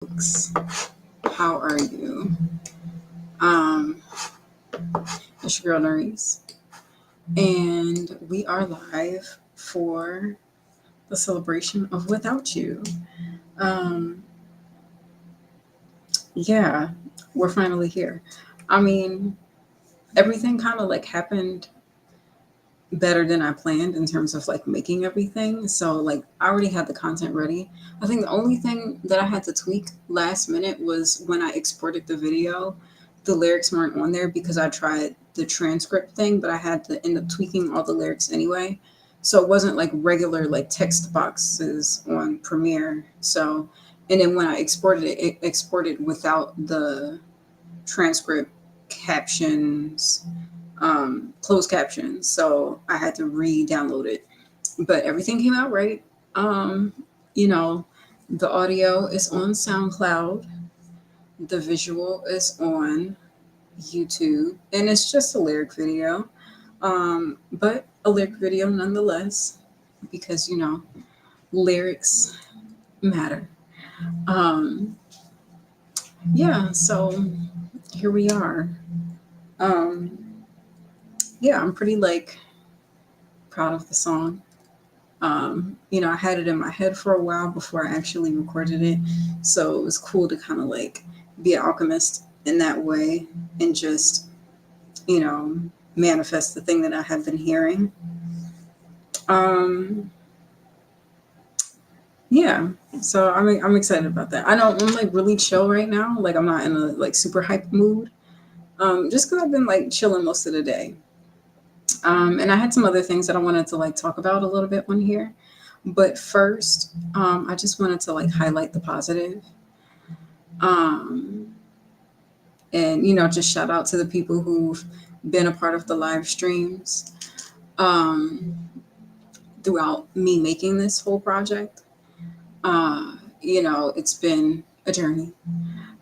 folks. How are you? Um, it's your girl Nerys, and we are live for the celebration of Without You. Um, yeah, we're finally here. I mean, everything kind of like happened better than I planned in terms of like making everything. So like I already had the content ready. I think the only thing that I had to tweak last minute was when I exported the video. The lyrics weren't on there because I tried the transcript thing, but I had to end up tweaking all the lyrics anyway. So it wasn't like regular like text boxes on Premiere. So and then when I exported it, it exported without the transcript captions closed captions, so I had to re-download it. But everything came out right. Um, you know, the audio is on SoundCloud, the visual is on YouTube, and it's just a lyric video. But a lyric video nonetheless, because lyrics matter. Um, yeah, so here we are. Um, yeah, I'm pretty like proud of the song. I had it in my head for a while before I actually recorded it. So it was cool to kind of like be an alchemist in that way and just, you know, manifest the thing that I have been hearing. Um, yeah. So I'm excited about that. I know I'm like really chill right now. Like I'm not in a like super hype mood. Just because I've been like chilling most of the day. And I had some other things that I wanted to like talk about a little bit on here. But first, I just wanted to like highlight the positive. Um, and just shout out to the people who've been a part of the live streams um, throughout me making this whole project. It's been a journey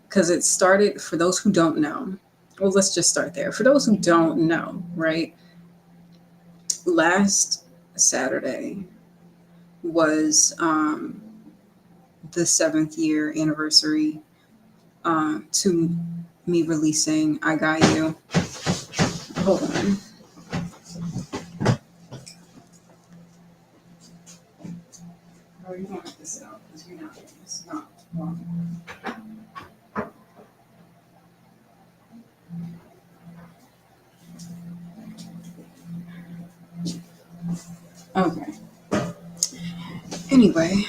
because it started, for those who don't know. Well, let's just start there. For those who don't know, right? Last Saturday was the 7th year anniversary to me releasing I Got You. Hold on. How are you going to work this out? Because you're not doing this. Not wrong. Okay. Anyway,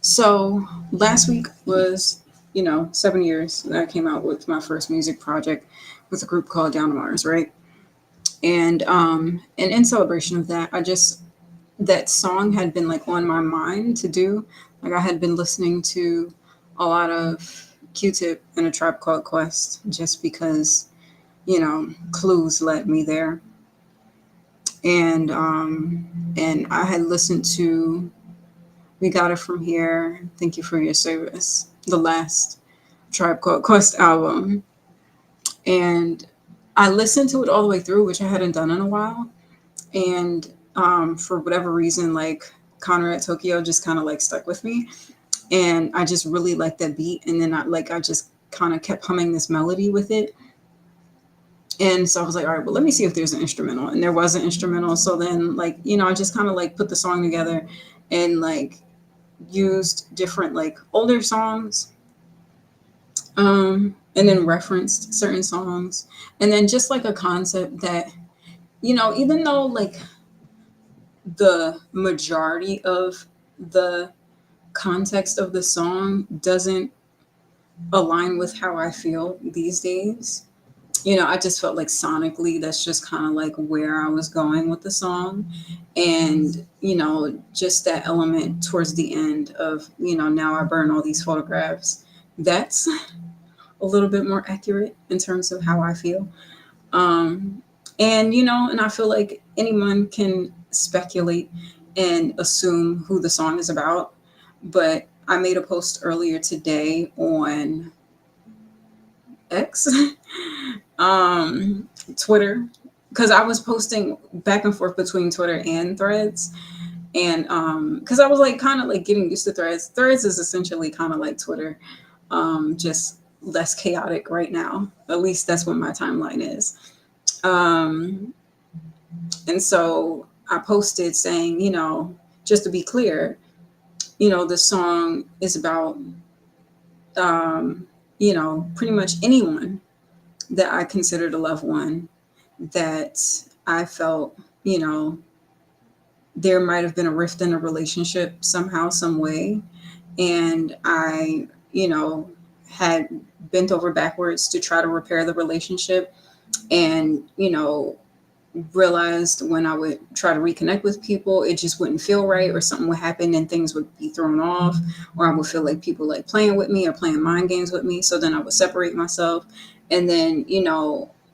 so last week was, 7 years that I came out with my first music project with a group called Down to Mars, right? And in celebration of that, that song had been like on my mind to do. Like I had been listening to a lot of Q-Tip and A Tribe Called Quest just because, clues led me there. And I had listened to We Got It From Here, Thank You For Your Service, the last Tribe Called Quest album. And I listened to it all the way through, which I hadn't done in a while. And for whatever reason, like Conrad Tokyo just kind of like stuck with me. And I just really liked that beat. And then I just kind of kept humming this melody with it. And so I was like, all right, well, let me see if there's an instrumental. And there was an instrumental. So then, like, I just kind of like put the song together and like used different like older songs, and then referenced certain songs. And then just like a concept that, even though like the majority of the context of the song doesn't align with how I feel these days, I just felt like sonically that's just kind of like where I was going with the song. And, just that element towards the end of, now I burn all these photographs. That's a little bit more accurate in terms of how I feel. Um, and I feel like anyone can speculate and assume who the song is about. But I made a post earlier today on X, Twitter, because I was posting back and forth between Twitter and Threads. And because I was like kind of like getting used to Threads. Threads is essentially kind of like Twitter, just less chaotic right now. At least that's what my timeline is. Um, and so I posted saying, just to be clear, the song is about, um, pretty much anyone that I considered a loved one that I felt, you know, there might have been a rift in a relationship somehow, some way. And I, had bent over backwards to try to repair the relationship. And, realized when I would try to reconnect with people, it just wouldn't feel right, or something would happen and things would be thrown off, or I would feel like people like playing with me or playing mind games with me. So then I would separate myself. And then,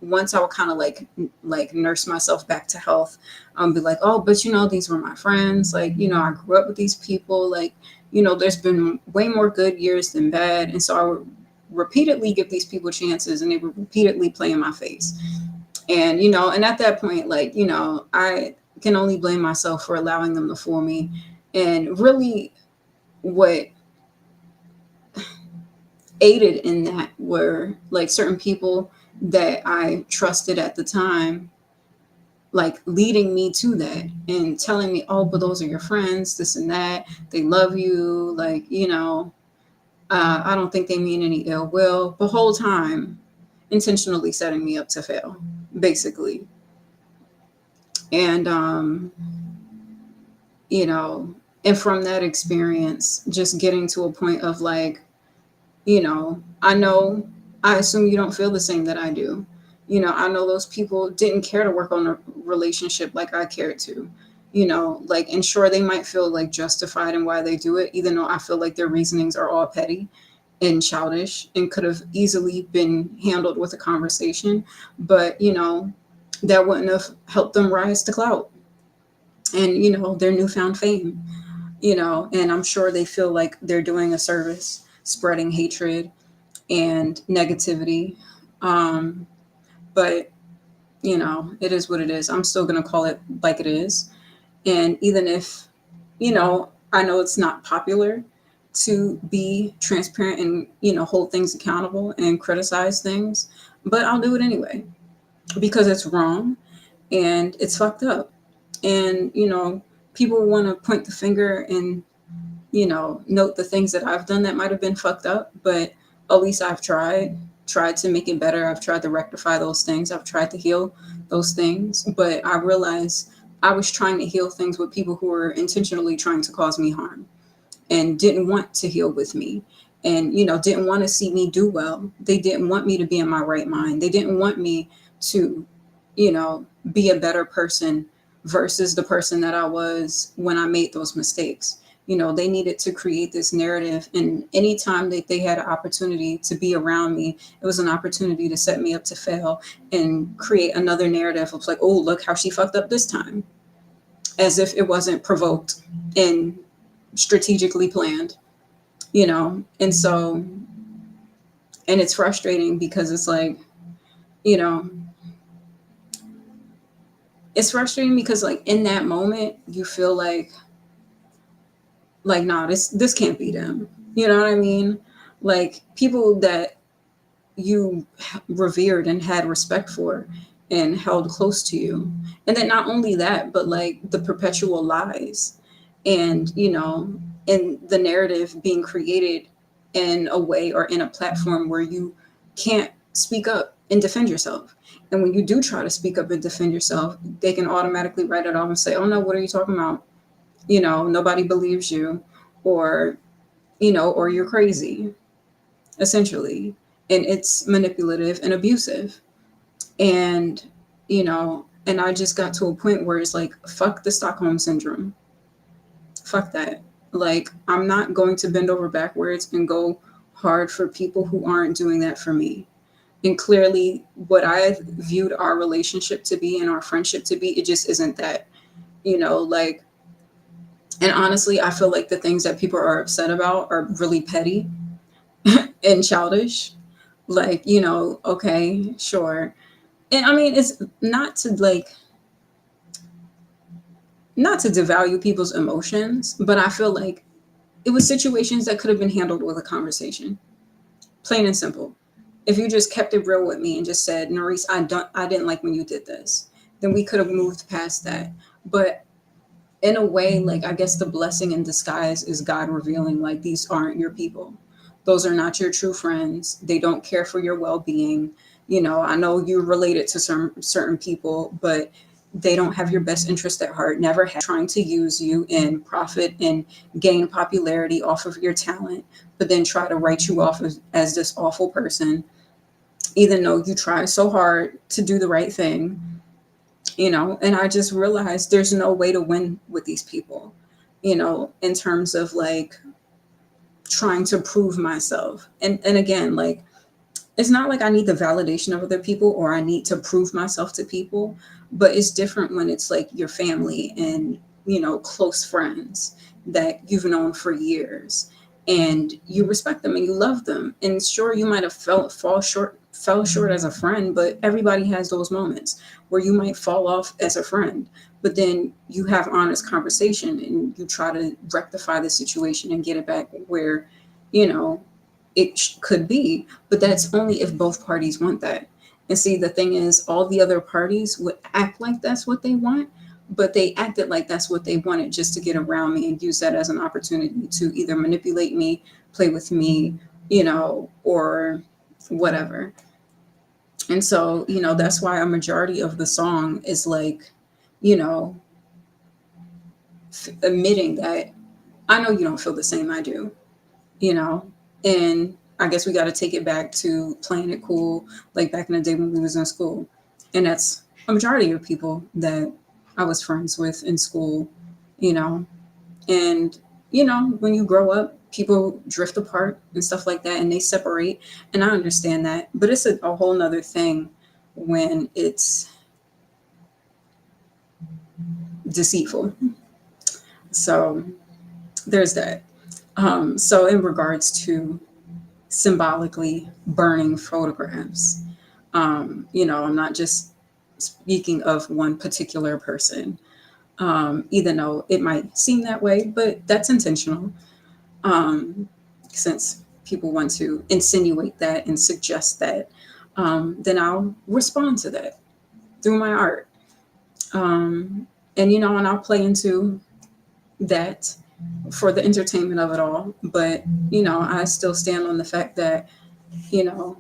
once I would kind of like nurse myself back to health, be like, oh, but these were my friends. Like, I grew up with these people. Like, there's been way more good years than bad. And so I would repeatedly give these people chances, and they would repeatedly play in my face. And and at that point, like, I can only blame myself for allowing them to fool me. And really, what aided in that were like certain people that I trusted at the time, like leading me to that and telling me, oh, but those are your friends, this and that, they love you, like, I don't think they mean any ill will, the whole time intentionally setting me up to fail, basically. And you know, and from that experience, just getting to a point of like, I know, I assume you don't feel the same that I do. I know those people didn't care to work on a relationship like I cared to. Like, and sure, they might feel like justified in why they do it, even though I feel like their reasonings are all petty and childish and could have easily been handled with a conversation. But, that wouldn't have helped them rise to clout and, their newfound fame, and I'm sure they feel like they're doing a service, spreading hatred and negativity. Um, but, it is what it is. I'm still going to call it like it is. And even if, I know it's not popular to be transparent and, hold things accountable and criticize things, but I'll do it anyway because it's wrong and it's fucked up. And, people want to point the finger and, note the things that I've done that might have been fucked up, but at least I've tried to make it better. I've tried to rectify those things. I've tried to heal those things. But I realized I was trying to heal things with people who were intentionally trying to cause me harm and didn't want to heal with me, and didn't want to see me do well. They didn't want me to be in my right mind. They didn't want me to, be a better person versus the person that I was when I made those mistakes. They needed to create this narrative, and anytime that they had an opportunity to be around me, it was an opportunity to set me up to fail and create another narrative of like, oh, look how she fucked up this time, as if it wasn't provoked and strategically planned, and so, and it's frustrating because it's like, you know it's frustrating because like in that moment you feel like, nah, this can't be them. You know what I mean? Like people that you revered and had respect for and held close to you. And then not only that, but like the perpetual lies and, and the narrative being created in a way or in a platform where you can't speak up and defend yourself. And when you do try to speak up and defend yourself, they can automatically write it off and say, oh no, what are you talking about? Nobody believes you, or, or you're crazy, essentially. And it's manipulative and abusive. And, and I just got to a point where it's like, fuck the Stockholm syndrome. Fuck that. Like, I'm not going to bend over backwards and go hard for people who aren't doing that for me. And clearly, what I viewed our relationship to be and our friendship to be, it just isn't that, like, and honestly, I feel like the things that people are upset about are really petty and childish. Like, okay, sure. And I mean, it's not to like, not to devalue people's emotions, but I feel like it was situations that could have been handled with a conversation, plain and simple. If you just kept it real with me and just said, Norris, I didn't like when you did this, then we could have moved past that. But in a way, like, I guess the blessing in disguise is God revealing, like, these aren't your people. Those are not your true friends. They don't care for your well-being. I know you're related to some certain people, but they don't have your best interest at heart, never have, trying to use you and profit and gain popularity off of your talent, but then try to write you off as this awful person, even though you try so hard to do the right thing. And I just realized there's no way to win with these people, in terms of like trying to prove myself. And again, like, it's not like I need the validation of other people or I need to prove myself to people, but it's different when it's like your family and, close friends that you've known for years, and you respect them and you love them. And sure, you might have fell short as a friend, but everybody has those moments where you might fall off as a friend, but then you have honest conversation and you try to rectify the situation and get it back where, you know, could be. But that's only if both parties want that. And see, the thing is, all the other parties would act like that's what they want, but they acted like that's what they wanted just to get around me and use that as an opportunity to either manipulate me, play with me, or whatever. And so, that's why a majority of the song is like, you know, admitting that I know you don't feel the same I do, you know, and I guess we got to take it back to playing it cool, like back in the day when we was in school. And that's a majority of people that I was friends with in school, you know, and, when you grow up, people drift apart and stuff like that and they separate. And I understand that, but it's a whole nother thing when it's deceitful. So there's that. So in regards to symbolically burning photographs, I'm not just speaking of one particular person, even though it might seem that way, but that's intentional. Um, since people want to insinuate that and suggest that, then I'll respond to that through my art. Um, and I'll play into that for the entertainment of it all. But, I still stand on the fact that, you know,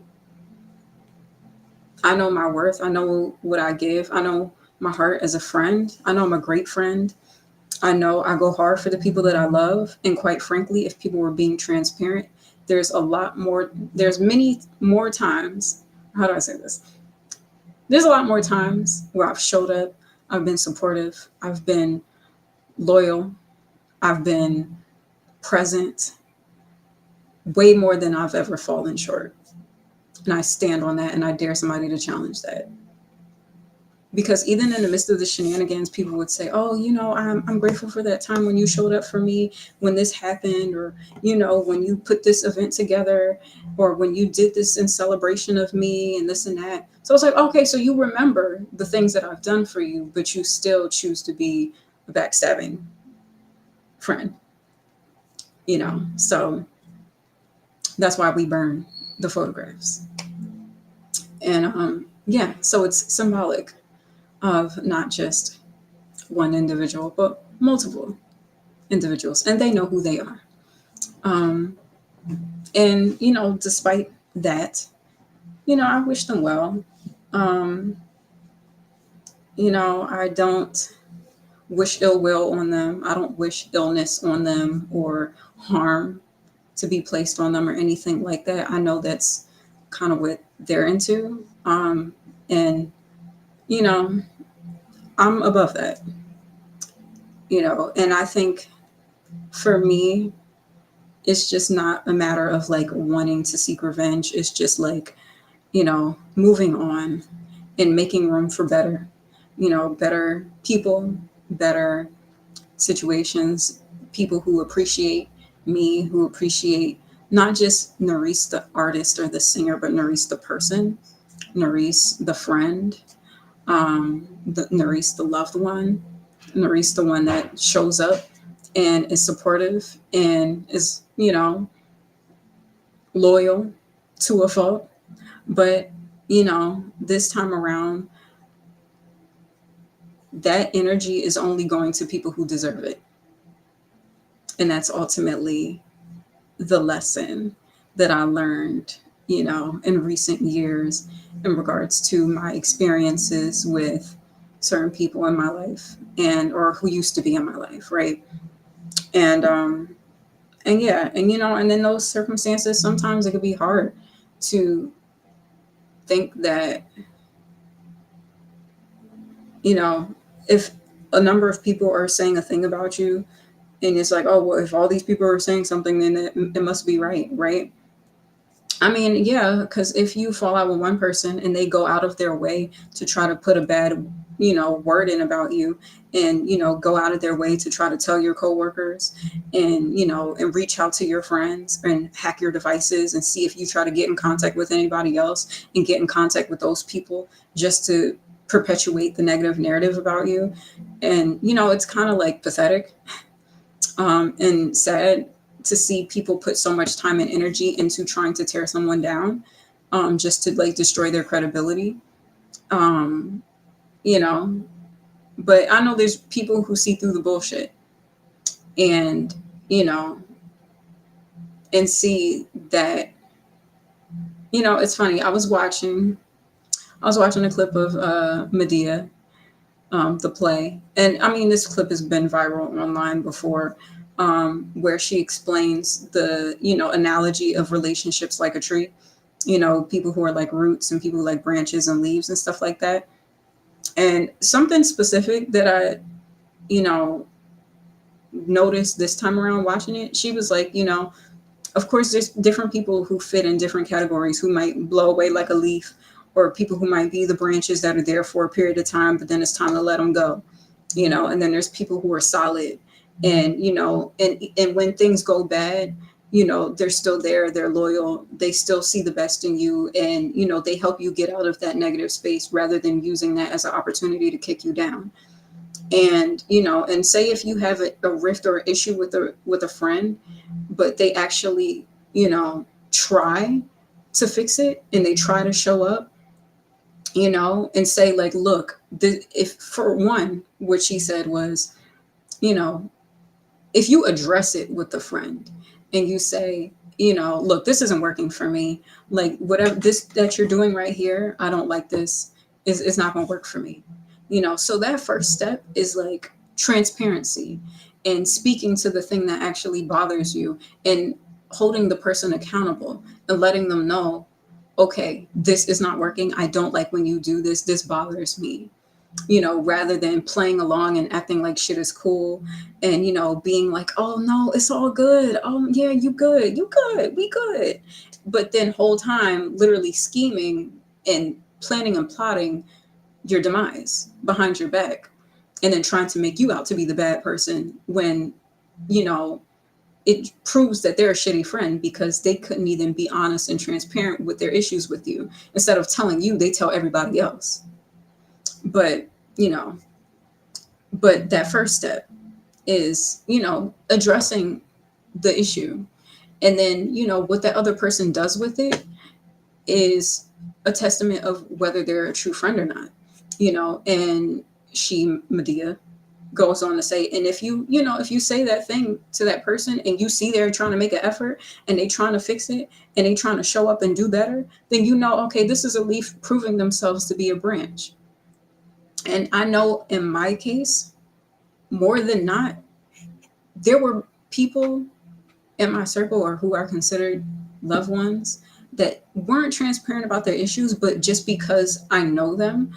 I know my worth. I know what I give. I know my heart as a friend. I know I'm a great friend. I know I go hard for the people that I love. And quite frankly, if people were being transparent, there's many more times. How do I say this? There's a lot more times where I've showed up, I've been supportive, I've been loyal, I've been present, way more than I've ever fallen short. And I stand on that and I dare somebody to challenge that. Because even in the midst of the shenanigans, people would say, oh, I'm grateful for that time when you showed up for me, when this happened, or, when you put this event together, or when you did this in celebration of me and this and that. So it's like, okay, so you remember the things that I've done for you, but you still choose to be a backstabbing friend, So that's why we burn the photographs. And yeah, so it's symbolic of not just one individual, but multiple individuals, and they know who they are. Um, and despite that, I wish them well. Um, I don't wish ill will on them. I don't wish illness on them or harm to be placed on them or anything like that. I know that's kind of what they're into. And you know, I'm above that. And I think for me, it's just not a matter of like wanting to seek revenge. It's just like, moving on and making room for better, better people, better situations, people who appreciate me, who appreciate not just Nerisse the artist or the singer, but Nerisse the person, Nerisse the friend, Nerisse the loved one, Maurice the one that shows up and is supportive and is, loyal to a fault. But, this time around, that energy is only going to people who deserve it. And that's ultimately the lesson that I learned, in recent years in regards to my experiences with certain people in my life and or who used to be in my life, right? And and yeah, and in those circumstances sometimes it could be hard to think that, you know, if a number of people are saying a thing about you and it's like, oh, well, if all these people are saying something, then it must be right, right? I mean, yeah, because if you fall out with one person and they go out of their way to try to put a bad, word in about you, and go out of their way to try to tell your coworkers, and and reach out to your friends and hack your devices and see if you try to get in contact with anybody else and get in contact with those people just to perpetuate the negative narrative about you, and it's kind of like pathetic, and sad to see people put so much time and energy into trying to tear someone down, just to like destroy their credibility. Um, you know, but I know there's people who see through the bullshit and, you know, and see that, it's funny. I was watching a clip of Medea, the play. And I mean, this clip has been viral online before, where she explains the, analogy of relationships like a tree, people who are like roots and people who like branches and leaves and stuff like that. And something specific that I, you know, noticed this time around watching it, she was like, of course, there's different people who fit in different categories who might blow away like a leaf, or people who might be the branches that are there for a period of time, but then it's time to let them go, and then there's people who are solid and, and when things go bad, they're still there, they're loyal, they still see the best in you, and, they help you get out of that negative space rather than using that as an opportunity to kick you down. And and say if you have a rift or issue with a friend, but they actually try to fix it and they try to show up, and say like, look, if for one, what she said was, you know if you address it with the friend and you say, look, this isn't working for me, like whatever this that you're doing right here, I don't like this, is not going to work for me. So that first step is like transparency and speaking to the thing that actually bothers you and holding the person accountable and letting them know, okay, this is not working, I don't like when you do this bothers me, rather than playing along and acting like shit is cool and, being like, oh no, it's all good. Oh yeah, you good, we good. But then whole time literally scheming and planning and plotting your demise behind your back, and then trying to make you out to be the bad person when, you know, it proves that they're a shitty friend because they couldn't even be honest and transparent with their issues with you. Instead of telling you, they tell everybody else. But, you know, but that first step is, addressing the issue. And then, what that other person does with it is a testament of whether they're a true friend or not, and Medea goes on to say, and if if you say that thing to that person and you see they're trying to make an effort and they trying to fix it and they trying to show up and do better, then okay, this is a leaf proving themselves to be a branch. And I know in my case, more than not, there were people in my circle or who are considered loved ones that weren't transparent about their issues, but just because I know them,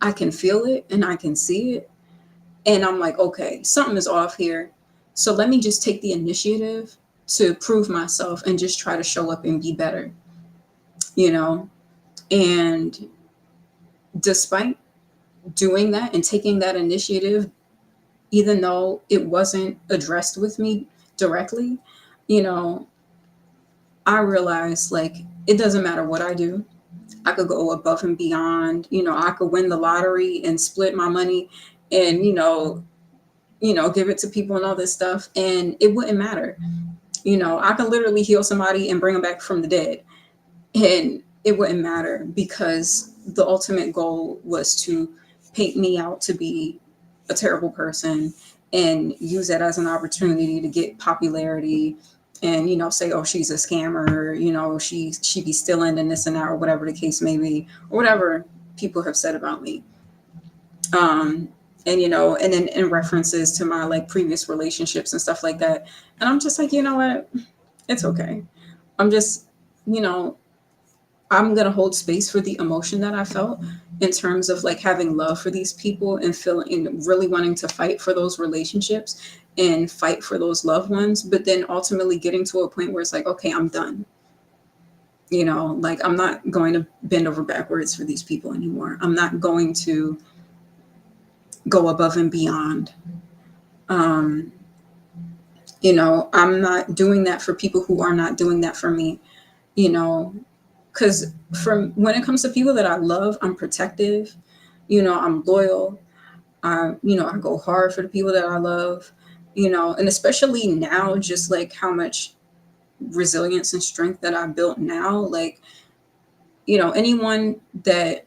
I can feel it and I can see it. And I'm like, okay, something is off here. So let me just take the initiative to prove myself and just try to show up and be better, you know? And despite doing that and taking that initiative, even though it wasn't addressed with me directly, you know, I realized like it doesn't matter what I do. I could go above and beyond, I could win the lottery and split my money and, give it to people and all this stuff, and it wouldn't matter. I can literally heal somebody and bring them back from the dead, and it wouldn't matter because the ultimate goal was to paint me out to be a terrible person and use that as an opportunity to get popularity and say, oh, she's a scammer, she be stealing and this and that, or whatever the case may be, or whatever people have said about me. And and then in references to my like previous relationships and stuff like that. And I'm just like, you know what, it's okay. I'm just, you know I'm going to hold space for the emotion that I felt in terms of like having love for these people and feeling and really wanting to fight for those relationships and fight for those loved ones, but then ultimately getting to a point where it's like, okay, I'm done. Like I'm not going to bend over backwards for these people anymore. I'm not going to go above and beyond. Um, I'm not doing that for people who are not doing that for me, you know, because from when it comes to people that I love, I'm protective, I'm loyal. I go hard for the people that I love, and especially now, just like how much resilience and strength that I built now, like, anyone that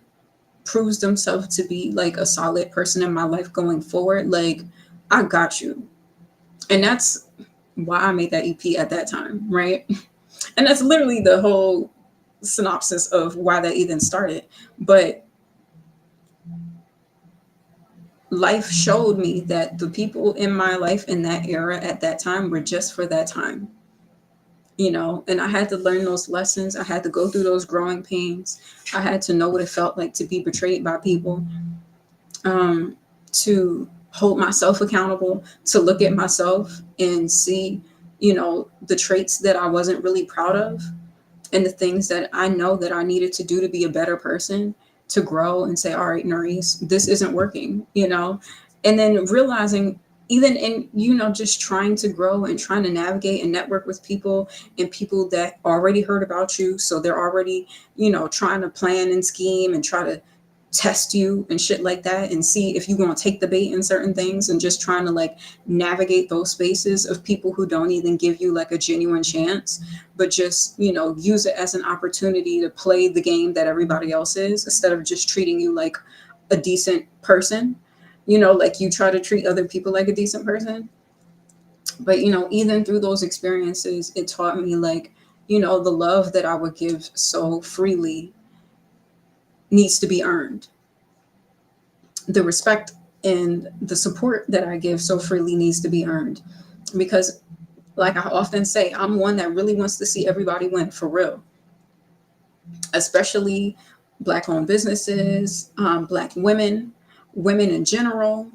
proves themselves to be like a solid person in my life going forward, like, I got you. And that's why I made that EP at that time, right? And that's literally the whole synopsis of why that even started. But life showed me that the people in my life in that era at that time were just for that time, and I had to learn those lessons. I had to go through those growing pains. I had to know what it felt like to be betrayed by people, to hold myself accountable, to look at myself and see, the traits that I wasn't really proud of and the things that I know that I needed to do to be a better person, to grow and say, all right, Norris, this isn't working, and then realizing even in, just trying to grow and trying to navigate and network with people and people that already heard about you. So they're already, trying to plan and scheme and try to test you and shit like that and see if you're going to take the bait in certain things, and just trying to like navigate those spaces of people who don't even give you like a genuine chance, but just use it as an opportunity to play the game that everybody else is, instead of just treating you like a decent person, like you try to treat other people like a decent person. But even through those experiences, it taught me like, the love that I would give so freely needs to be earned. The respect and the support that I give so freely needs to be earned. Because, like I often say, I'm one that really wants to see everybody win for real, especially Black owned businesses, Black women, women in general,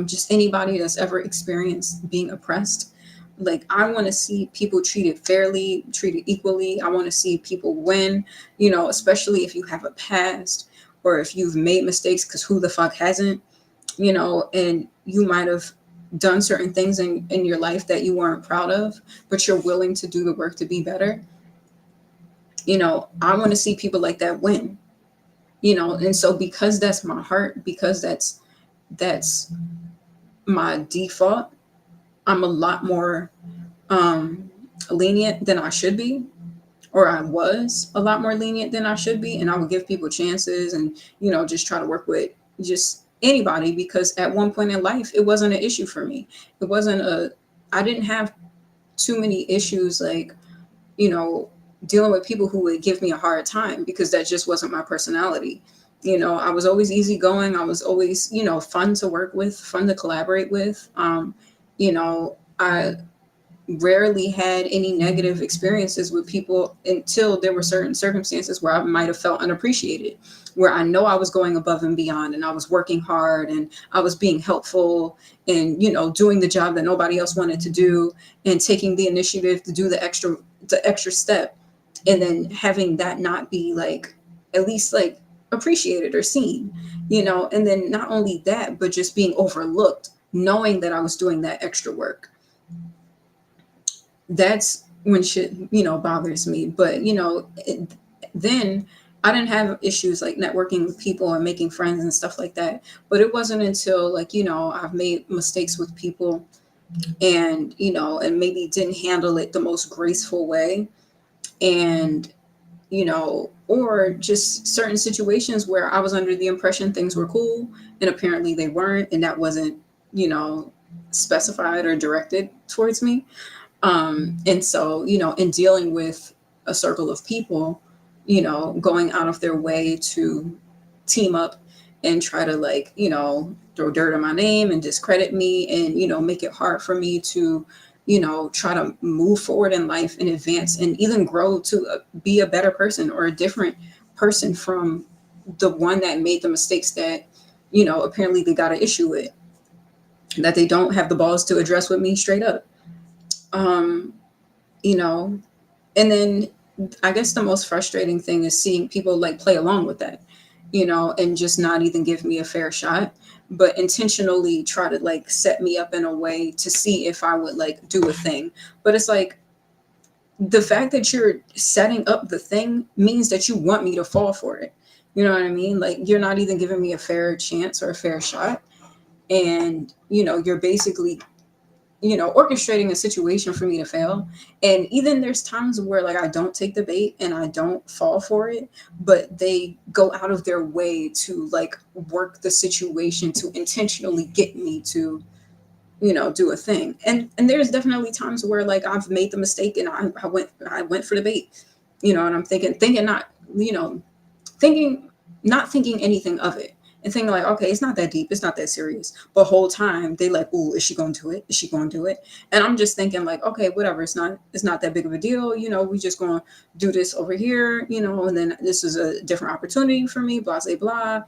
just anybody that's ever experienced being oppressed. Like, I want to see people treated fairly, treated equally. I want to see people win, especially if you have a past or if you've made mistakes, because who the fuck hasn't, and you might have done certain things in your life that you weren't proud of, but you're willing to do the work to be better. I want to see people like that win, and so because that's my heart, because that's my default, I'm a lot more lenient than I should be, or I was a lot more lenient than I should be, and I would give people chances and just try to work with just anybody, because at one point in life it wasn't an issue for me. It wasn't a I didn't have too many issues like you know dealing with people who would give me a hard time, because that just wasn't my personality. I was always easygoing. I was always fun to work with, fun to collaborate with. I rarely had any negative experiences with people until there were certain circumstances where I might have felt unappreciated, where I know I was going above and beyond and I was working hard and I was being helpful and, doing the job that nobody else wanted to do and taking the initiative to do the extra step. And then having that not be like, at least like appreciated or seen, and then not only that, but just being overlooked, knowing that I was doing that extra work. That's when shit, bothers me. But, then I didn't have issues like networking with people and making friends and stuff like that. But it wasn't until like, I've made mistakes with people and, and maybe didn't handle it the most graceful way. And, or just certain situations where I was under the impression things were cool and apparently they weren't. And that wasn't, you know, specified or directed towards me. And so, in dealing with a circle of people, going out of their way to team up and try to like, throw dirt on my name and discredit me and, make it hard for me to, try to move forward in life and advance and even grow to be a better person or a different person from the one that made the mistakes that, apparently they got an issue with, that they don't have the balls to address with me straight up. Um, you know, and then I guess the most frustrating thing is seeing people like play along with that, and just not even give me a fair shot, but intentionally try to like set me up in a way to see if I would like do a thing. But it's like the fact that you're setting up the thing means that you want me to fall for it. You know what I mean? Like you're not even giving me a fair chance or a fair shot. And, you're basically orchestrating a situation for me to fail. And even there's times where like I don't take the bait and I don't fall for it, but they go out of their way to like work the situation to intentionally get me to, do a thing. And there's definitely times where like I've made the mistake and I went for the bait, and I'm thinking not, thinking not thinking anything of it and thinking like, okay, it's not that deep, it's not that serious. But whole time they like, oh, is she gonna do it? Is she gonna do it? And I'm just thinking like, okay, whatever, it's not that big of a deal, we just gonna do this over here, and then this is a different opportunity for me, blah blah blah.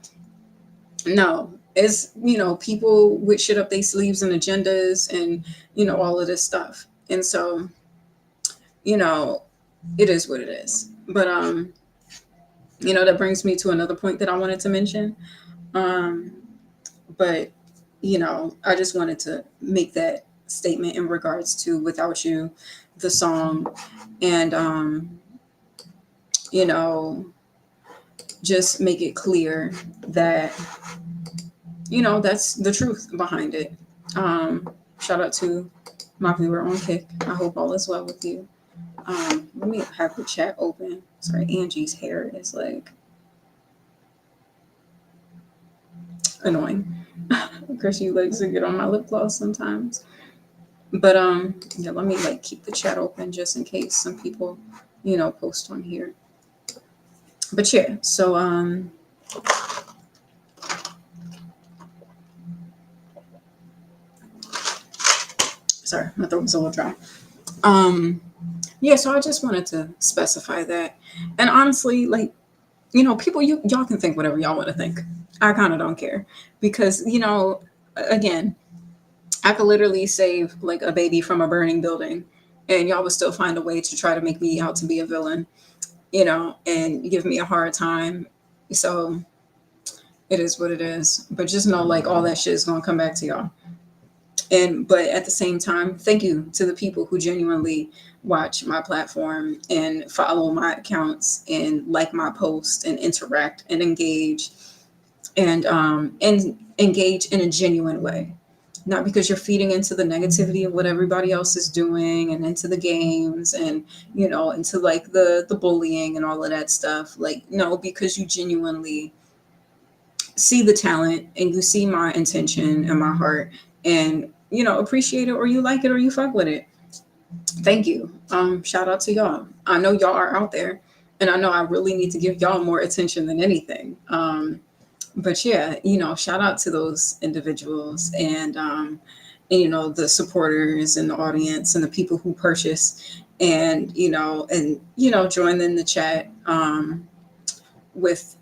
No, it's people with shit up their sleeves and agendas and all of this stuff. And so, you know, it is what it is. But that brings me to another point that I wanted to mention. Um, but I just wanted to make that statement in regards to Without You, the song, and you know, just make it clear that that's the truth behind it. Shout out to my viewer on Kick. I hope all is well with you. Let me have the chat open. Sorry, Angie's hair is like annoying. Because she likes to get on my lip gloss sometimes. But yeah, let me like keep the chat open just in case some people, post on here. But yeah, so sorry, my throat was a little dry. Yeah, so I just wanted to specify that. And honestly, like, people, y'all can think whatever y'all want to think. I kind of don't care because, again, I could literally save like a baby from a burning building and y'all would still find a way to try to make me out to be a villain, and give me a hard time. So it is what it is. But just know like all that shit is going to come back to y'all. But at the same time, thank you to the people who genuinely watch my platform and follow my accounts and like my posts and interact and and engage in a genuine way, not because you're feeding into the negativity of what everybody else is doing and into the games and into like the bullying and all of that stuff. Like, no, because you genuinely see the talent and you see my intention and my heart and appreciate it, or you like it, or you fuck with it. Thank you. Shout out to y'all. I know y'all are out there and I know I really need to give y'all more attention than anything. But yeah, shout out to those individuals and the supporters and the audience and the people who purchase and join in the chat with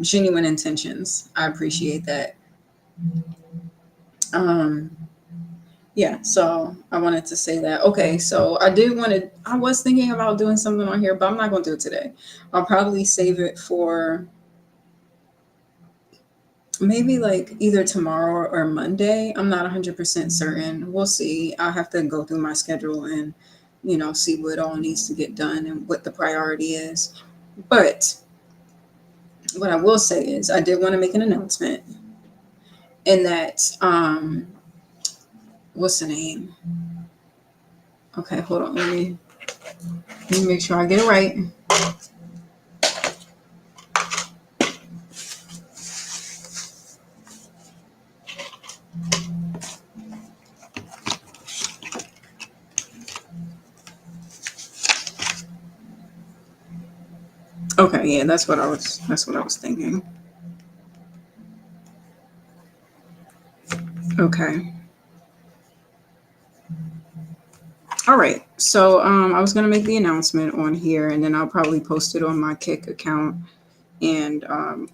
genuine intentions. I appreciate that. Yeah, so I wanted to say that. Okay, so I was thinking about doing something on here, but I'm not going to do it today. I'll probably save it for maybe like either tomorrow or Monday. I'm not 100% certain. We'll see. I'll have to go through my schedule and, see what all needs to get done and what the priority is. But What I will say is I did want to make an announcement in that what's the name? Okay, hold on. Let me make sure I get it right. Okay, yeah, that's what I was thinking. Okay. All right. So I was gonna make the announcement on here, and then I'll probably post it on my Kick account and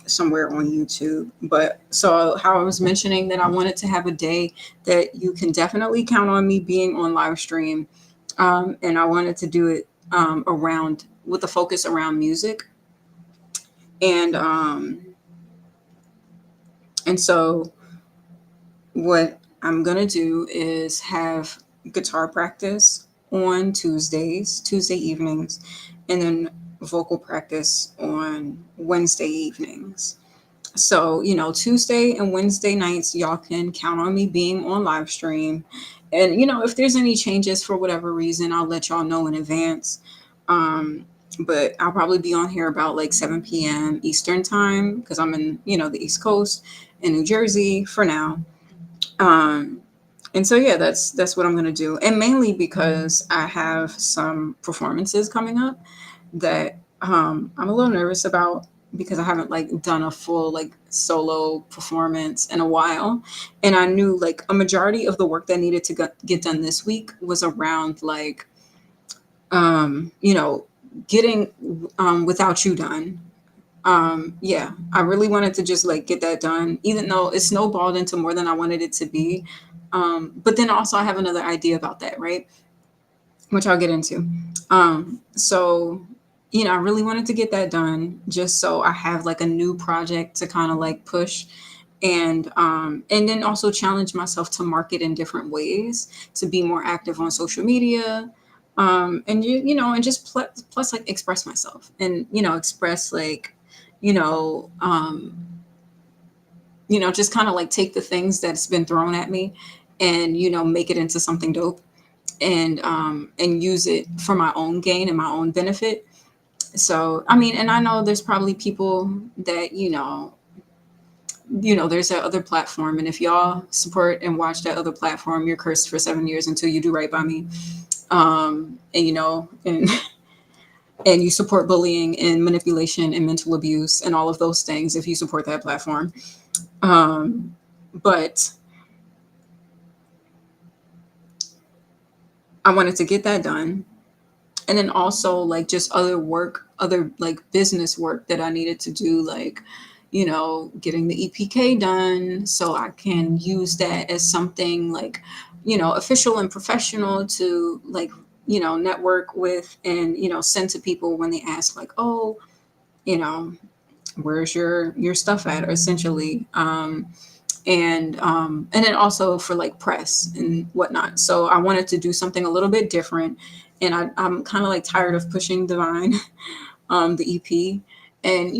somewhere on YouTube. But so how I was mentioning that I wanted to have a day that you can definitely count on me being on live stream, and I wanted to do it around with the focus around music, and so what I'm gonna do is have guitar practice on Tuesday evenings, and then vocal practice on Wednesday evenings. So, Tuesday and Wednesday nights, y'all can count on me being on live stream. And, if there's any changes for whatever reason, I'll let y'all know in advance. Um, but I'll probably be on here about like 7 p.m. Eastern time because I'm in, the East Coast in New Jersey for now. Um, and so yeah, that's what I'm gonna do, and mainly because I have some performances coming up that I'm a little nervous about because I haven't like done a full like solo performance in a while, and I knew like a majority of the work that needed to get done this week was around like you know getting without you done. Yeah, I really wanted to just like get that done, even though it snowballed into more than I wanted it to be. But then also I have another idea about that, right? Which I'll get into. So I really wanted to get that done just so I have like a new project to kind of like push, and then also challenge myself to market in different ways, to be more active on social media, and and just plus like express myself, and express like you know um just kind of like take the things that's been thrown at me and make it into something dope, and use it for my own gain and my own benefit. So I mean, and I know there's probably people that there's that other platform, and if y'all support and watch that other platform, you're cursed for 7 years until you do right by me. And and you support bullying and manipulation and mental abuse and all of those things if you support that platform. But I wanted to get that done, and then also like just other like business work that I needed to do, like getting the EPK done so I can use that as something like official and professional to like network with, and send to people when they ask like, oh, you know where's your stuff at, or essentially. And then also for like press and whatnot. So I wanted to do something a little bit different, and I'm kind of like tired of pushing Divine, the EP, and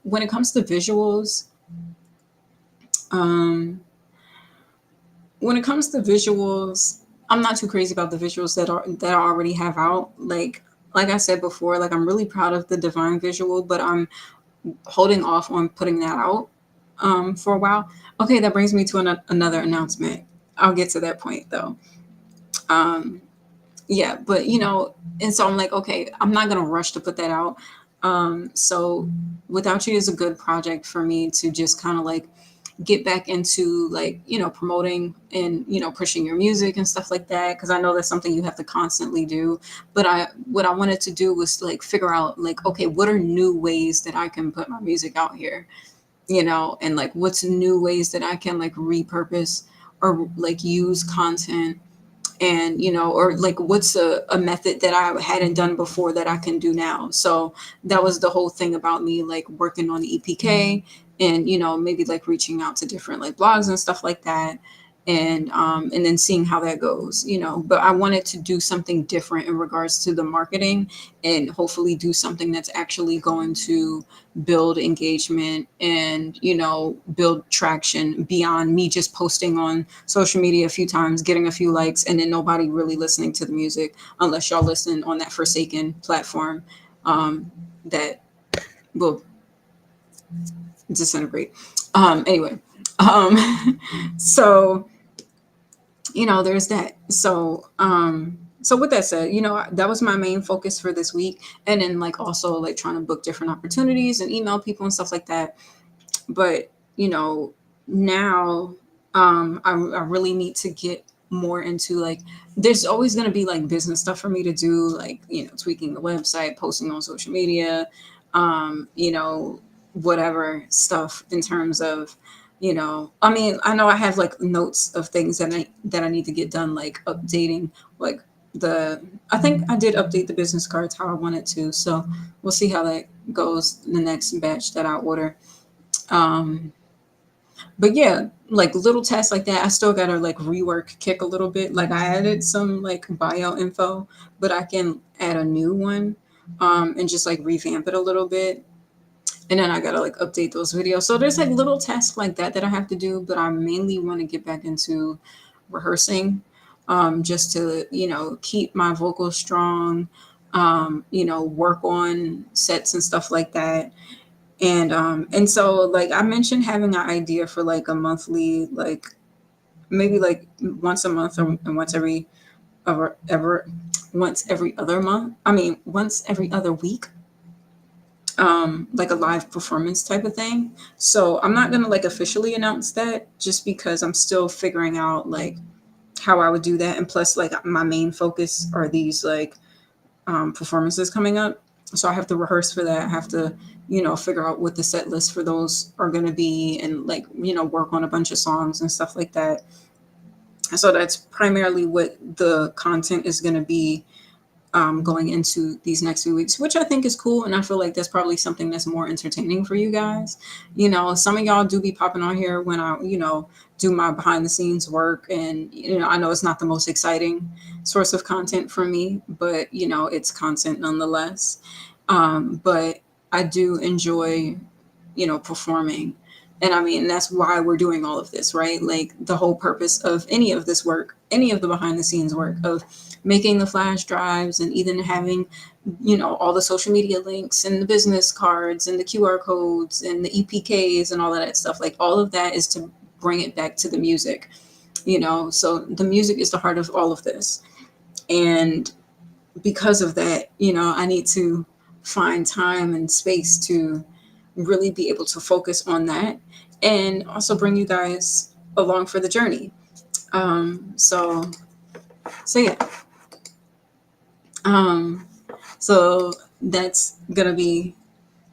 when it comes to visuals, um, I'm not too crazy about the visuals that I already have out. Like I said before, like I'm really proud of the Divine visual, but I'm holding off on putting that out for a while. Okay, that brings me to another announcement. I'll get to that point though. Um, yeah, but and so I'm like, okay, I'm not gonna rush to put that out. So Without You is a good project for me to just kind of like get back into, like promoting and pushing your music and stuff like that, because I know that's something you have to constantly do. But what I wanted to do was like figure out like, okay, what are new ways that I can put my music out here, and like what's new ways that I can like repurpose or like use content, and or like what's a method that I hadn't done before that I can do now. So that was the whole thing about me like working on the EPK, and maybe like reaching out to different like blogs and stuff like that. and then seeing how that goes, you know. But I wanted to do something different in regards to the marketing, and hopefully do something that's actually going to build engagement and, you know, build traction beyond me just posting on social media a few times, getting a few likes, and then nobody really listening to the music unless y'all listen on that Forsaken platform, that will disintegrate. Anyway, so you know, there's that. So with that said, you know, that was my main focus for this week, and then like also like trying to book different opportunities and email people and stuff like that. But you know, now I really need to get more into like, there's always going to be like business stuff for me to do, like, you know, tweaking the website, posting on social media, you know, whatever stuff in terms of, you know, I mean, I know I have like notes of things that I need to get done, like updating like the I think I did update the business cards how I wanted to. So we'll see how that goes the next batch that I order. um but yeah, like little tasks like that, I still gotta like rework Kick a little bit. Like I added some like bio info, but I can add a new one, and just like revamp it a little bit. And then I gotta like update those videos. So there's like little tasks like that that I have to do, but I mainly want to get back into rehearsing, just to, you know, keep my vocals strong, you know, work on sets and stuff like that. And so like I mentioned having an idea for like a monthly, like maybe like once a month, or once every ever once every other month. I mean, once every other week, like a live performance type of thing. So I'm not gonna like officially announce that, just because I'm still figuring out like how I would do that. And plus, like my main focus are these like performances coming up. So I have to rehearse for that. I have to, you know, figure out what the set list for those are going to be, and like, you know, work on a bunch of songs and stuff like that. So that's primarily what the content is going to be, going into these next few weeks, which I think is cool. And I feel like that's probably something that's more entertaining for you guys. You know, some of y'all do be popping on here when I, you know, do my behind the scenes work. And, you know, I know it's not the most exciting source of content for me, but, you know, it's content nonetheless. But I do enjoy, you know, performing. And I mean, that's why we're doing all of this, right? Like the whole purpose of any of this work, any of the behind the scenes work of making the flash drives, and even having, you know, all the social media links and the business cards and the QR codes and the EPKs and all of that stuff. Like all of that is to bring it back to the music, you know? So the music is the heart of all of this. And because of that, you know, I need to find time and space to really be able to focus on that, and also bring you guys along for the journey. So yeah. Um, so that's gonna be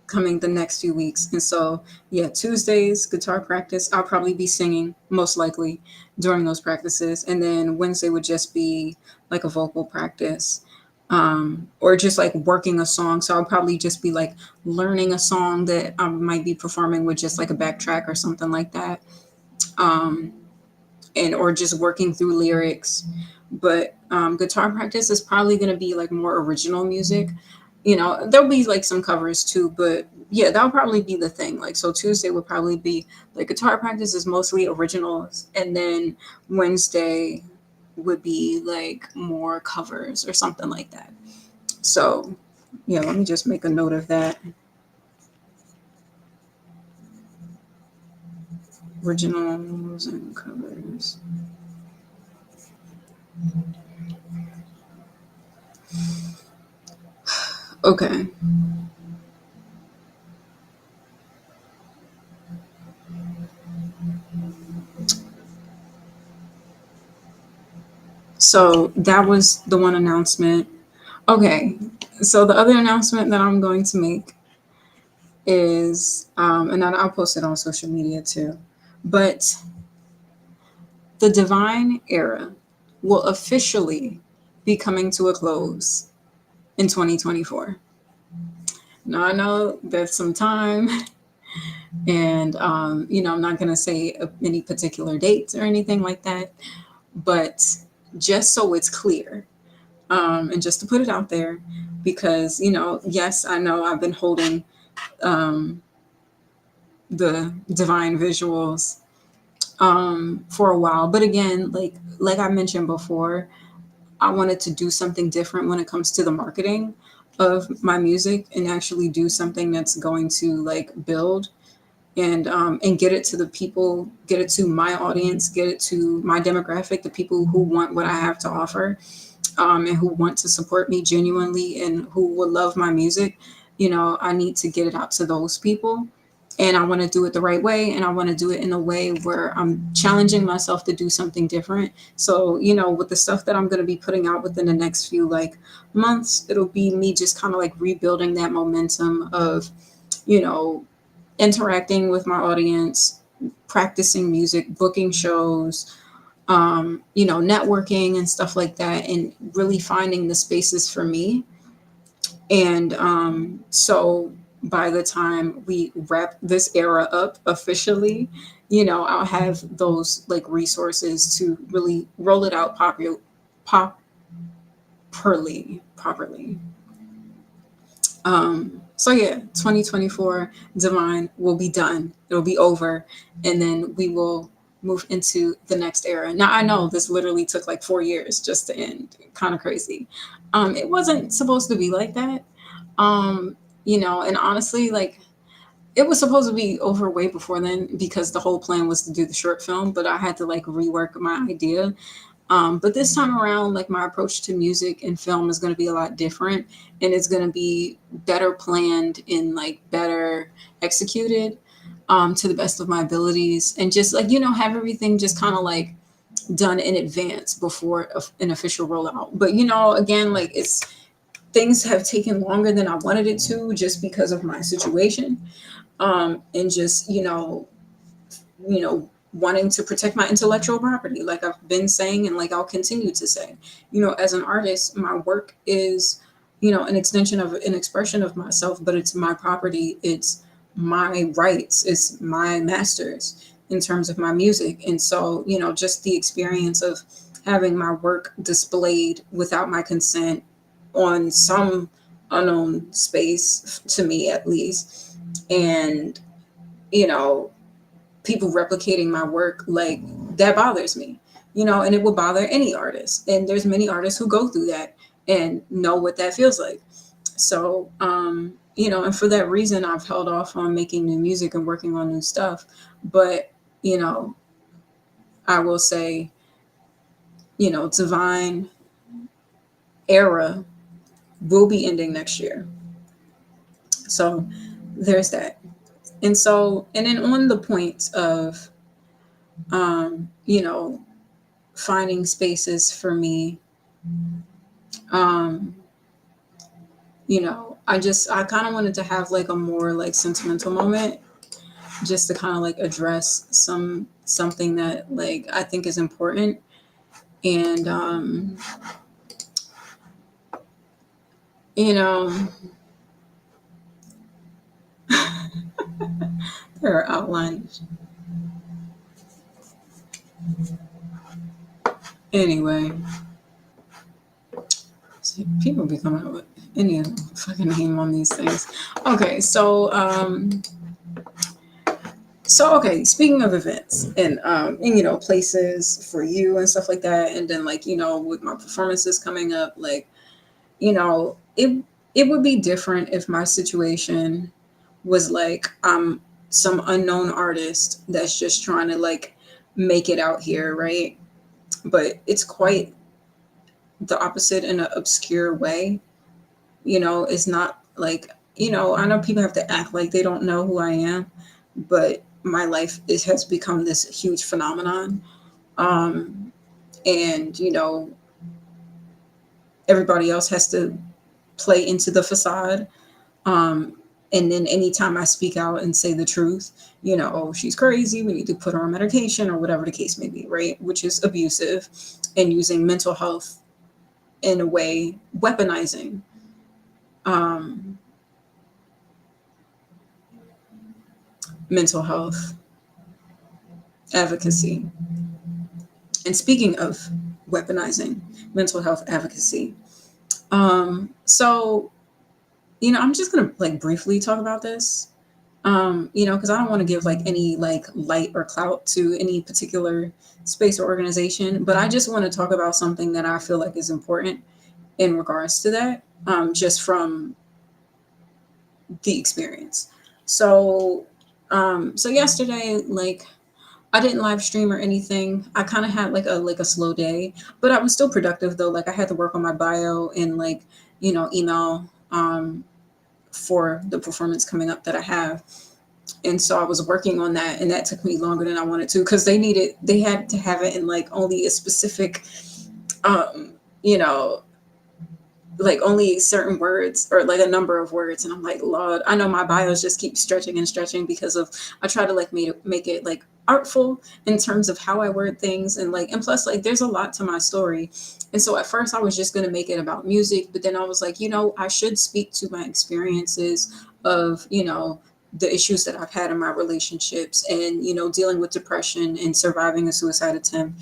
coming the next few weeks. And so yeah, Tuesdays guitar practice. I'll probably be singing most likely during those practices, and then Wednesday would just be like a vocal practice, or just like working a song. So I'll probably just be like learning a song that I might be performing with just like a backtrack or something like that. Um, and or just working through lyrics. But guitar practice is probably going to be like more original music. You know, there'll be like some covers too, but yeah, that'll probably be the thing. Like, so Tuesday would probably be like guitar practice is mostly originals, and then Wednesday would be like more covers or something like that. So yeah, let me just make a note of that. Originals and covers. Okay. So that was the one announcement. Okay. So the other announcement that I'm going to make is, and then I'll post it on social media too, but the Divine Era will officially be coming to a close in 2024. Now I know that's some time, And, I'm not going to say any particular dates or anything like that, but just so it's clear, and just to put it out there, because, yes, I know I've been holding um, the divine visuals for a while. But again, like I mentioned before, I wanted to do something different when it comes to the marketing of my music and actually do something that's going to like build and get it to the people, get it to my audience, get it to my demographic, the people who want what I have to offer, and who want to support me genuinely and who will love my music. I need to get it out to those people. And I want to do it the right way. And I want to do it in a way where I'm challenging myself to do something different. So, with the stuff that I'm going to be putting out within the next few like months, it'll be me just kind of like rebuilding that momentum of, you know, interacting with my audience, practicing music, booking shows, networking and stuff like that, and really finding the spaces for me. And so by the time we wrap this era up officially, I'll have those like resources to really roll it out properly. So yeah, 2024 Divine will be done. It'll be over, and then we will move into the next era. Now I know this literally took like 4 years just to end. Kind of crazy. It wasn't supposed to be like that. And honestly, like it was supposed to be over way before then because the whole plan was to do the short film, but I had to like rework my idea. But this time around, like my approach to music and film is going to be a lot different, and it's going to be better planned and like better executed to the best of my abilities, and just like have everything just kind of like done in advance before an official rollout. But again, like it's things have taken longer than I wanted it to just because of my situation, and just wanting to protect my intellectual property, like I've been saying, and like I'll continue to say. As an artist, my work is, an extension of an expression of myself, but it's my property, it's my rights, it's my masters in terms of my music. And so, just the experience of having my work displayed without my consent on some unknown space, to me at least, and you know people replicating my work, like that bothers me, and it will bother any artist. And there's many artists who go through that and know what that feels like. So, and for that reason, I've held off on making new music and working on new stuff. But, you know, I will say, Divine era will be ending next year. So there's that. And so, and then on the point of, um, you know, finding spaces for me, um, I kind of wanted to have like a more like sentimental moment just to kind of like address something that like I think is important. And, you know, there are outlines. Anyway, see, people be coming up with any fucking name on these things. Okay, so okay, speaking of events and places for you and stuff like that, and then like with my performances coming up, like it would be different if my situation was like I'm some unknown artist that's just trying to like make it out here, right? But it's quite the opposite in an obscure way. It's not like, I know people have to act like they don't know who I am, but my life has become this huge phenomenon. Um, and, everybody else has to play into the facade. Um, and then anytime I speak out and say the truth, oh, she's crazy, we need to put her on medication or whatever the case may be, right? Which is abusive and using mental health in a way, weaponizing. Um, mental health advocacy. And speaking of weaponizing mental health advocacy, so I'm just gonna like briefly talk about this. Because I don't want to give like any like light or clout to any particular space or organization, but I just want to talk about something that I feel like is important in regards to that, just from the experience. So, so yesterday, like I didn't live stream or anything. I kind of had like a slow day, but I was still productive though. Like I had to work on my bio and like email for the performance coming up that I have. And so I was working on that, and that took me longer than I wanted to because they had to have it in like only a specific, um, you know, like only certain words or like a number of words. And I'm like, Lord, I know my bios just keep stretching and stretching because of I try to like make it like artful in terms of how I word things and plus like there's a lot to my story. And so at first I was just gonna make it about music, but then I was like, I should speak to my experiences of, the issues that I've had in my relationships and, dealing with depression and surviving a suicide attempt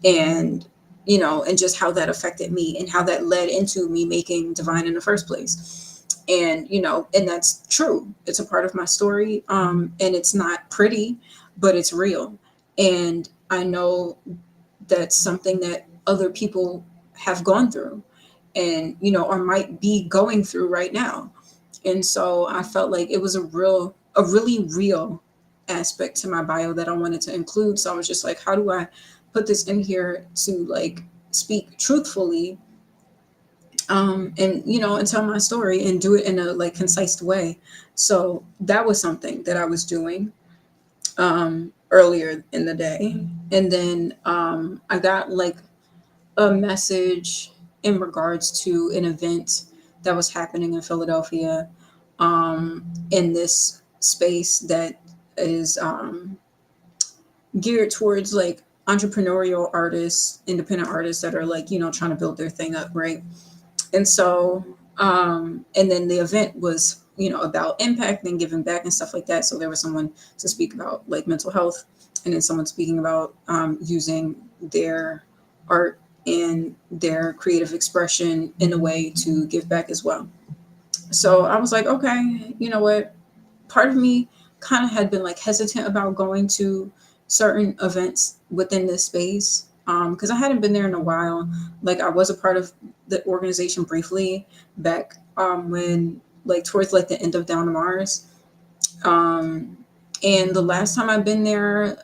and and just how that affected me and how that led into me making Divine in the first place. And and that's true, it's a part of my story, and it's not pretty, but it's real. And I know that's something that other people have gone through and or might be going through right now. And so I felt like it was a really real aspect to my bio that I wanted to include. So I was just like, how do I put this in here to like speak truthfully, and and tell my story and do it in a like concise way. So that was something that I was doing earlier in the day. And then I got like a message in regards to an event that was happening in Philadelphia, in this space that is geared towards like entrepreneurial artists, independent artists that are like, trying to build their thing up, right? And so, and then the event was, about impact and giving back and stuff like that. So there was someone to speak about like mental health, and then someone speaking about using their art and their creative expression in a way to give back as well. So I was like, okay, you know what? Part of me kind of had been like hesitant about going to certain events within this space, because I hadn't been there in a while. Like I was a part of the organization briefly back, when like towards like the end of Down to Mars. Um, and the last time I've been there,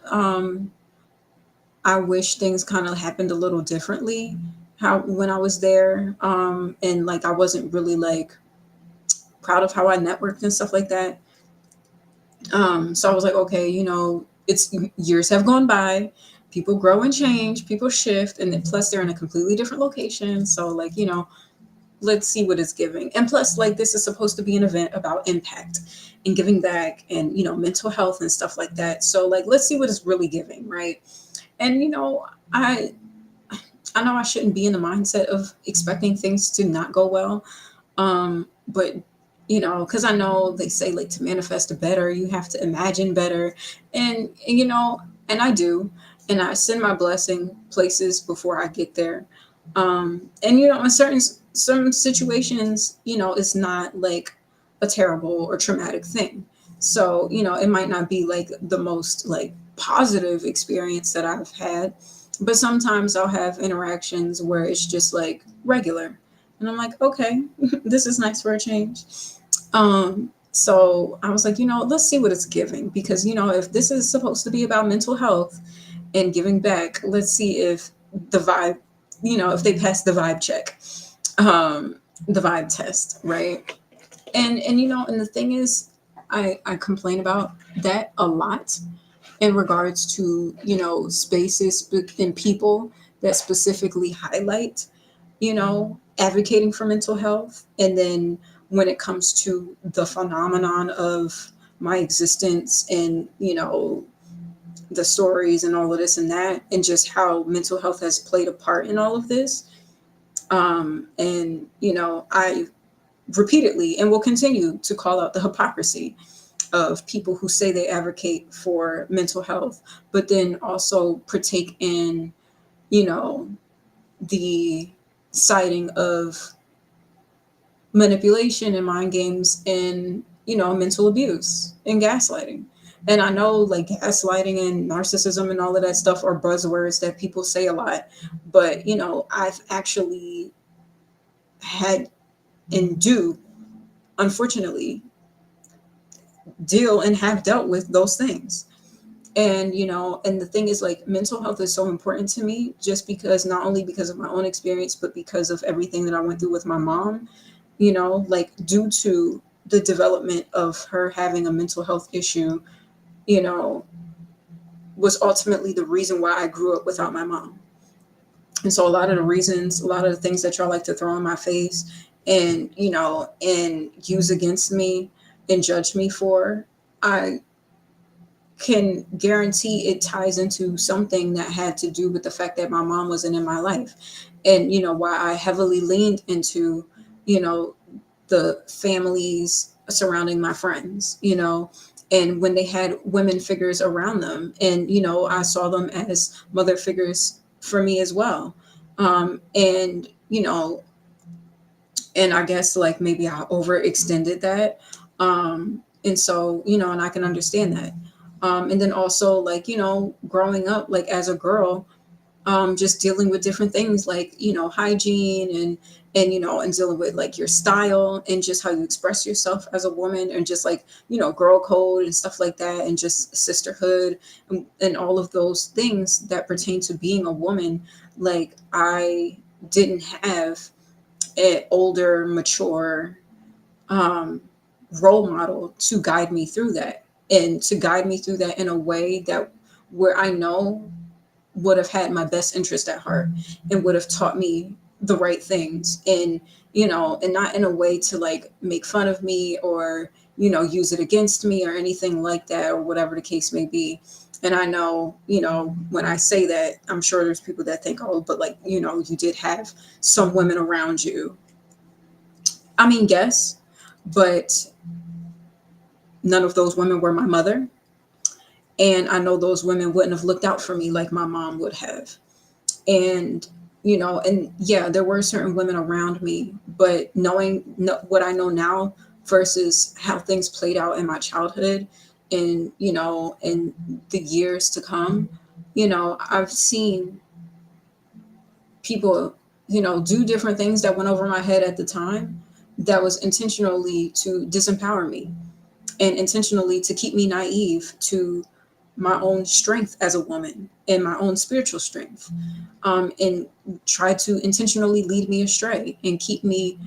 I wish things kind of happened a little differently. How when I was there, and like I wasn't really like proud of how I networked and stuff like that. So I was like, okay, it's years have gone by, people grow and change, people shift, and then plus they're in a completely different location. So like, let's see what it's giving. And plus, like this is supposed to be an event about impact and giving back and mental health and stuff like that. So like, let's see what it's really giving, right? And I know I shouldn't be in the mindset of expecting things to not go well. But because I know they say like to manifest better, you have to imagine better, and and I do, and I send my blessing places before I get there. And in some situations, it's not like a terrible or traumatic thing. So it might not be like the most like positive experience that I've had, but sometimes I'll have interactions where it's just like regular. And I'm like, okay, this is nice for a change. So I was like, let's see what it's giving. Because, if this is supposed to be about mental health and giving back, let's see if the vibe, if they pass the vibe check, the vibe test, right? And the thing is, I complain about that a lot in regards to spaces and people that specifically highlight advocating for mental health. And then when it comes to the phenomenon of my existence and the stories and all of this and that, and just how mental health has played a part in all of this, and I repeatedly and will continue to call out the hypocrisy of people who say they advocate for mental health, but then also partake in, you know, the citing of manipulation and mind games and, mental abuse and gaslighting. And I know like gaslighting and narcissism and all of that stuff are buzzwords that people say a lot, but I've actually had and do, unfortunately, deal and have dealt with those things. And and the thing is, like, mental health is so important to me, just because, not only because of my own experience, but because of everything that I went through with my mom, like, due to the development of her having a mental health issue, you know was ultimately the reason why I grew up without my mom. And so a lot of the reasons, a lot of the things that y'all like to throw in my face and and use against me and judge me for, I can guarantee it ties into something that had to do with the fact that my mom wasn't in my life. And why I heavily leaned into, you know the families surrounding my friends, and when they had women figures around them, and I saw them as mother figures for me as well. And and I guess, like, maybe I overextended that. And so, and I can understand that. And then also, like, growing up, like, as a girl, just dealing with different things, like, hygiene, and dealing with, like, your style and just how you express yourself as a woman, and just, like, girl code and stuff like that, and just sisterhood, and all of those things that pertain to being a woman. Like, I didn't have an older, mature, um, role model to guide me through that, and to guide me through that in a way that, where I know, would have had my best interest at heart, and would have taught me the right things, and not in a way to, like, make fun of me, or use it against me, or anything like that, or whatever the case may be. And I know, when I say that, I'm sure there's people that think, oh, but, like, you did have some women around you. I mean, yes, but none of those women were my mother. And I know those women wouldn't have looked out for me like my mom would have. And, and yeah, there were certain women around me, but knowing what I know now versus how things played out in my childhood, and, in the years to come, I've seen people, do different things that went over my head at the time, that was intentionally to disempower me, and intentionally to keep me naive to my own strength as a woman, and my own spiritual strength, and try to intentionally lead me astray, and keep me,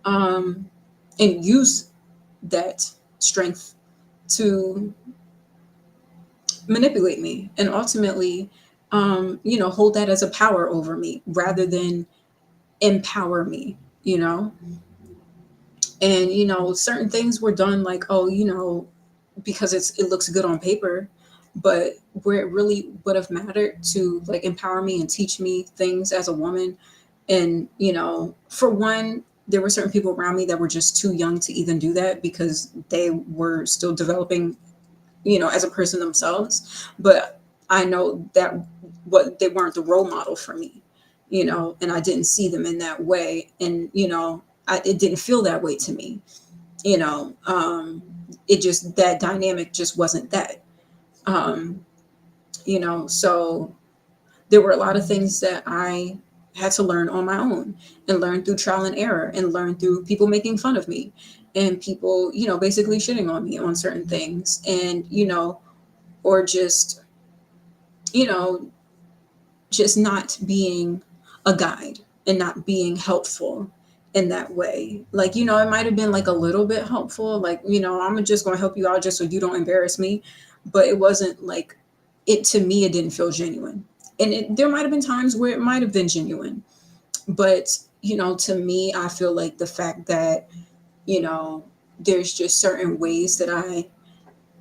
um, and use that strength to manipulate me, and ultimately, hold that as a power over me rather than empower me, you know? And, certain things were done, like, oh, because it looks good on paper, but where it really would have mattered to, like, empower me and teach me things as a woman. And, for one, there were certain people around me that were just too young to even do that, because they were still developing, as a person themselves. But I know that what they weren't the role model for me, and I didn't see them in that way. And, it didn't feel that way to me, you know, um, it just, that dynamic just wasn't that, um, so there were a lot of things that I had to learn on my own, and learn through trial and error, and learn through people making fun of me, and people, basically shitting on me on certain things, and, or you know, just not being a guide, and not being helpful in that way. Like, it might have been, like, a little bit helpful, like, I'm just going to help you out just so you don't embarrass me. But it wasn't like, it, to me, it didn't feel genuine. And there might have been times where it might have been genuine. But, to me, I feel like the fact that, you know, there's just certain ways that I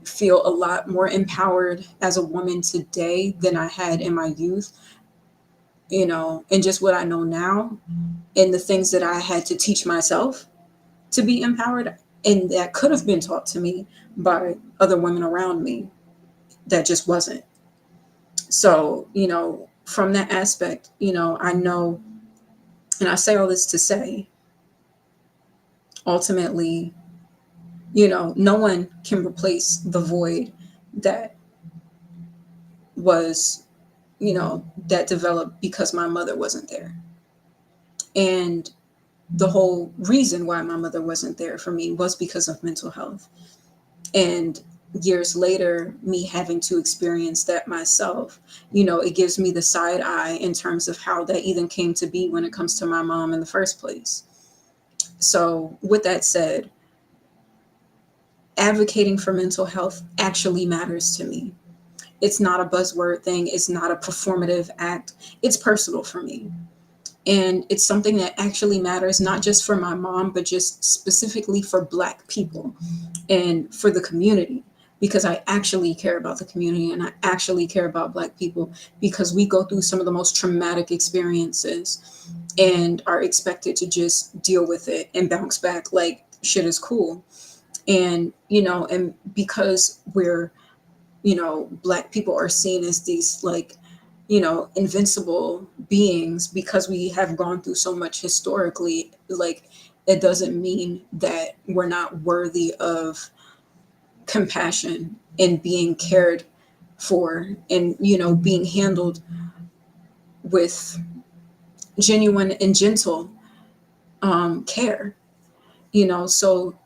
feel a lot more empowered as a woman today than I had in my youth, and just what I know now, and the things that I had to teach myself to be empowered. And that could have been taught to me by other women around me that just wasn't. So, from that aspect, I know, and I say all this to say, ultimately, no one can replace the void that was, that developed because my mother wasn't there. And the whole reason why my mother wasn't there for me was because of mental health. And years later, me having to experience that myself, it gives me the side eye in terms of how that even came to be when it comes to my mom in the first place. So, with that said, advocating for mental health actually matters to me. It's not a buzzword thing, it's not a performative act, it's personal for me. And it's something that actually matters, not just for my mom, but just specifically for Black people and for the community, because I actually care about the community and I actually care about Black people, because we go through some of the most traumatic experiences and are expected to just deal with it and bounce back like shit is cool. And, and because we're, Black people are seen as these like, invincible beings because we have gone through so much historically, like, it doesn't mean that we're not worthy of compassion and being cared for and, being handled with genuine and gentle care. So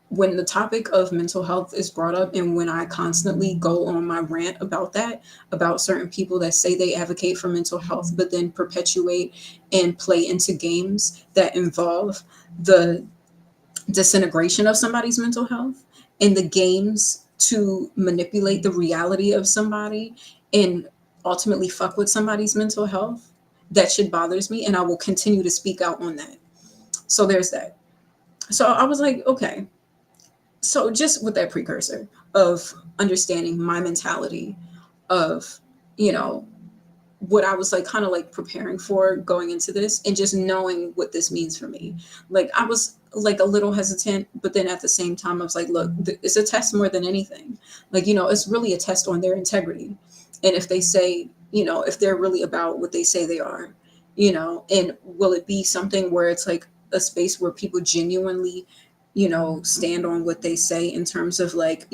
when the topic of mental health is brought up and when I constantly go on my rant about that, about certain people that say they advocate for mental health, but then perpetuate and play into games that involve the disintegration of somebody's mental health and the games to manipulate the reality of somebody and ultimately fuck with somebody's mental health, that shit bothers me. And I will continue to speak out on that. So there's that. So I was like, okay, so just with that precursor of understanding my mentality of, you know what I was like kind of like preparing for going into this and just knowing what this means for me, like I was like a little hesitant, but then at the same time I was like, look, it's a test more than anything. Like, it's really a test on their integrity, and if they say, if they're really about what they say they are, and will it be something where it's like a space where people genuinely, stand on what they say in terms of like,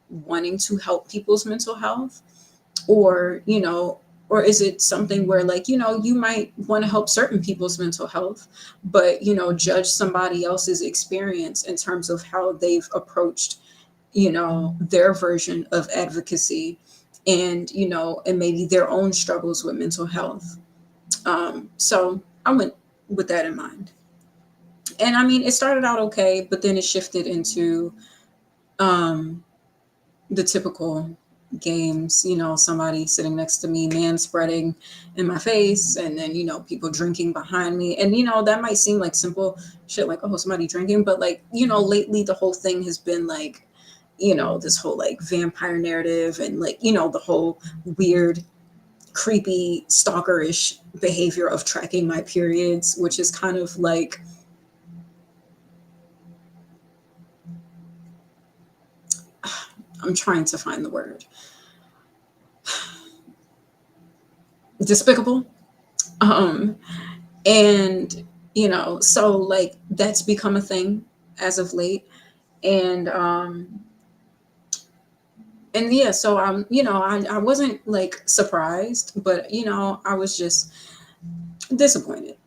wanting to help people's mental health, or, or is it something where like, you might want to help certain people's mental health, but, judge somebody else's experience in terms of how they've approached, their version of advocacy, and, and maybe their own struggles with mental health. So I went with that in mind. And I mean, it started out okay, but then it shifted into um, the typical games, somebody sitting next to me, man spreading in my face, and then, people drinking behind me. And, that might seem like simple shit, like, oh, somebody drinking. But, like, lately the whole thing has been like, this whole like vampire narrative and like, the whole weird, creepy, stalkerish behavior of tracking my periods, which is kind of like, I'm trying to find the word, despicable. Um, and so like that's become a thing as of late. And yeah, so I wasn't like surprised, but I was just disappointed,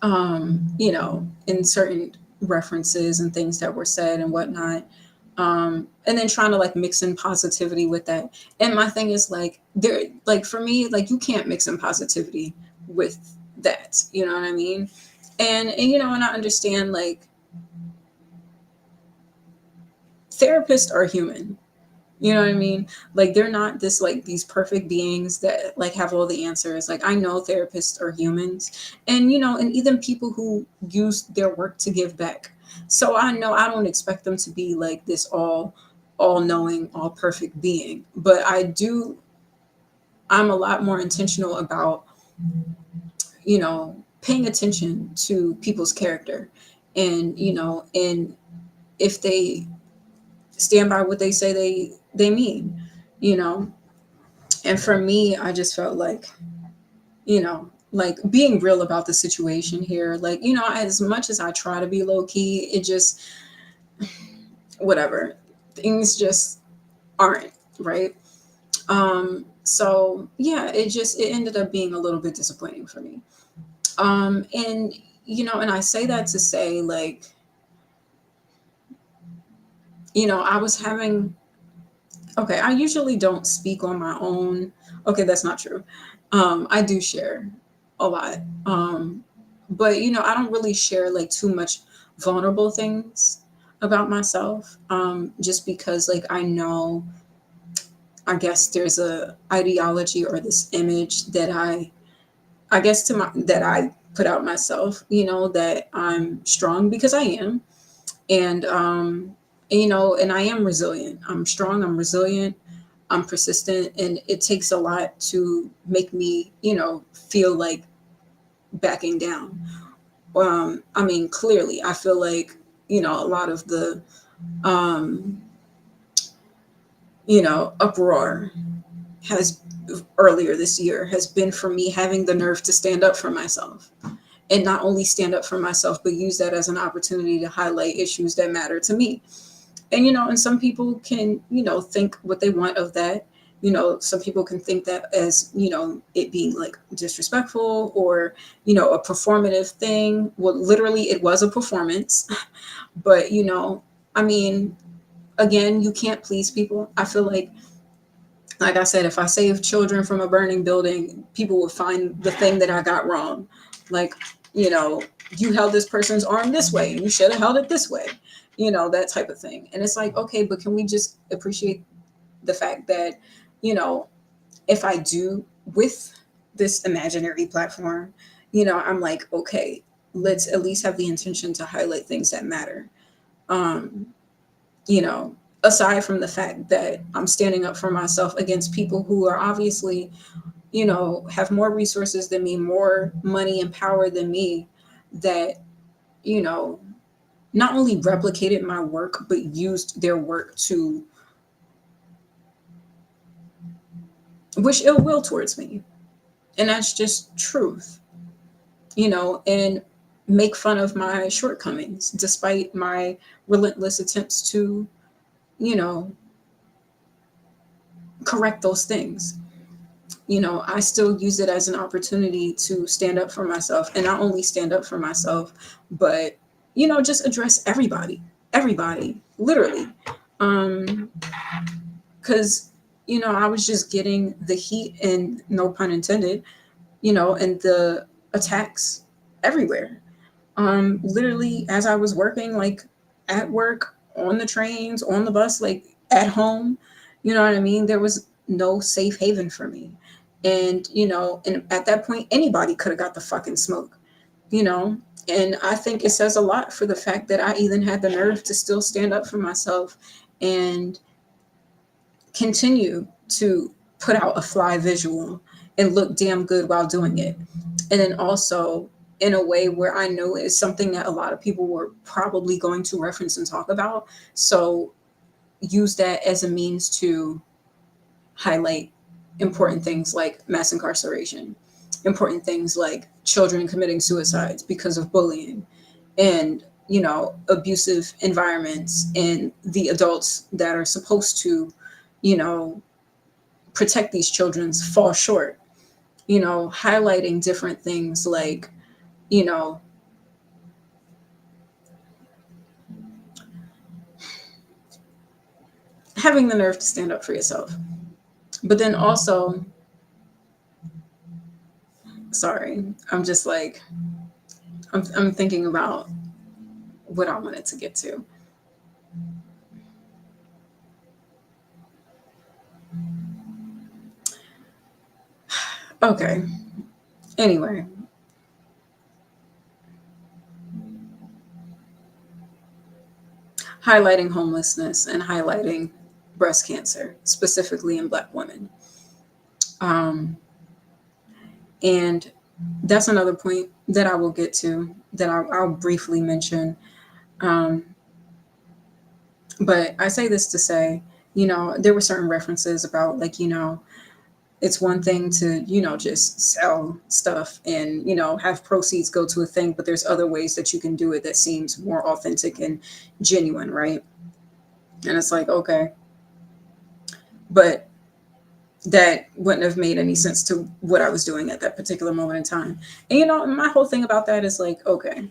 in certain references and things that were said and whatnot. And then trying to like mix in positivity with that. And my thing is like, there, like for me, like you can't mix in positivity with that, you know what I mean? And and I understand like therapists are human. You know what I mean? Like they're not this like these perfect beings that like have all the answers. Like I know therapists are humans, and and even people who use their work to give back. So I know I don't expect them to be like this all knowing, all perfect being. But I'm a lot more intentional about, paying attention to people's character, and and if they stand by what they say they mean, you know. And for me, I just felt like, like being real about the situation here, like, as much as I try to be low key, it just, whatever, things just aren't right. So yeah, it ended up being a little bit disappointing for me. And and I say that to say, like, I was having, okay, I usually don't speak on my own. Okay, that's not true. I do share a lot. But I don't really share like too much vulnerable things about myself. Just because, like, I know, I guess there's a ideology or this image that I guess to my that I put out myself, that I'm strong, because I am. And I am resilient. I'm strong, I'm resilient, I'm persistent, and it takes a lot to make me, feel like backing down. I mean, clearly, I feel like, a lot of the, um, uproar has earlier this year has been for me having the nerve to stand up for myself, and not only stand up for myself, but use that as an opportunity to highlight issues that matter to me. And some people can, think what they want of that. Some people can think that as, it being like disrespectful, or, a performative thing. Well, literally, it was a performance. But, I mean, again, you can't please people. I feel like I said, if I saved children from a burning building, people would find the thing that I got wrong. Like, you know, you held this person's arm this way and you should have held it this way, that type of thing. And it's like, okay, but can we just appreciate the fact that, you know, if I do with this imaginary platform, I'm like, okay, let's at least have the intention to highlight things that matter. Um, you know, aside from the fact that I'm standing up for myself against people who are obviously, have more resources than me, more money and power than me, that, you know, not only replicated my work, but used their work to wish ill will towards me. And that's just truth, and make fun of my shortcomings despite my relentless attempts to, you know, correct those things. I still use it as an opportunity to stand up for myself, and not only stand up for myself, but, just address everybody, literally. Um, cause, I was just getting the heat, and no pun intended, and the attacks everywhere. Literally, as I was working, like at work, on the trains, on the bus, like at home, you know what I mean? There was no safe haven for me. And at that point, anybody could have got the fucking smoke, you know? And I think it says a lot for the fact that I even had the nerve to still stand up for myself and continue to put out a fly visual and look damn good while doing it. And then also in a way where I know is something that a lot of people were probably going to reference and talk about. So use that as a means to highlight important things like mass incarceration, important things like children committing suicides because of bullying, and, abusive environments, and the adults that are supposed to, you know, protect these children fall short. Highlighting different things like, you know, having the nerve to stand up for yourself. But then also, sorry, I'm just like, I'm thinking about what I wanted to get to. Okay. Anyway, highlighting homelessness and highlighting breast cancer, specifically in Black women. Um, and that's another point that I will get to, that I'll briefly mention. Um, But I say this to say, there were certain references about like, it's one thing to, just sell stuff and, have proceeds go to a thing, but there's other ways that you can do it that seems more authentic and genuine, right? And it's like, okay, but that wouldn't have made any sense to what I was doing at that particular moment in time. And, my whole thing about that is like, okay,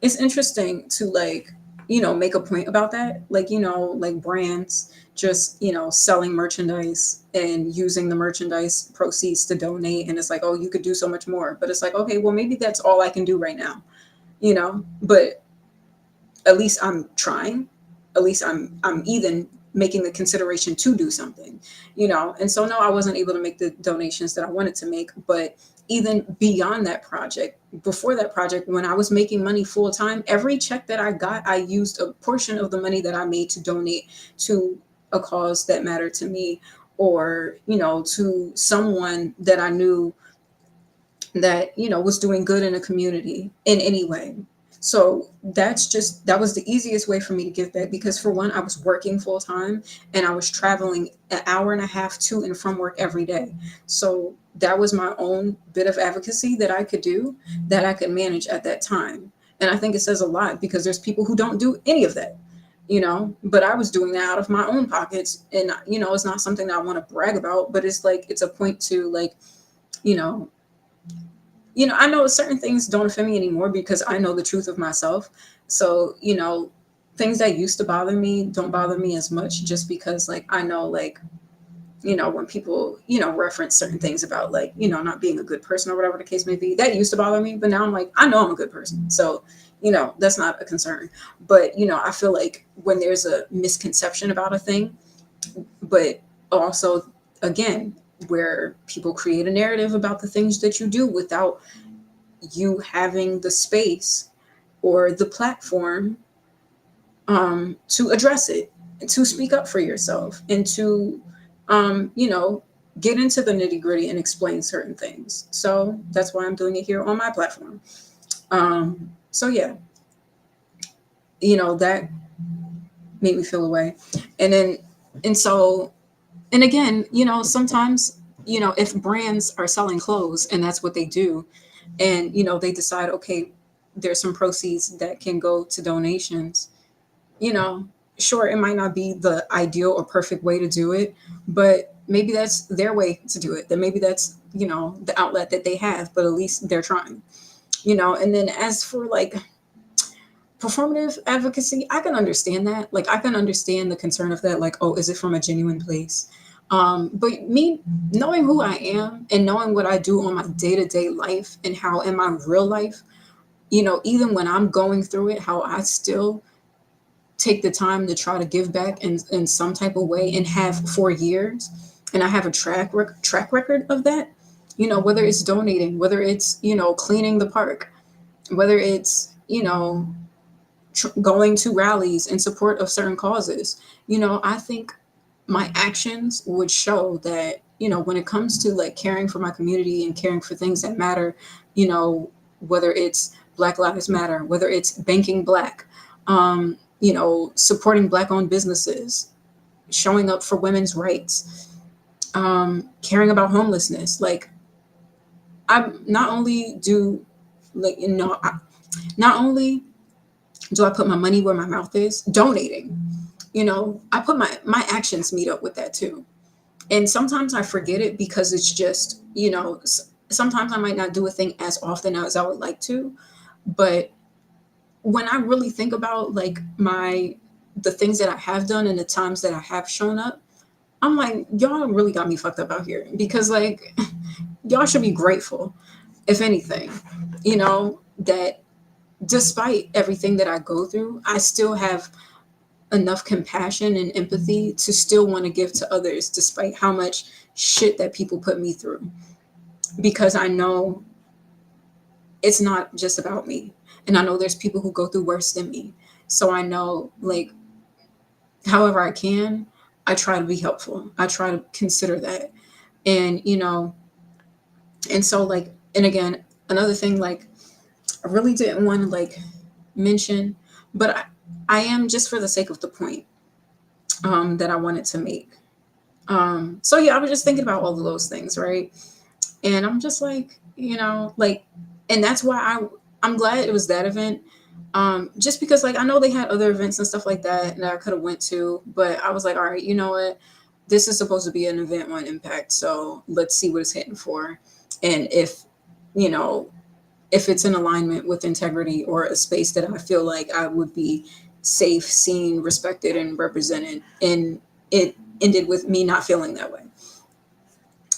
it's interesting to like, make a point about that. Like, like brands just, selling merchandise and using the merchandise proceeds to donate. And it's like, oh, you could do so much more. But it's like, okay, well, maybe that's all I can do right now, but at least I'm trying. At least I'm even making the consideration to do something, And so no, I wasn't able to make the donations that I wanted to make, but even beyond that project, before that project, when I was making money full time, every check that I got, I used a portion of the money that I made to donate to a cause that mattered to me, or, to someone that I knew that was doing good in a community in any way. So that was the easiest way for me to give back, because for one, I was working full time and I was traveling an hour and a half to and from work every day. So that was my own bit of advocacy that I could do, that I could manage at that time. And I think it says a lot, because there's people who don't do any of that, but I was doing that out of my own pockets. And it's not something that I want to brag about, but it's like, it's a point to like, you know I know certain things don't offend me anymore because I know the truth of myself. So, things that used to bother me don't bother me as much, just because like I know, like, when people, reference certain things about like, not being a good person or whatever the case may be, that used to bother me. But now I'm like, I know I'm a good person. So, that's not a concern. But, I feel like when there's a misconception about a thing, but also, again, where people create a narrative about the things that you do without you having the space or the platform, to address it, to speak up for yourself, and to, get into the nitty gritty and explain certain things. So that's why I'm doing it here on my platform. So yeah, that made me feel away. And then, and so, and again, sometimes, if brands are selling clothes and that's what they do, and, they decide, okay, there's some proceeds that can go to donations, you know, sure, it might not be the ideal or perfect way to do it, but maybe that's their way to do it. Then maybe that's, the outlet that they have, but at least they're trying, and then as for like performative advocacy, I can understand that. Like, I can understand the concern of that. Like, oh, is it from a genuine place? But me knowing who I am and knowing what I do on my day to day life and how in my real life, even when I'm going through it, how I still take the time to try to give back in some type of way, and have for years. And I have a track record of that, whether it's donating, whether it's, cleaning the park, whether it's, going to rallies in support of certain causes. I think my actions would show that, when it comes to like caring for my community and caring for things that matter, whether it's Black Lives Matter, whether it's banking Black, supporting Black owned businesses, showing up for women's rights, caring about homelessness. Like, I'm not only do, like, not only do I put my money where my mouth is, donating, I put my actions meet up with that too. And sometimes I forget it because it's just, sometimes I might not do a thing as often as I would like to. But when I really think about like the things that I have done and the times that I have shown up, I'm like, y'all really got me fucked up out here, because like y'all should be grateful, if anything, that despite everything that I go through, I still have enough compassion and empathy to still want to give to others, despite how much shit that people put me through. Because I know it's not just about me. And I know there's people who go through worse than me. So I know, like, however I can, I try to be helpful. I try to consider that. And, and so, like, and again, another thing, like, I really didn't want to, like, mention, but I am, just for the sake of the point. that I wanted to make. So yeah, I was just thinking about all of those things, right? And I'm just like, like, and that's why I'm glad it was that event. Just because like I know they had other events and stuff like that that I could have went to, but I was like, all right, you know what? This is supposed to be an event on Impact, so let's see what it's hitting for, and you know if it's in alignment with integrity or a space that I feel like I would be safe, seen, respected, and represented. And it ended with me not feeling that way.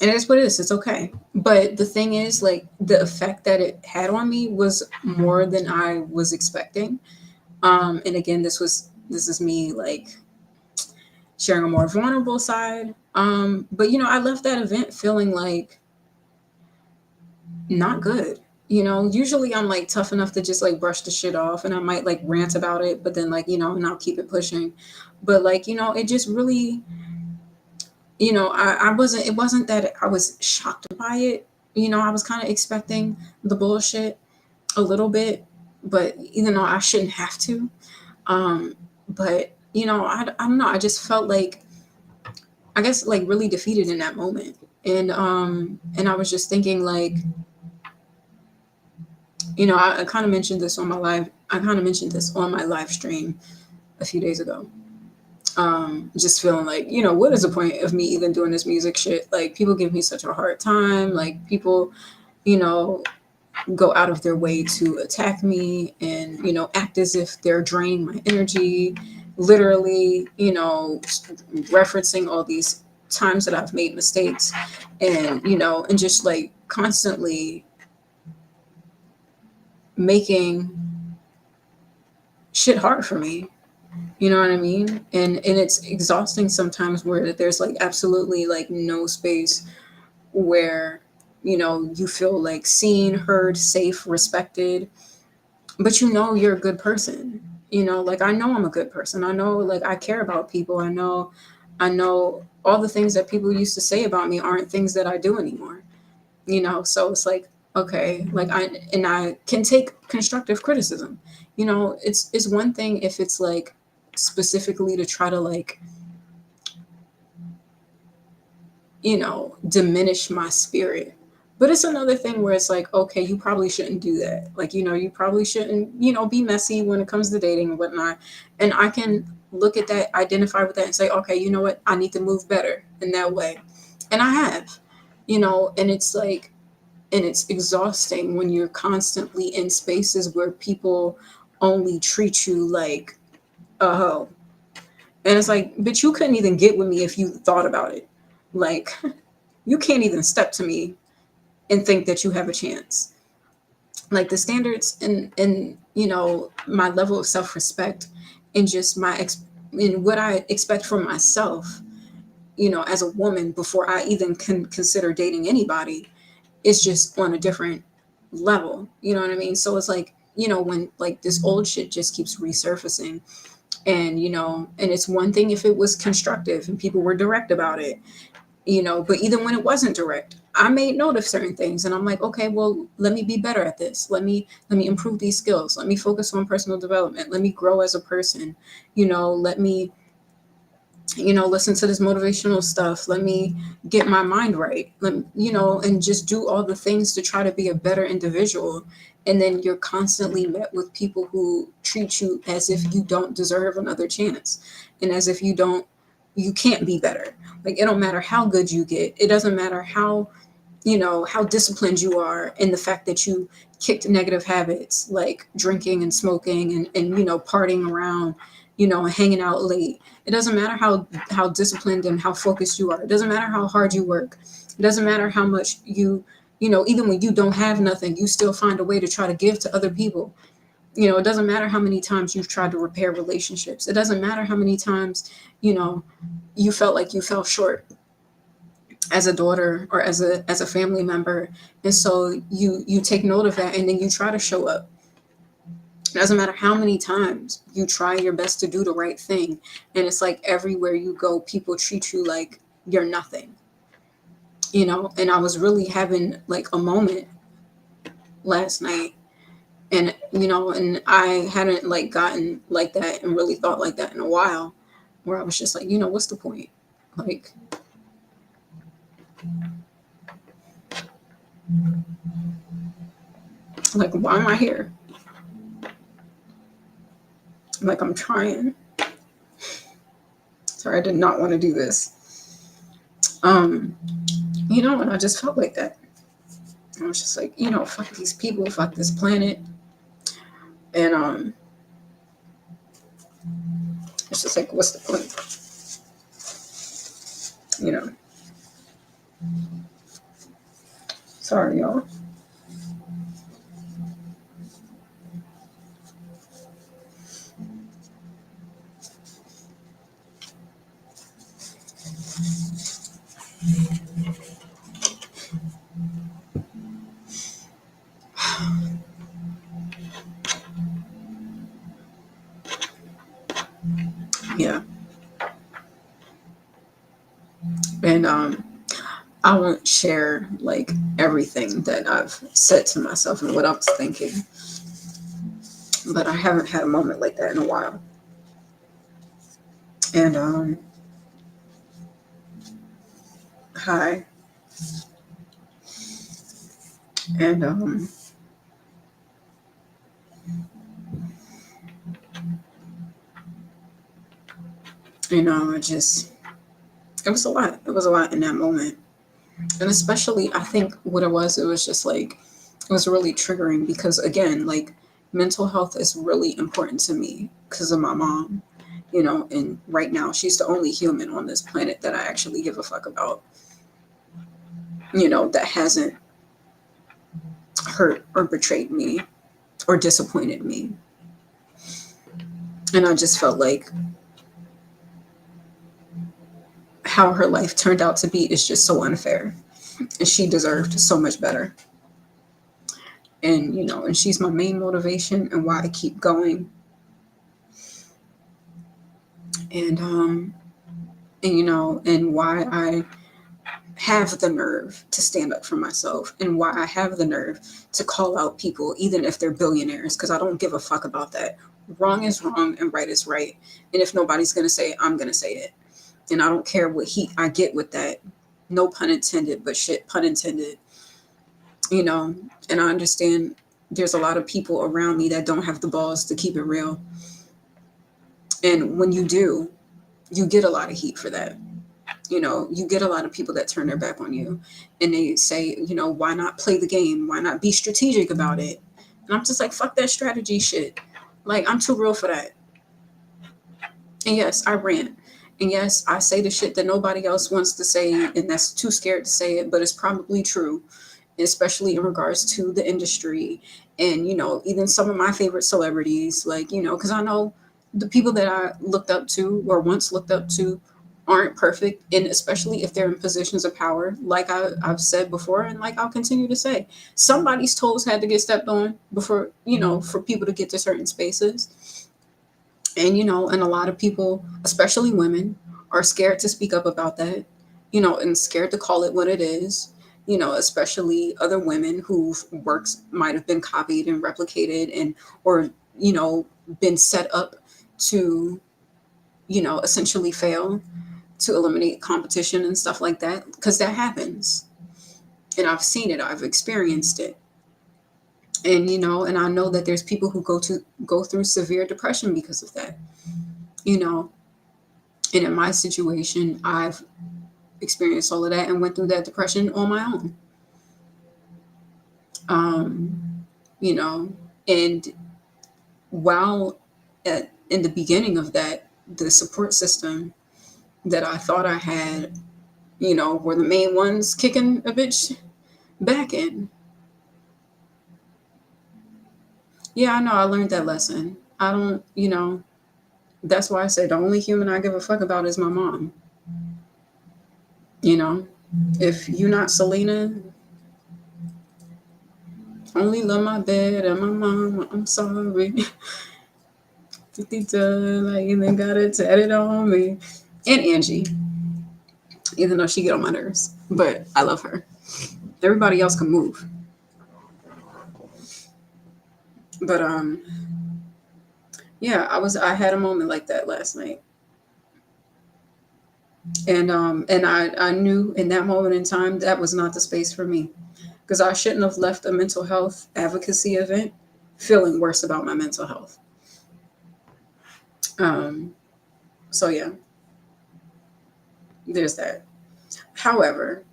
And it's what it is. It's okay. But the thing is, like, the effect that it had on me was more than I was expecting. And again, this is me like sharing a more vulnerable side. But I left that event feeling like not good. Usually I'm like tough enough to just like brush the shit off and I might like rant about it, but then like, and I'll keep it pushing. But like, it just really, it wasn't that I was shocked by it. I was kind of expecting the bullshit a little bit, but even though I shouldn't have to. Um, but, I don't know. I just felt like, I guess like really defeated in that moment. And I was just thinking like, I kind of mentioned this on my live. I kind of mentioned this on my live stream a few days ago. Just feeling like, what is the point of me even doing this music shit? Like, people give me such a hard time. Like, people, you know, go out of their way to attack me and, act as if they're draining my energy. Literally, referencing all these times that I've made mistakes and, and just like constantly making shit hard for me. You know what I mean? And it's exhausting sometimes where there's like absolutely like no space where you feel like seen, heard, safe, respected, but you're a good person. Like I know I'm a good person. I know like I care about people. I know all the things that people used to say about me aren't things that I do anymore. So it's like, okay, like I can take constructive criticism. It's one thing if it's like specifically to try to like diminish my spirit, but it's another thing where it's like, okay, you probably shouldn't do that. Like, you probably shouldn't be messy when it comes to dating and whatnot. And I can look at that, identify with that, and say, okay, you know what, I need to move better in that way. And I have, and it's like, and it's exhausting when you're constantly in spaces where people only treat you like a hoe. And it's like, but you couldn't even get with me if you thought about it. Like, you can't even step to me and think that you have a chance. Like the standards and my level of self-respect and just and what I expect from myself, as a woman before I even can consider dating anybody, is just on a different level. You know what I mean? So it's like, when like this old shit just keeps resurfacing, and and it's one thing if it was constructive and people were direct about it, but even when it wasn't direct, I made note of certain things and I'm like, okay, well, let me be better at this. Let me improve these skills. Let me focus on personal development. Let me grow as a person. Let me listen to this motivational stuff. Let me get my mind right. And just do all the things to try to be a better individual. And then you're constantly met with people who treat you as if you don't deserve another chance and as if you can't be better. Like, it don't matter how good you get. It doesn't matter how disciplined you are, and the fact that you kicked negative habits like drinking and smoking and partying around, and hanging out late. It doesn't matter how disciplined and how focused you are. It doesn't matter how hard you work. It doesn't matter how much even when you don't have nothing, you still find a way to try to give to other people. It doesn't matter how many times you've tried to repair relationships. It doesn't matter how many times you felt like you fell short as a daughter or as a family member. And so you take note of that and then you try to show up. It doesn't matter how many times you try your best to do the right thing, and it's like everywhere you go people treat you like you're nothing. And I was really having like a moment last night, and I hadn't like gotten like that and really thought like that in a while. where I was just like, what's the point? Like, why am I here? Like, I'm trying. Sorry, I did not want to do this. Um, and I just felt like that. I was just like, fuck these people, fuck this planet. And it's just like, what's the point? You know. Sorry, y'all. Yeah. And I won't share like everything that I've said to myself and what I was thinking. But I haven't had a moment like that in a while. And hi. And it was a lot. It was a lot in that moment. And especially I think what it was just like it was really triggering because again, like mental health is really important to me because of my mom, and right now she's the only human on this planet that I actually give a fuck about, that hasn't hurt or betrayed me or disappointed me. And I just felt like how her life turned out to be is just so unfair. And she deserved so much better. And, and she's my main motivation and why I keep going. And, and why I have the nerve to stand up for myself and why I have the nerve to call out people, even if they're billionaires, because I don't give a fuck about that. Wrong is wrong and right is right. And if nobody's going to say it, I'm going to say it. And I don't care what heat I get with that. No pun intended, but shit, pun intended. And I understand there's a lot of people around me that don't have the balls to keep it real. And when you do, you get a lot of heat for that. You get a lot of people that turn their back on you and they say, why not play the game? Why not be strategic about it? And I'm just like, fuck that strategy shit. Like, I'm too real for that. And yes, I rant. And yes, I say the shit that nobody else wants to say and that's too scared to say it, but it's probably true, especially in regards to the industry and, even some of my favorite celebrities, like, because I know the people that I looked up to or once looked up to aren't perfect. And especially if they're in positions of power, like I've said before, and like I'll continue to say, somebody's toes had to get stepped on before, for people to get to certain spaces. And, and a lot of people, especially women, are scared to speak up about that, and scared to call it what it is, especially other women whose works might have been copied and replicated and, or, been set up to, essentially fail, to eliminate competition and stuff like that, because that happens. And I've seen it, I've experienced it. And, and I know that there's people who go through severe depression because of that, you know, and in my situation, I've experienced all of that and went through that depression on my own. Um, you know, and while in the beginning of that, the support system that I thought I had, were the main ones kicking a bitch back in. Yeah, I know I learned that lesson. I don't, that's why I say the only human I give a fuck about is my mom. You know, if you're not Selena, only love my bed and my mom. I'm sorry. 52, like, and then got it tatted on me. And Angie, even though she get on my nerves, but I love her. Everybody else can move. But yeah, I had a moment like that last night. And I knew in that moment in time that was not the space for me, because I shouldn't have left a mental health advocacy event feeling worse about my mental health. Um, so yeah, there's that. However,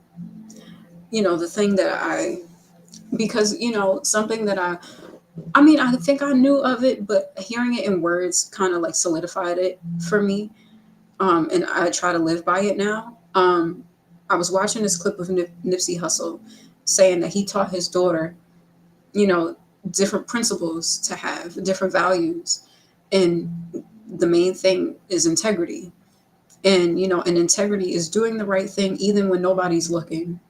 the thing that because something that I mean, I think I knew of it, but hearing it in words kind of like solidified it for me. And I try to live by it now. I was watching this clip of Nipsey Hussle saying that he taught his daughter, you know, different principles to have, different values. And the main thing is integrity. And integrity is doing the right thing even when nobody's looking.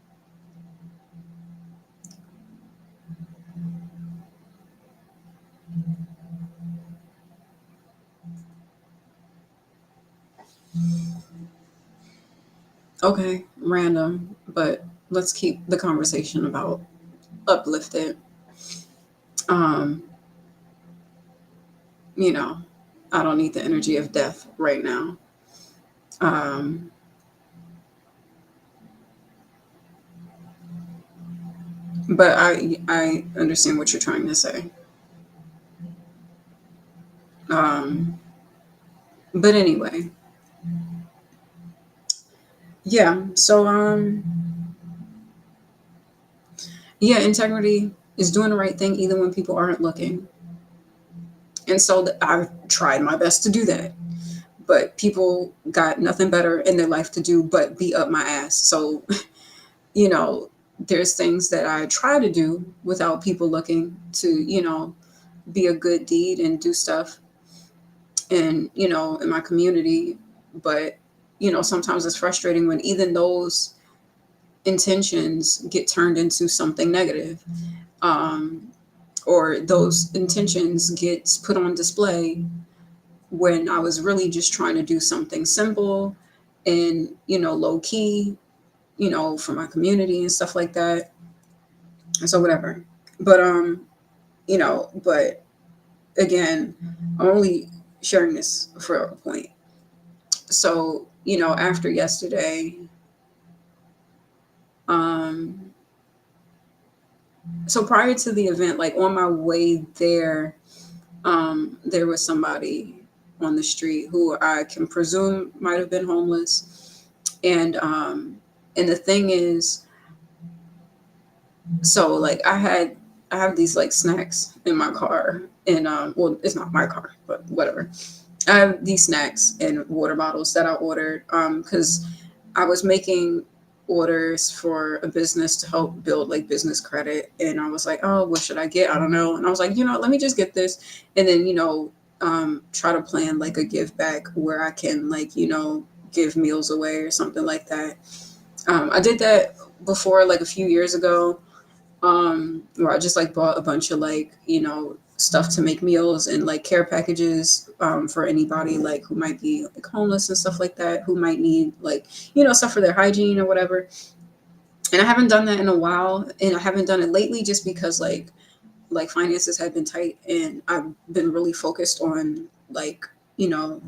Okay, random, but let's keep the conversation about uplifted. Um, you know, I don't need the energy of death right now. Um, but I understand what you're trying to say. Um, but anyway, yeah. So yeah, integrity is doing the right thing even when people aren't looking. And so I've tried my best to do that, but people got nothing better in their life to do but be up my ass. So you know, there's things that I try to do without people looking to, be a good deed and do stuff and, in my community. But, sometimes it's frustrating when even those intentions get turned into something negative. Um, or those intentions get put on display when I was really just trying to do something simple and, low key, for my community and stuff like that. And so whatever. But but again, I'm only sharing this for a point. So, after yesterday, um so prior to the event, like on my way there, there was somebody on the street who I can presume might have been homeless. And the thing is, so like I have these like snacks in my car, and well, it's not my car, but whatever. I have these snacks and water bottles that I ordered because I was making orders for a business to help build like business credit, and I was like, oh, what should I get? I don't know. And I was like, let me just get this, and then try to plan like a give back where I can like give meals away or something like that. I did that before like a few years ago, where I just like bought a bunch of like stuff to make meals and like care packages for anybody like who might be like homeless and stuff like that, who might need like stuff for their hygiene or whatever. And I haven't done that in a while, and I haven't done it lately just because like finances have been tight, and I've been really focused on like you know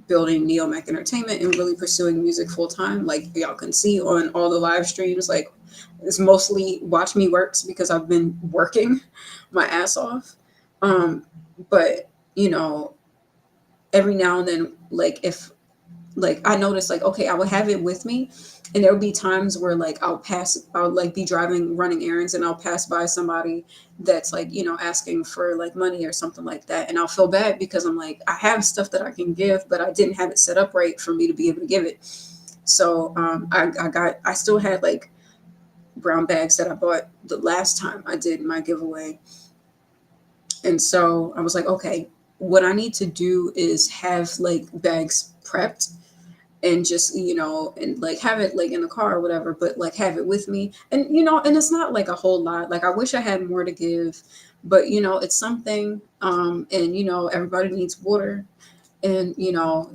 building Neo Mac Entertainment and really pursuing music full time. Like y'all can see on all the live streams, like it's mostly watch me works because I've been working my ass off. Um, but every now and then, like if like I noticed like okay, I would have it with me, and there would be times where like I'll like be driving running errands, and I'll pass by somebody that's like asking for like money or something like that, and I'll feel bad because I'm like I have stuff that I can give, but I didn't have it set up right for me to be able to give it. So I still had like brown bags that I bought the last time I did my giveaway. And so I was like, okay, what I need to do is have like bags prepped and just and like have it like in the car or whatever, but like have it with me. And and it's not like a whole lot. Like I wish I had more to give, but it's something. And everybody needs water. And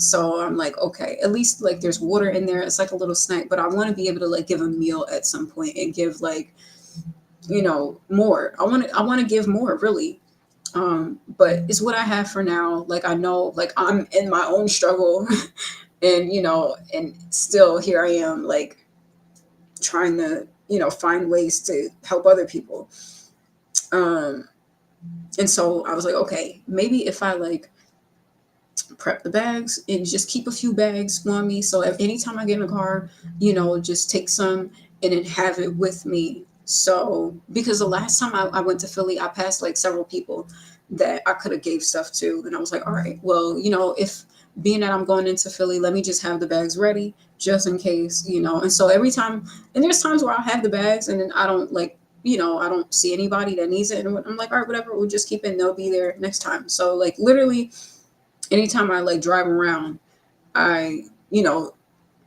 so I'm like, okay, at least like there's water in there. It's like a little snack, but I want to be able to like give a meal at some point and give like more. I want to give more, really. But it's what I have for now. Like I know like I'm in my own struggle And, and still here I am, like trying to, find ways to help other people. Um, and so I was like, okay, maybe if I like prep the bags and just keep a few bags on me. So if anytime I get in a car, just take some and then have it with me. So because the last time I went to Philly, I passed like several people that I could have gave stuff to. And I was like, all right, well, if being that I'm going into Philly, let me just have the bags ready just in case, And so every time, and there's times where I'll have the bags and then I don't like, I don't see anybody that needs it. And I'm like, all right, whatever, we'll just keep it and they'll be there next time. So like literally anytime I like drive around, I,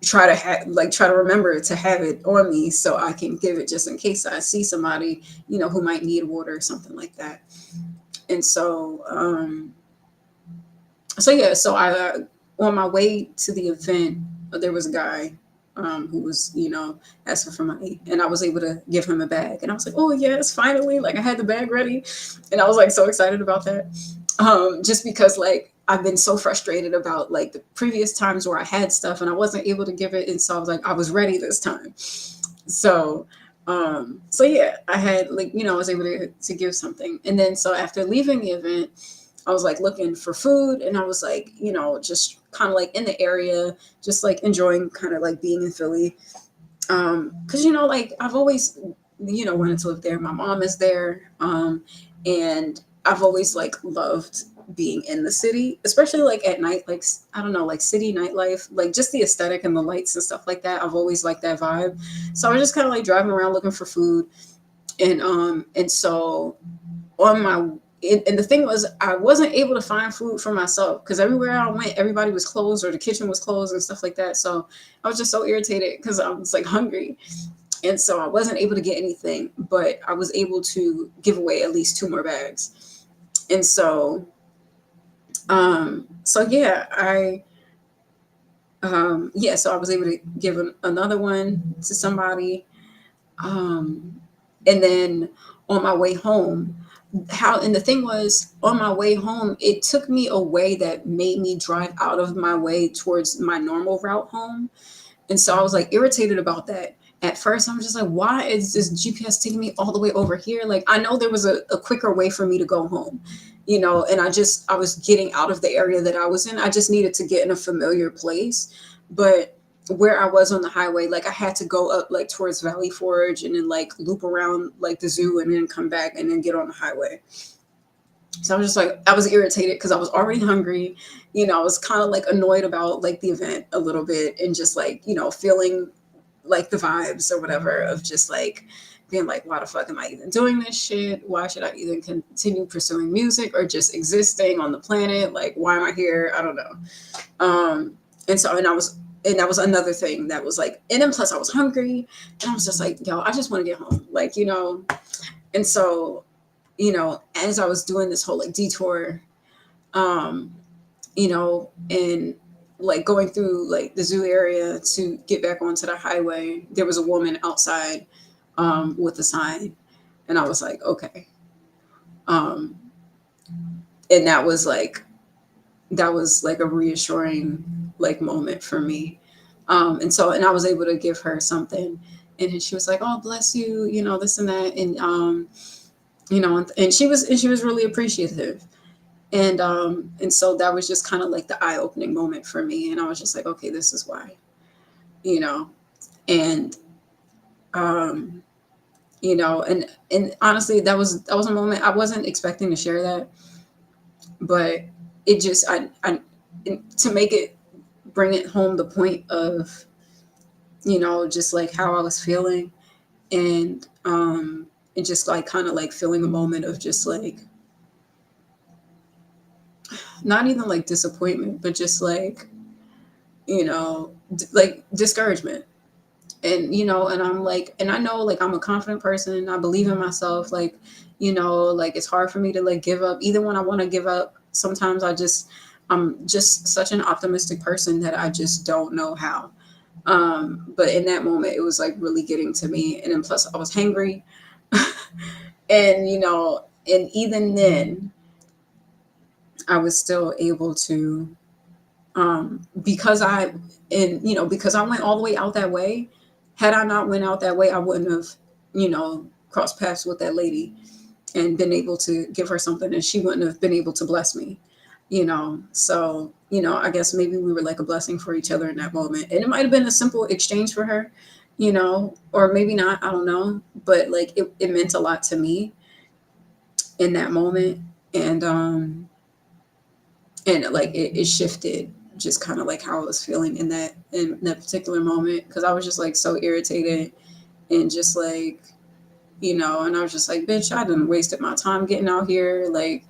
try to remember to have it on me so I can give it just in case I see somebody, who might need water or something like that. And so yeah, so I on my way to the event, there was a guy who was, asking for money, and I was able to give him a bag, and I was like, oh yes, finally! Like I had the bag ready, and I was like so excited about that, just because like I've been so frustrated about like the previous times where I had stuff and I wasn't able to give it, and so I was like I was ready this time. So so yeah, I had like I was able to give something, and then so after leaving the event I was like looking for food and I was like, just kind of like in the area, just like enjoying kind of like being in Philly. Cause like I've always, wanted to live there. My mom is there. And I've always like loved being in the city, especially like at night, like, I don't know, like city nightlife, like just the aesthetic and the lights and stuff like that. I've always liked that vibe. So I was just kind of like driving around looking for food. And so on my and the thing was I wasn't able to find food for myself because everywhere I went everybody was closed or the kitchen was closed and stuff like that. So I was just so irritated because I was like hungry, and so I wasn't able to get anything, but I was able to give away at least two more bags. And so yeah, so I was able to give another one to somebody. um and then on my way home, and the thing was on my way home it took me a way that made me drive out of my way towards my normal route home. And so I was like irritated about that. At first I'm just like, why is this GPS taking me all the way over here? Like I know there was a quicker way for me to go home, and I was getting out of the area that I was in. I just needed to get in a familiar place. But where I was on the highway, like I had to go up like towards Valley Forge and then like loop around like the zoo and then come back and then get on the highway. So I was just like, I was irritated because I was already hungry. I was kind of like annoyed about like the event a little bit and just like, feeling like the vibes or whatever of just like being like, why the fuck am I even doing this shit? Why should I even continue pursuing music or just existing on the planet? Like, why am I here? I don't know. And so, and that was another thing that was like, and then plus I was hungry and I was just like, yo, I just want to get home. Like, and so, as I was doing this whole like detour, um, and like going through like the zoo area to get back onto the highway, there was a woman outside with a sign. And I was like, okay. Um, and that was like a reassuring like moment for me. And I was able to give her something. And then she was like, oh, bless you, this and that. And she was really appreciative. And so that was just kind of like the eye-opening moment for me. And I was just like, okay, this is why, you know, and, um, and honestly, that was a moment I wasn't expecting to share that, but it just, to make it, bring it home the point of, just like how I was feeling and just like kind of like feeling a moment of just like, not even like disappointment, but just like, like discouragement. And I'm like, and I know like I'm a confident person and I believe in myself. Like, like it's hard for me to like give up. Even when I want to give up, sometimes I'm just such an optimistic person that I just don't know how. But in that moment, it was like really getting to me. And then plus I was hangry. And even then, I was still able to, Because because I went all the way out that way. Had I not went out that way, I wouldn't have, crossed paths with that lady and been able to give her something, and she wouldn't have been able to bless me. So I guess maybe we were like a blessing for each other in that moment, and it might have been a simple exchange for her, or maybe not. I don't know, but like it meant a lot to me in that moment, and like it shifted just kind of like how I was feeling in that particular moment, because I was just like so irritated and just like, and I was just like, bitch, I done wasted my time getting out here. Like,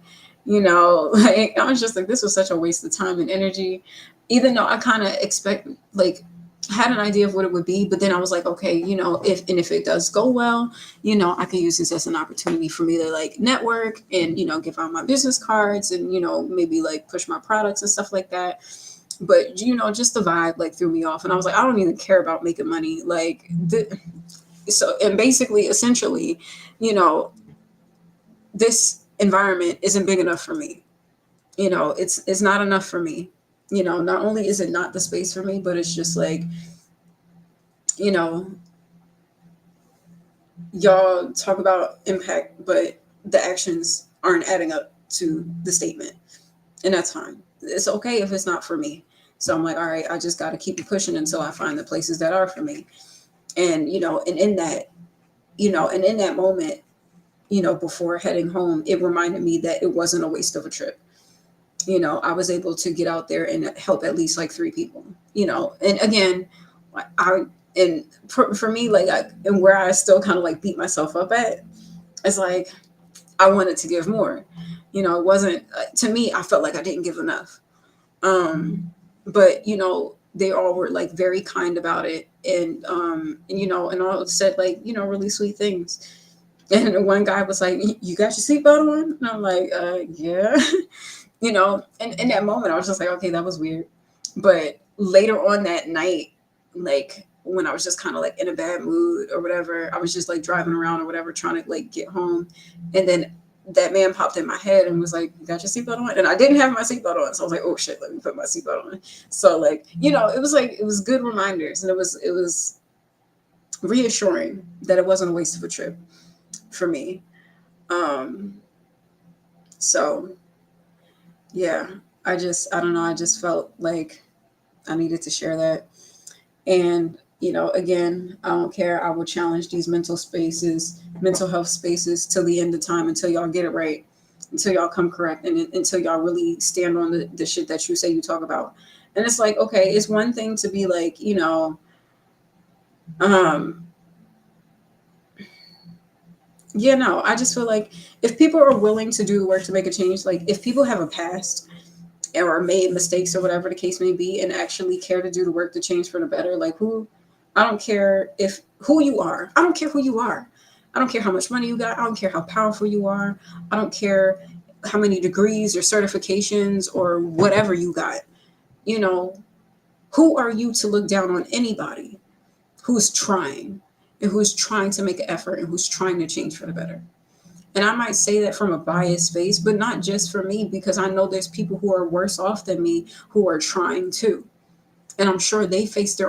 like I was just like, this was such a waste of time and energy, even though I kind of expect, like, had an idea of what it would be. But then I was like, okay, if it does go well, I can use this as an opportunity for me to like network and, give out my business cards and, maybe like push my products and stuff like that. But, just the vibe like threw me off. And I was like, I don't even care about making money. Like, so, and basically, essentially, you know, this environment isn't big enough for me. It's not enough for me. Not only is it not the space for me, but it's just like, you know, y'all talk about impact, but the actions aren't adding up to the statement. And that's fine. It's okay if it's not for me. So I'm like, all right, I just got to keep it pushing until I find the places that are for me. And, and in that moment, before heading home, it reminded me that it wasn't a waste of a trip. I was able to get out there and help at least like 3 people, and again, I, and for me, like, and where I still kind of like beat myself up at, it's like, I wanted to give more, it wasn't, to me, I felt like I didn't give enough. But, they all were like very kind about it. And all said like, really sweet things. And one guy was like, "You got your seatbelt on?" And I'm like, yeah. And in that moment, I was just like, okay, that was weird. But later on that night, like when I was just kind of like in a bad mood or whatever, I was just like driving around or whatever, trying to like get home. And then that man popped in my head and was like, "You got your seatbelt on?" And I didn't have my seatbelt on. So I was like, oh shit, let me put my seatbelt on. So like, it was good reminders, and it was reassuring that it wasn't a waste of a trip for me. Um, so yeah, I don't know, I just felt like I needed to share that. And, again, I don't care. I will challenge these mental health spaces till the end of time, until y'all get it right, until y'all come correct, and until y'all really stand on the shit that you say you talk about. And it's like, okay, it's one thing to be like, um, no, I just feel like if people are willing to do the work to make a change, like if people have a past or made mistakes or whatever the case may be, and actually care to do the work to change for the better, like I don't care if who you are. I don't care who you are. I don't care how much money you got. I don't care how powerful you are. I don't care how many degrees or certifications or whatever you got. You know, who are you to look down on anybody who's trying and who's trying to make an effort and who's trying to change for the better? And I might say that from a biased space, but not just for me, because I know there's people who are worse off than me who are trying too. And I'm sure they face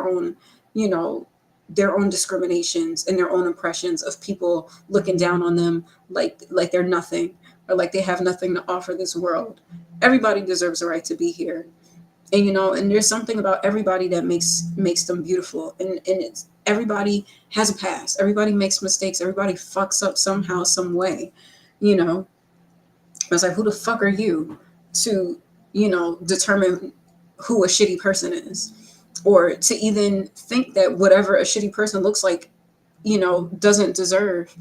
you know, their own discriminations and their own oppressions of people looking down on them like they're nothing, or like they have nothing to offer this world. Everybody deserves a right to be here. And and there's something about everybody that makes them beautiful. And it's everybody has a past. Everybody makes mistakes. Everybody fucks up somehow, some way. You know, I was like, who the fuck are you to, determine who a shitty person is? Or to even think that whatever a shitty person looks like, doesn't deserve,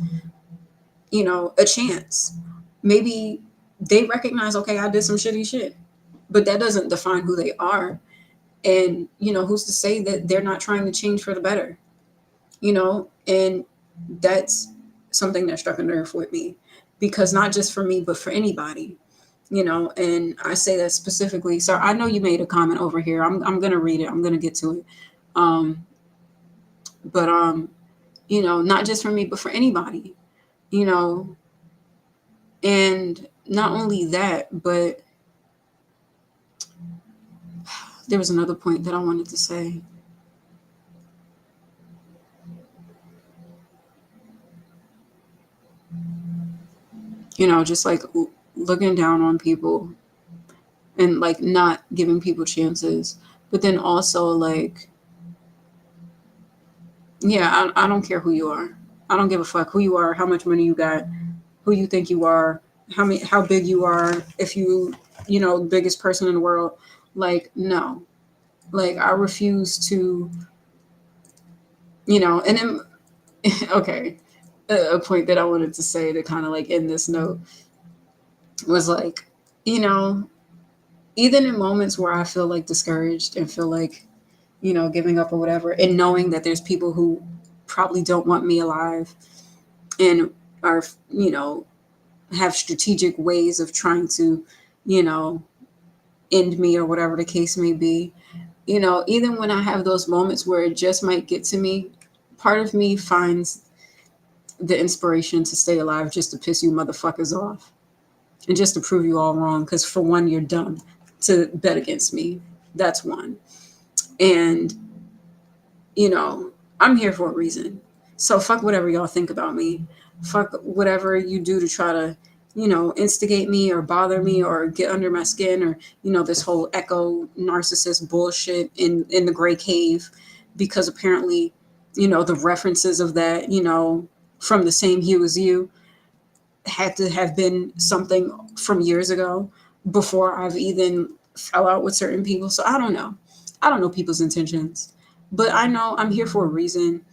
a chance. Maybe they recognize, okay, I did some shitty shit, but that doesn't define who they are. And, who's to say that they're not trying to change for the better? And that's something that struck a nerve with me, because not just for me, but for anybody, and I say that specifically. So I know you made a comment over here. I'm going to read it. I'm going to get to it. Um, but, not just for me, but for anybody, you know, and not only that, but There was another point that I wanted to say. Just like looking down on people and like not giving people chances. But then also like, yeah, I don't care who you are. I don't give a fuck who you are, how much money you got, who you think you are, how big you are, if biggest person in the world. Like, no. Like, I refuse to, and then okay, a point that I wanted to say to kind of like end this note was like, you know, even in moments where I feel like discouraged and feel like, giving up or whatever, and knowing that there's people who probably don't want me alive and are, have strategic ways of trying to, you know, end me or whatever the case may be. Even when I have those moments where it just might get to me, part of me finds the inspiration to stay alive just to piss you motherfuckers off and just to prove you all wrong. Because for one, you're dumb to bet against me. That's one. And, you know, I'm here for a reason. So fuck whatever y'all think about me. Fuck whatever you do to try to, instigate me or bother me or get under my skin or, this whole echo narcissist bullshit in the gray cave. Because apparently, the references of that, from the same hue as you had to have been something from years ago before I've even fell out with certain people. So I don't know. I don't know people's intentions, but I know I'm here for a reason.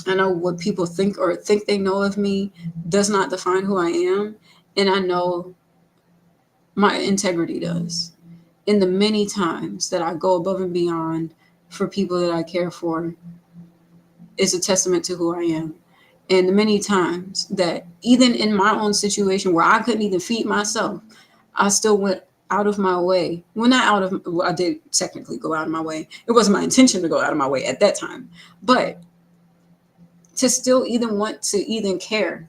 I know what people think or think they know of me does not define who I am. And I know my integrity does. In the many times that I go above and beyond for people that I care for is a testament to who I am. And the many times that even in my own situation where I couldn't even feed myself, I still went out of my way. Well, not out of, well, I did technically go out of my way. It wasn't my intention to go out of my way at that time. But to still even want to even care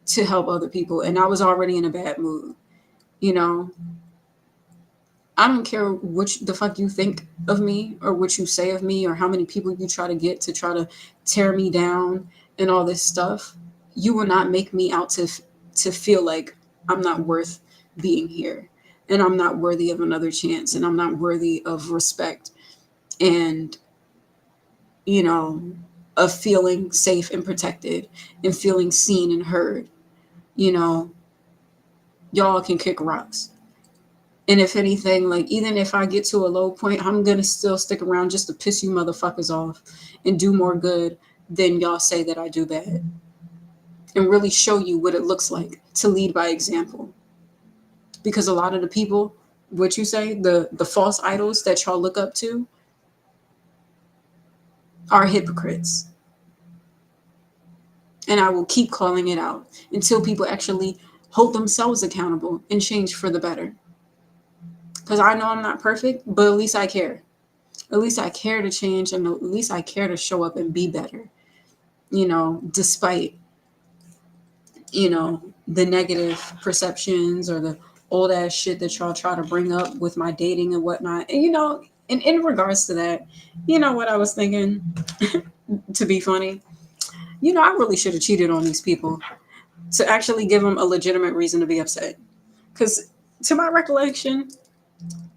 to help other people. And I was already in a bad mood. You know, I don't care what the fuck you think of me or what you say of me or how many people you try to get to try to tear me down and all this stuff. You will not make me out to feel like I'm not worth being here and I'm not worthy of another chance and I'm not worthy of respect and, you know, of feeling safe and protected and feeling seen and heard. You know, y'all can kick rocks. And if anything, like even if I get to a low point, I'm gonna still stick around just to piss you motherfuckers off and do more good than y'all say that I do bad. And really show you what it looks like to lead by example. Because a lot of the people, what you say, the false idols that y'all look up to are hypocrites. And I will keep calling it out until people actually hold themselves accountable and change for the better. Because I know I'm not perfect, but at least I care. At least I care to change and at least I care to show up and be better, despite, the negative perceptions or the old ass shit that y'all try to bring up with my dating and whatnot. And, in regards to that, what I was thinking to be funny? I really should have cheated on these people to actually give them a legitimate reason to be upset. Because to my recollection,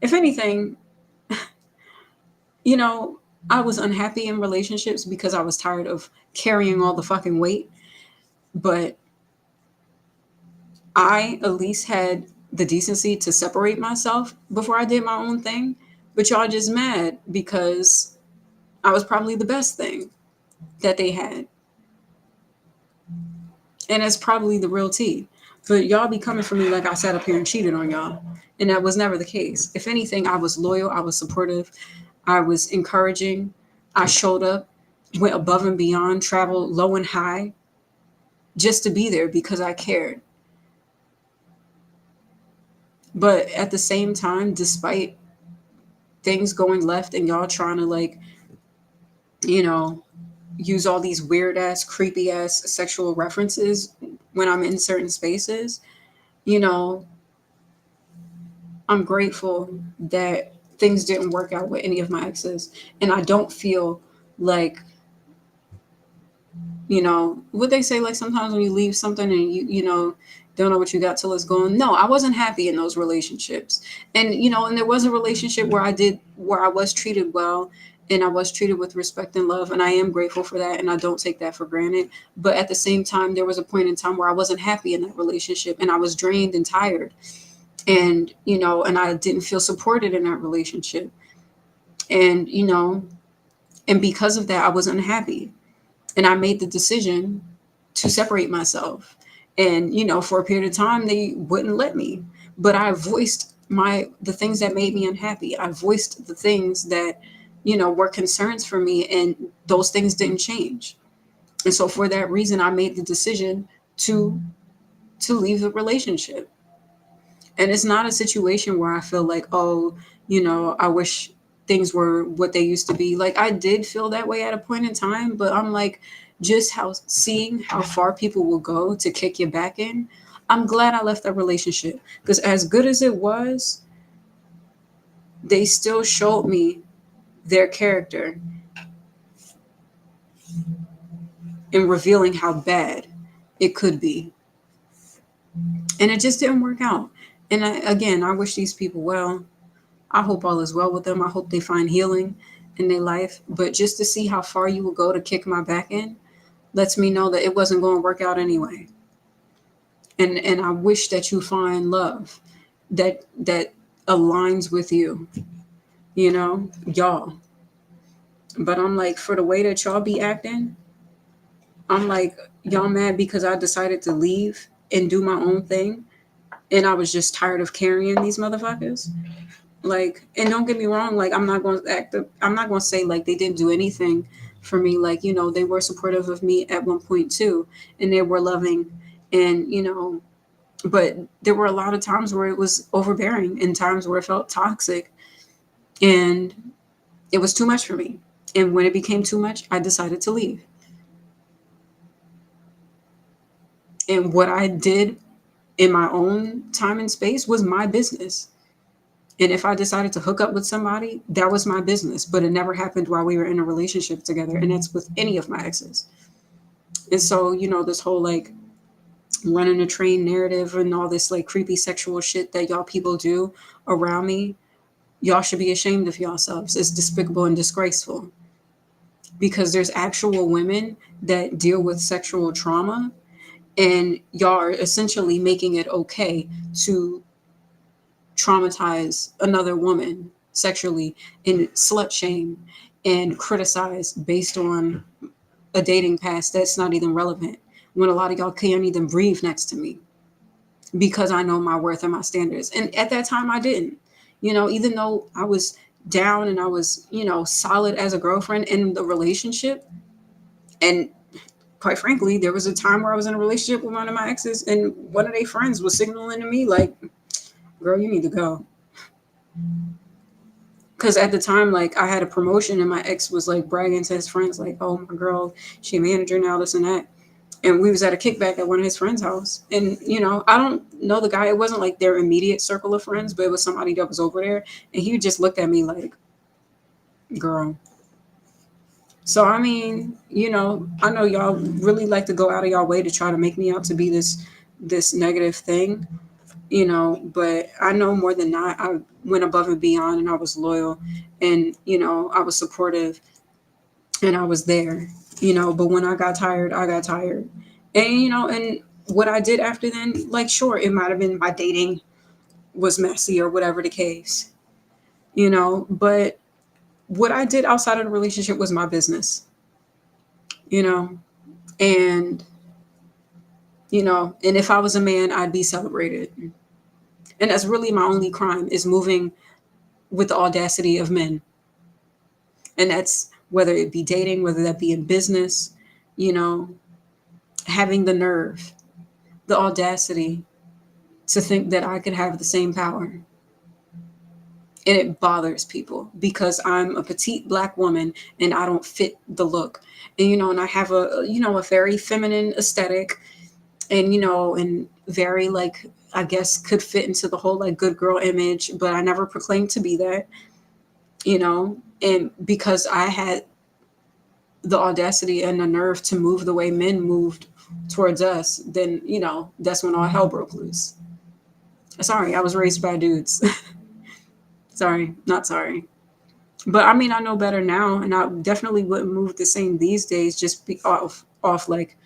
if anything, you know, I was unhappy in relationships because I was tired of carrying all the fucking weight. But I at least had the decency to separate myself before I did my own thing. But y'all just mad because I was probably the best thing that they had. And that's probably the real tea. But y'all be coming for me like I sat up here and cheated on y'all. And that was never the case. If anything, I was loyal, I was supportive, I was encouraging, I showed up, went above and beyond, traveled low and high just to be there because I cared. But at the same time, despite things going left and y'all trying to like, you know, use all these weird ass, creepy ass sexual references when I'm in certain spaces, you know, I'm grateful that things didn't work out with any of my exes. And I don't feel like, what they say, like sometimes when you leave something and you don't know what you got till it's gone. No, I wasn't happy in those relationships. And there was a relationship where I was treated well, and I was treated with respect and love, and I am grateful for that, and I don't take that for granted. But at the same time, there was a point in time where I wasn't happy in that relationship, and I was drained and tired, and I didn't feel supported in that relationship. And because of that, I was unhappy, and I made the decision to separate myself. And for a period of time, they wouldn't let me. But I voiced the things that made me unhappy. I voiced the things that, were concerns for me, and those things didn't change. And so for that reason, I made the decision to leave the relationship. And it's not a situation where I feel like, oh, I wish things were what they used to be. Like, I did feel that way at a point in time, but I'm like, just seeing how far people will go to kick you back in. I'm glad I left that relationship, because as good as it was, they still showed me their character in revealing how bad it could be. And it just didn't work out. And again, I wish these people well. I hope all is well with them. I hope they find healing in their life. But just to see how far you will go to kick my back in lets me know that it wasn't going to work out anyway. And I wish that you find love that aligns with you, y'all. But I'm like, for the way that y'all be acting, I'm like, y'all mad because I decided to leave and do my own thing, and I was just tired of carrying these motherfuckers. Like, and don't get me wrong, like, I'm not going to say like they didn't do anything for me. Like, they were supportive of me at one point too, and they were loving, and but there were a lot of times where it was overbearing, and times where it felt toxic, and it was too much for me. And when it became too much, I decided to leave. And what I did in my own time and space was my business. And if I decided to hook up with somebody, that was my business. But it never happened while we were in a relationship together. And that's with any of my exes. And so, this whole like running a train narrative and all this like creepy sexual shit that y'all people do around me, y'all should be ashamed of yourselves. It's despicable and disgraceful. Because there's actual women that deal with sexual trauma, and y'all are essentially making it okay to traumatize another woman sexually and slut shame and criticize based on a dating past that's not even relevant, when a lot of y'all can't even breathe next to me because I know my worth and my standards. And at that time I didn't. Even though I was down and I was, solid as a girlfriend in the relationship, and quite frankly, there was a time where I was in a relationship with one of my exes, and one of their friends was signaling to me like, girl, you need to go. Because at the time, like, I had a promotion, and my ex was like bragging to his friends like, oh, my girl, she a manager now, this and that. And we was at a kickback at one of his friends' house. And, I don't know the guy. It wasn't like their immediate circle of friends, but it was somebody that was over there. And he just looked at me like, girl. So, I mean, I know y'all really like to go out of y'all way to try to make me out to be this negative thing, but I know more than not, I went above and beyond, and I was loyal, and, I was supportive, and I was there, but when I got tired, I got tired. And, and what I did after then, like, sure, it might have been my dating was messy or whatever the case, but what I did outside of the relationship was my business, you know, and, and if I was a man, I'd be celebrated. And that's really my only crime, is moving with the audacity of men. And that's whether it be dating, whether that be in business, you know, having the nerve, the audacity to think that I could have the same power. And it bothers people because I'm a petite black woman and I don't fit the look. And, and I have a very feminine aesthetic, and, and very, like, I guess could fit into the whole like good girl image, but I never proclaimed to be that. and because I had the audacity and the nerve to move the way men moved towards us, then, that's when all hell broke loose. Sorry, I was raised by dudes. Sorry, not sorry. But I mean, I know better now, and I definitely wouldn't move the same these days, just be off like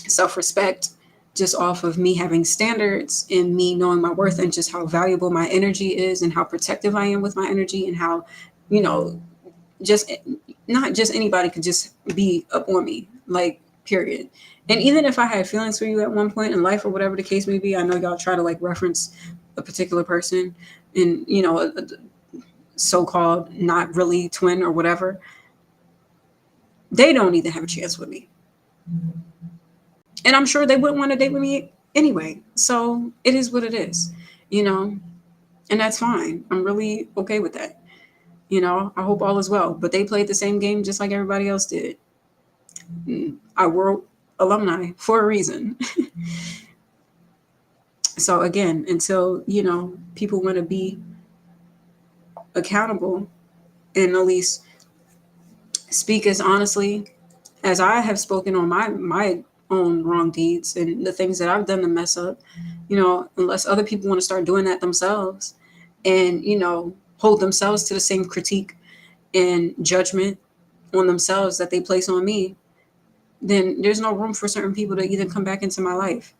self-respect, just off of me having standards and me knowing my worth and just how valuable my energy is and how protective I am with my energy and how, you know, just not just anybody could just be up on me, like, period. And even if I had feelings for you at one point in life or whatever the case may be, I know y'all try to like reference a particular person and, a so-called not really twin or whatever. They don't even have a chance with me, and I'm sure they wouldn't want to date with me anyway. So it is what it is, you know, and that's fine. I'm really okay with that. I hope all is well. But they played the same game just like everybody else did. I were alumni for a reason. So again, until people want to be accountable and at least speak as honestly as I have spoken on my own wrong deeds and the things that I've done to mess up, unless other people want to start doing that themselves and, hold themselves to the same critique and judgment on themselves that they place on me, then there's no room for certain people to even come back into my life.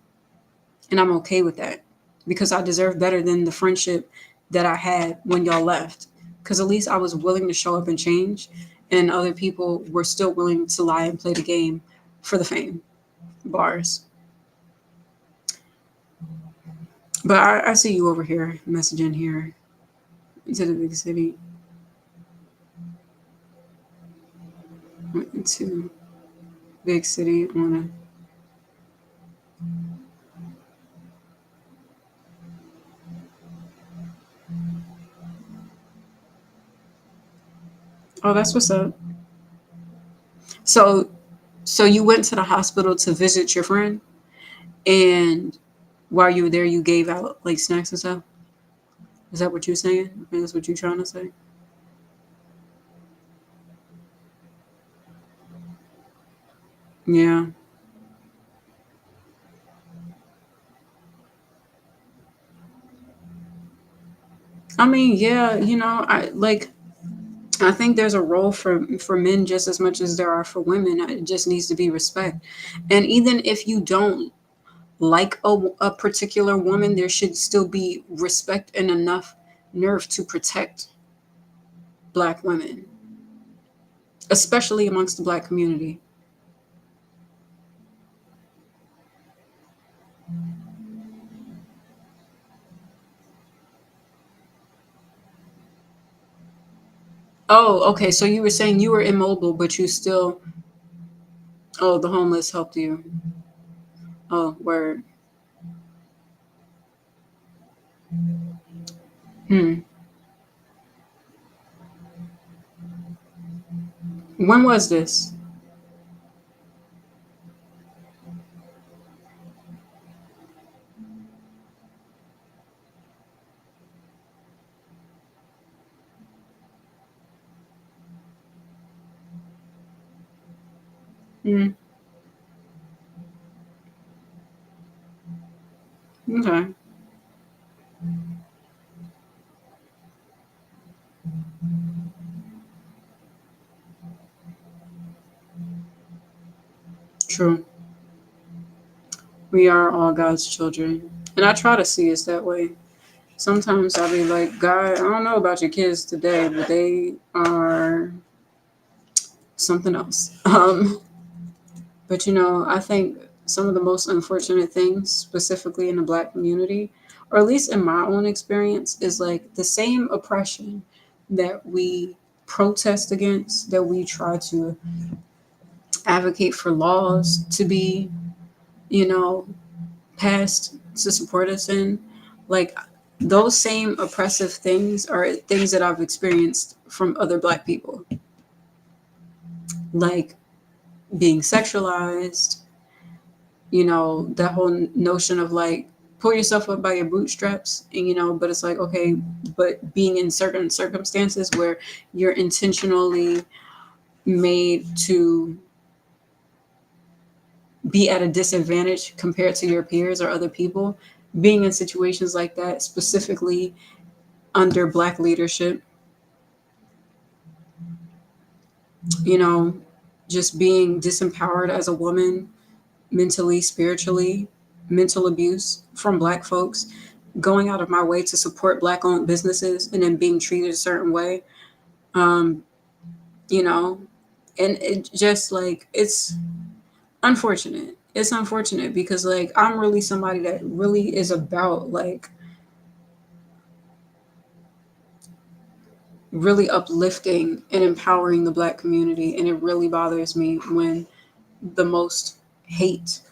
And I'm okay with that because I deserve better than the friendship that I had when y'all left. Because at least I was willing to show up and change, and other people were still willing to lie and play the game for the fame. Bars. But I see you over here messaging here to the big city. Went to big city on a. Oh, that's what's up. So, so you went to the hospital to visit your friend, and while you were there, you gave out like snacks and stuff. Is that what you're saying? I mean, that's what you're trying to say. Yeah. I mean, yeah, I think there's a role for men just as much as there are for women. It just needs to be respect. And even if you don't like a particular woman, there should still be respect and enough nerve to protect black women, especially amongst the black community. Oh, okay. So you were saying you were immobile, but you still, oh, the homeless helped you. Oh, word. Hmm. When was this? Hmm. Okay. True. We are all God's children. And I try to see us that way. Sometimes I'll be like, God, I don't know about your kids today, but they are something else. But I think some of the most unfortunate things, specifically in the black community, or at least in my own experience, is like the same oppression that we protest against, that we try to advocate for laws to be, you know, passed to support us in. Like those same oppressive things are things that I've experienced from other black people, like being sexualized, that whole notion of like pull yourself up by your bootstraps, and but it's like, okay, but being in certain circumstances where you're intentionally made to be at a disadvantage compared to your peers or other people, being in situations like that, specifically under Black leadership, you know, just being disempowered as a woman, mentally, spiritually, mental abuse from Black folks, going out of my way to support Black owned businesses and then being treated a certain way. Um, you know, and it just like, it's unfortunate. It's unfortunate because like I'm really somebody that really is about like really uplifting and empowering the Black community, and it really bothers me when the most hate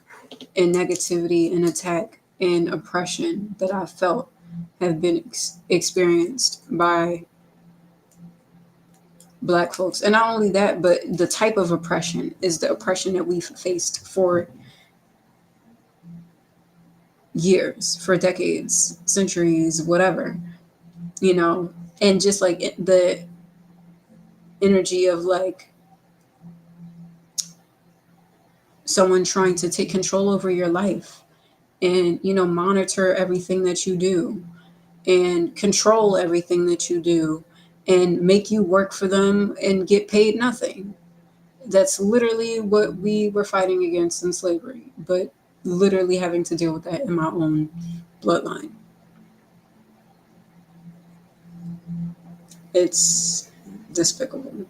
and negativity and attack and oppression that I felt have been experienced by Black folks. And not only that, but the type of oppression is the oppression that we've faced for years, for decades, centuries, whatever, you know, and just like the energy of like someone trying to take control over your life and, monitor everything that you do and control everything that you do and make you work for them and get paid nothing. That's literally what we were fighting against in slavery, but literally having to deal with that in my own bloodline. It's despicable.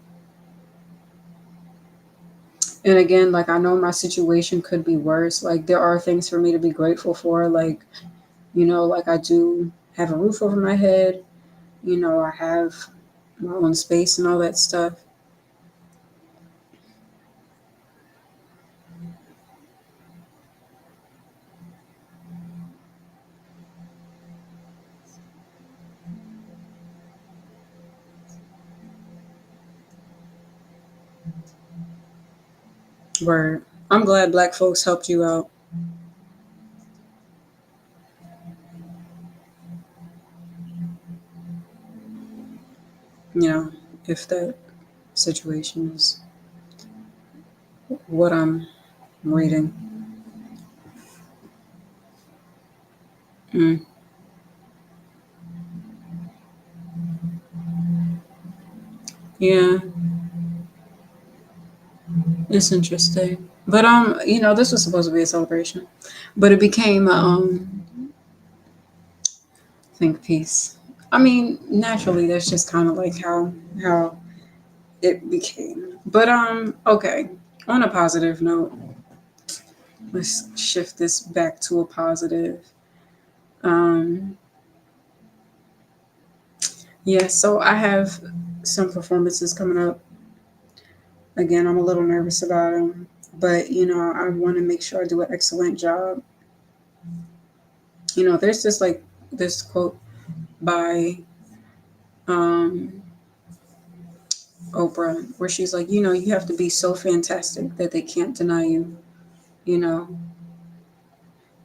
And again, like I know my situation could be worse. Like there are things for me to be grateful for. Like, like I do have a roof over my head. I have my own space and all that stuff. Where I'm glad Black folks helped you out. If that situation is what I'm reading. Mm, yeah, it's interesting. But this was supposed to be a celebration, but it became think piece. I mean, naturally, that's just kind of like how it became. But okay. On a positive note, let's shift this back to a positive. Um, yeah. So I have some performances coming up. Again, I'm a little nervous about them, but I want to make sure I do an excellent job. There's just like this quote by um, Oprah where she's like, you have to be so fantastic that they can't deny you. You know,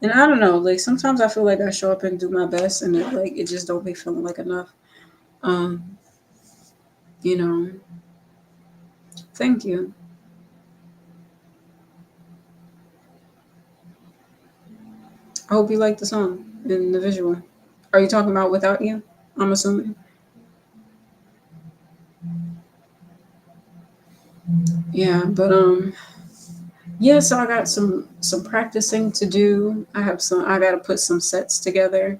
and I don't know, like sometimes I feel like I show up and do my best, and it just don't be feeling like enough. Um, you know, thank you. I hope you like the song and the visual. Are you talking about without you? I'm assuming. Yeah, but yeah, so I got some practicing to do. I got to put some sets together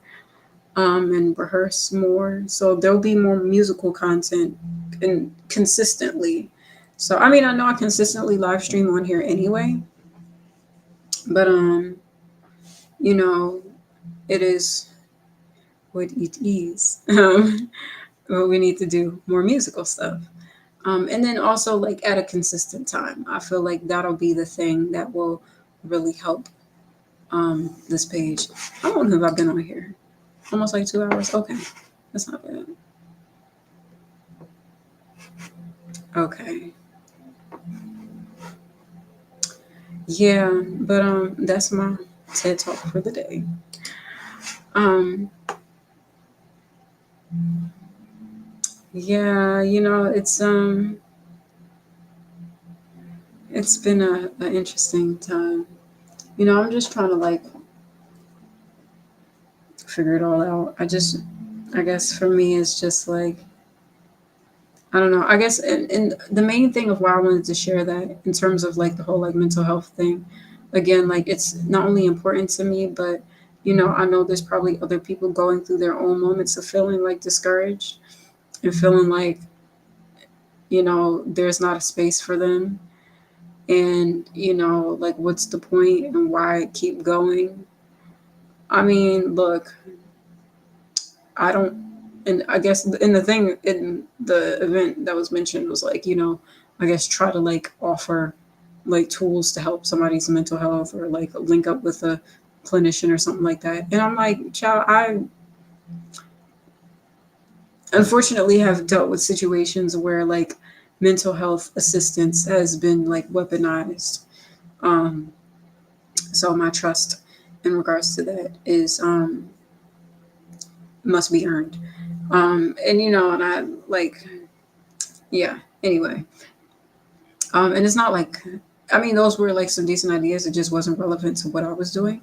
and rehearse more. So there'll be more musical content and consistently. So I mean, I know I consistently live stream on here anyway, but you know, it is what it is. But we need to do more musical stuff. And then also like at a consistent time. I feel like that'll be the thing that will really help this page. How long have I been on here? Almost like 2 hours. Okay, that's not bad. Okay, yeah, but that's my TED talk for the day. Um, yeah, it's been a interesting time. I'm just trying to like figure it all out. I guess for me, it's just like, I don't know. I guess, and the main thing of why I wanted to share that in terms of like the whole like mental health thing, again, like it's not only important to me, but I know there's probably other people going through their own moments of feeling like discouraged and feeling like, there's not a space for them. And, like, what's the point and why keep going? I mean, look, I don't, and I guess, and the thing in the event that was mentioned was like, I guess try to like offer like tools to help somebody's mental health or like link up with a clinician or something like that. And I'm like, child, I unfortunately have dealt with situations where like mental health assistance has been like weaponized. Um, so my trust in regards to that is must be earned. And and I like, yeah. Anyway, and it's not like, I mean, those were like some decent ideas. It just wasn't relevant to what I was doing.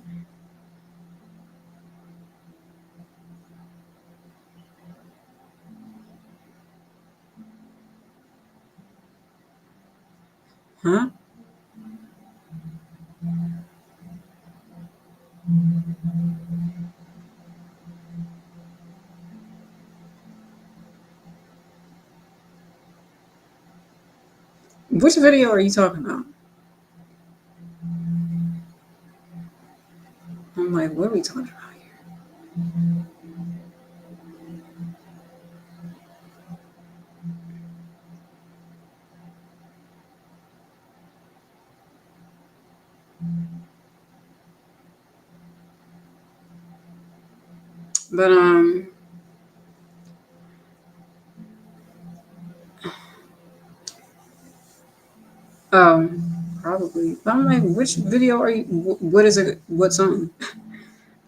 Huh? Which video are you talking about? I'm like, what are we talking about here? But probably. But I'm like, which video are you? What is it? What's on?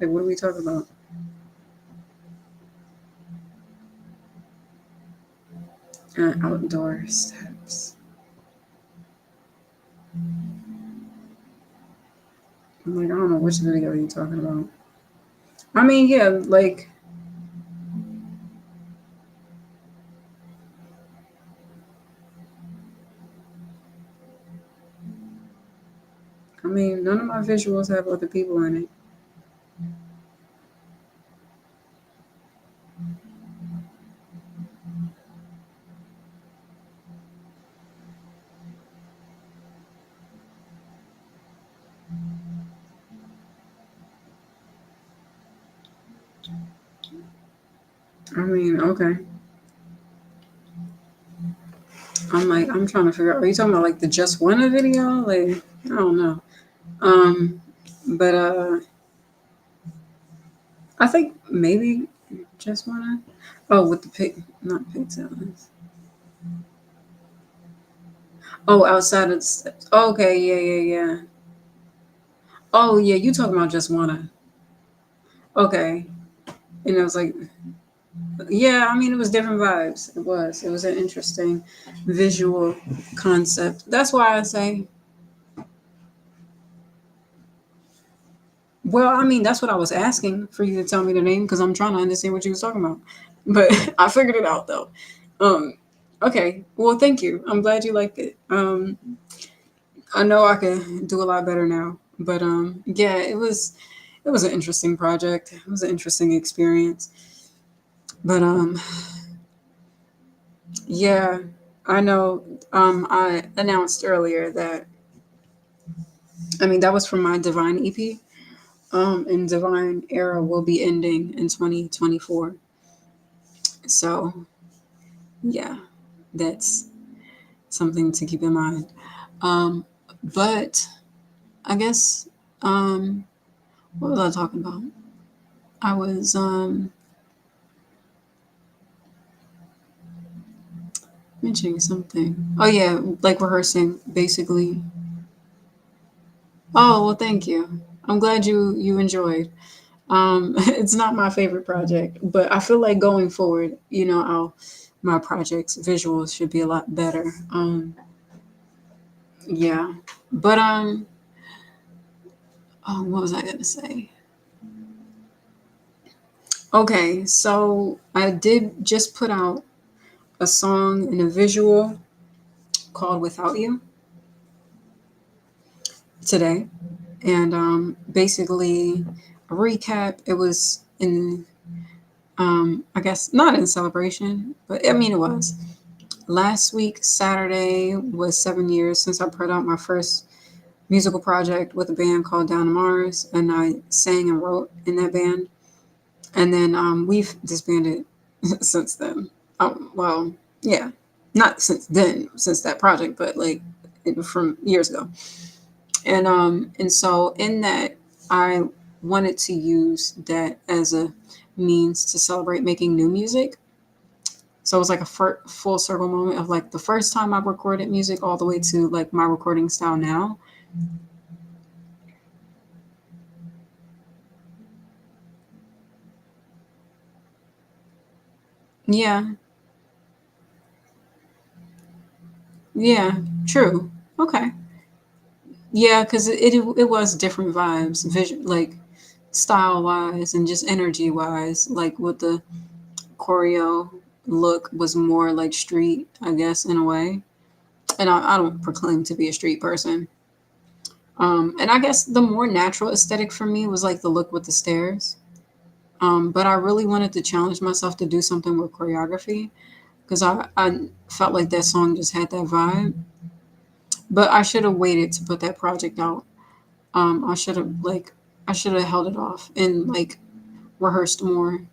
Like, what are we talking about? Outdoor steps. I'm like, I don't know which video are you talking about. I mean, yeah, like, I mean, none of my visuals have other people in it. I mean, okay. I'm like, I'm trying to figure out. Are you talking about like the just wanna video? Like, I don't know. Um, but I think maybe just wanna. Oh, with the pig, not pigtails. Oh, outside of the steps. Oh, okay, yeah, yeah, yeah. Oh, yeah, you talking about just wanna. Okay, and it was like, yeah. I mean, it was different vibes. It was. It was an interesting visual concept. That's why I say. Well, I mean, that's what I was asking for you to tell me the name because I'm trying to understand what you was talking about. But I figured it out though. Um, okay. Well, thank you. I'm glad you liked it. I know I can do a lot better now. But yeah, it was an interesting project. It was an interesting experience. But yeah, I know. I announced earlier that I mean that was from my Divine EP. And Divine Era will be ending in 2024. So yeah, that's something to keep in mind. Um, but I guess what was I talking about? I was mentioning something. Oh yeah, like rehearsing basically. Oh well, thank you. I'm glad you enjoyed. It's not my favorite project, but I feel like going forward, my projects visuals should be a lot better. Yeah, but oh, what was I gonna say? Okay, so I did just put out a song and a visual called "Without You" today, and basically a recap. It was in I guess not in celebration, but I mean it was. Last week, Saturday, was 7 years since I put out my first musical project with a band called Down to Mars, and I sang and wrote in that band. And then we've disbanded since then. Well, yeah, not since then, since that project, but like from years ago. And so in that, I wanted to use that as a means to celebrate making new music. So it was like a full circle moment of like the first time I recorded music all the way to like my recording style now. Yeah, yeah, true. Okay. Yeah, because it was different vibes, vision, like style wise and just energy wise. Like with the choreo look was more like street, I guess, in a way. And I don't proclaim to be a street person. And I guess the more natural aesthetic for me was like the look with the stairs. But I really wanted to challenge myself to do something with choreography because I felt like that song just had that vibe. But I should have waited to put that project out. I should have I should have held it off and like rehearsed more.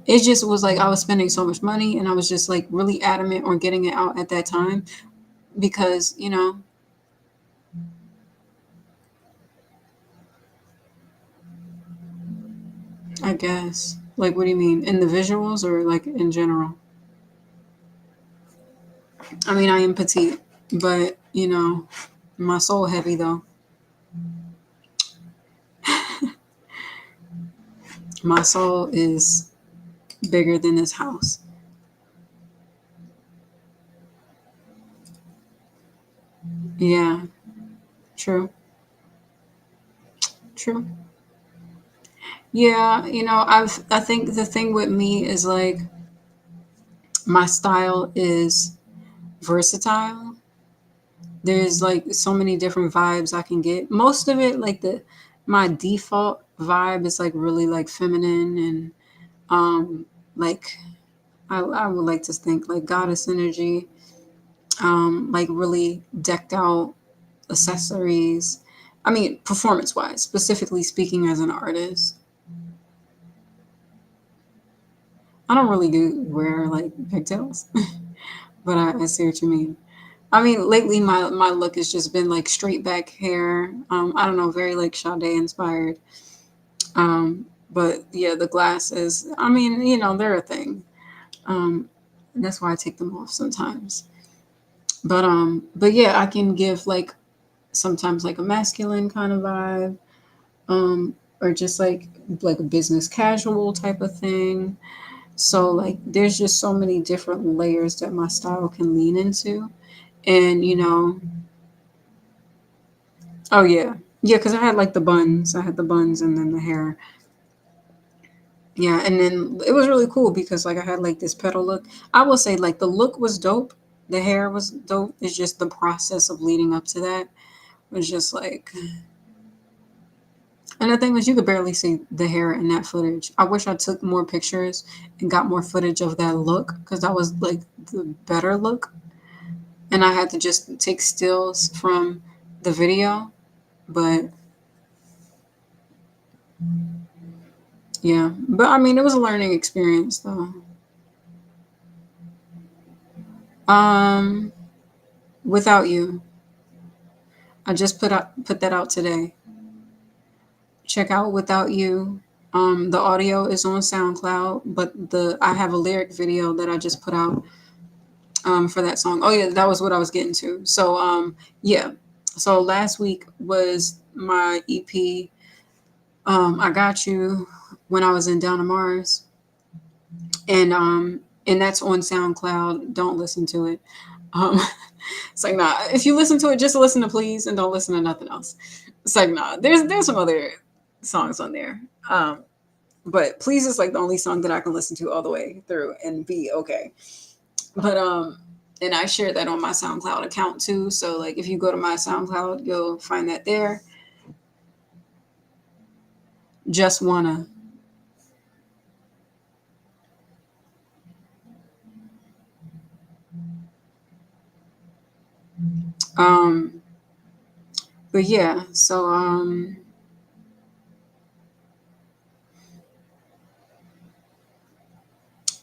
It just was like I was spending so much money and I was just like really adamant on getting it out at that time because, I guess. Like what do you mean? In the visuals or like in general? I mean I am petite, but my soul heavy though. My soul is bigger than this house. Yeah, true. True. Yeah, I think the thing with me is like my style is versatile. There's like so many different vibes I can get. Most of it like the my default vibe is like really like feminine and like I would like to think like goddess energy, like really decked out accessories. I mean, performance wise, specifically speaking as an artist, I don't really do wear like pigtails, but I see what you mean. I mean, lately my look has just been like straight back hair. I don't know, very like Sade inspired. But yeah, the glasses. I mean, they're a thing. Um, that's why I take them off sometimes. But yeah, I can give like sometimes like a masculine kind of vibe, or just like a business casual type of thing. So like there's just so many different layers that my style can lean into. And oh yeah. Yeah, because I had like the buns. I had the buns and then the hair. Yeah, and then it was really cool because like I had like this petal look. I will say like the look was dope. The hair was dope. It's just the process of leading up to that was just like, and the thing was you could barely see the hair in that footage. I wish I took more pictures and got more footage of that look because that was like the better look. And I had to just take stills from the video. But yeah, but I mean, it was a learning experience though. Um, Without You, I just put that out today. Check out Without You. The audio is on SoundCloud, but the I have a lyric video that I just put out for that song. Oh yeah, that was what I was getting to. So yeah, so last week was my EP. I Got You. when I was in Down to Mars, and that's on SoundCloud. Don't listen to it. Um, it's like nah. If you listen to it, just listen to Please and don't listen to nothing else. It's like nah. There's some other songs on there. But Please is like the only song that I can listen to all the way through and be okay. But and I share that on my SoundCloud account too. So like if you go to my SoundCloud, you'll find that there. Just wanna. Um but yeah, so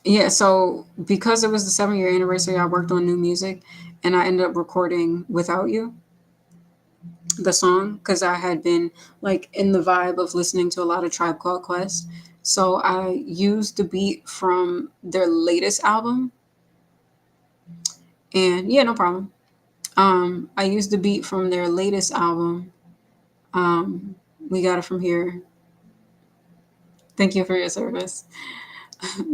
yeah, so because it was the 7 year anniversary, I worked on new music and I ended up recording Without You, the song, because I had been like in the vibe of listening to a lot of Tribe Called Quest. So I used the beat from their latest album. And yeah, no problem. I used the beat from their latest album. Um, we got it from here. Thank you for your service.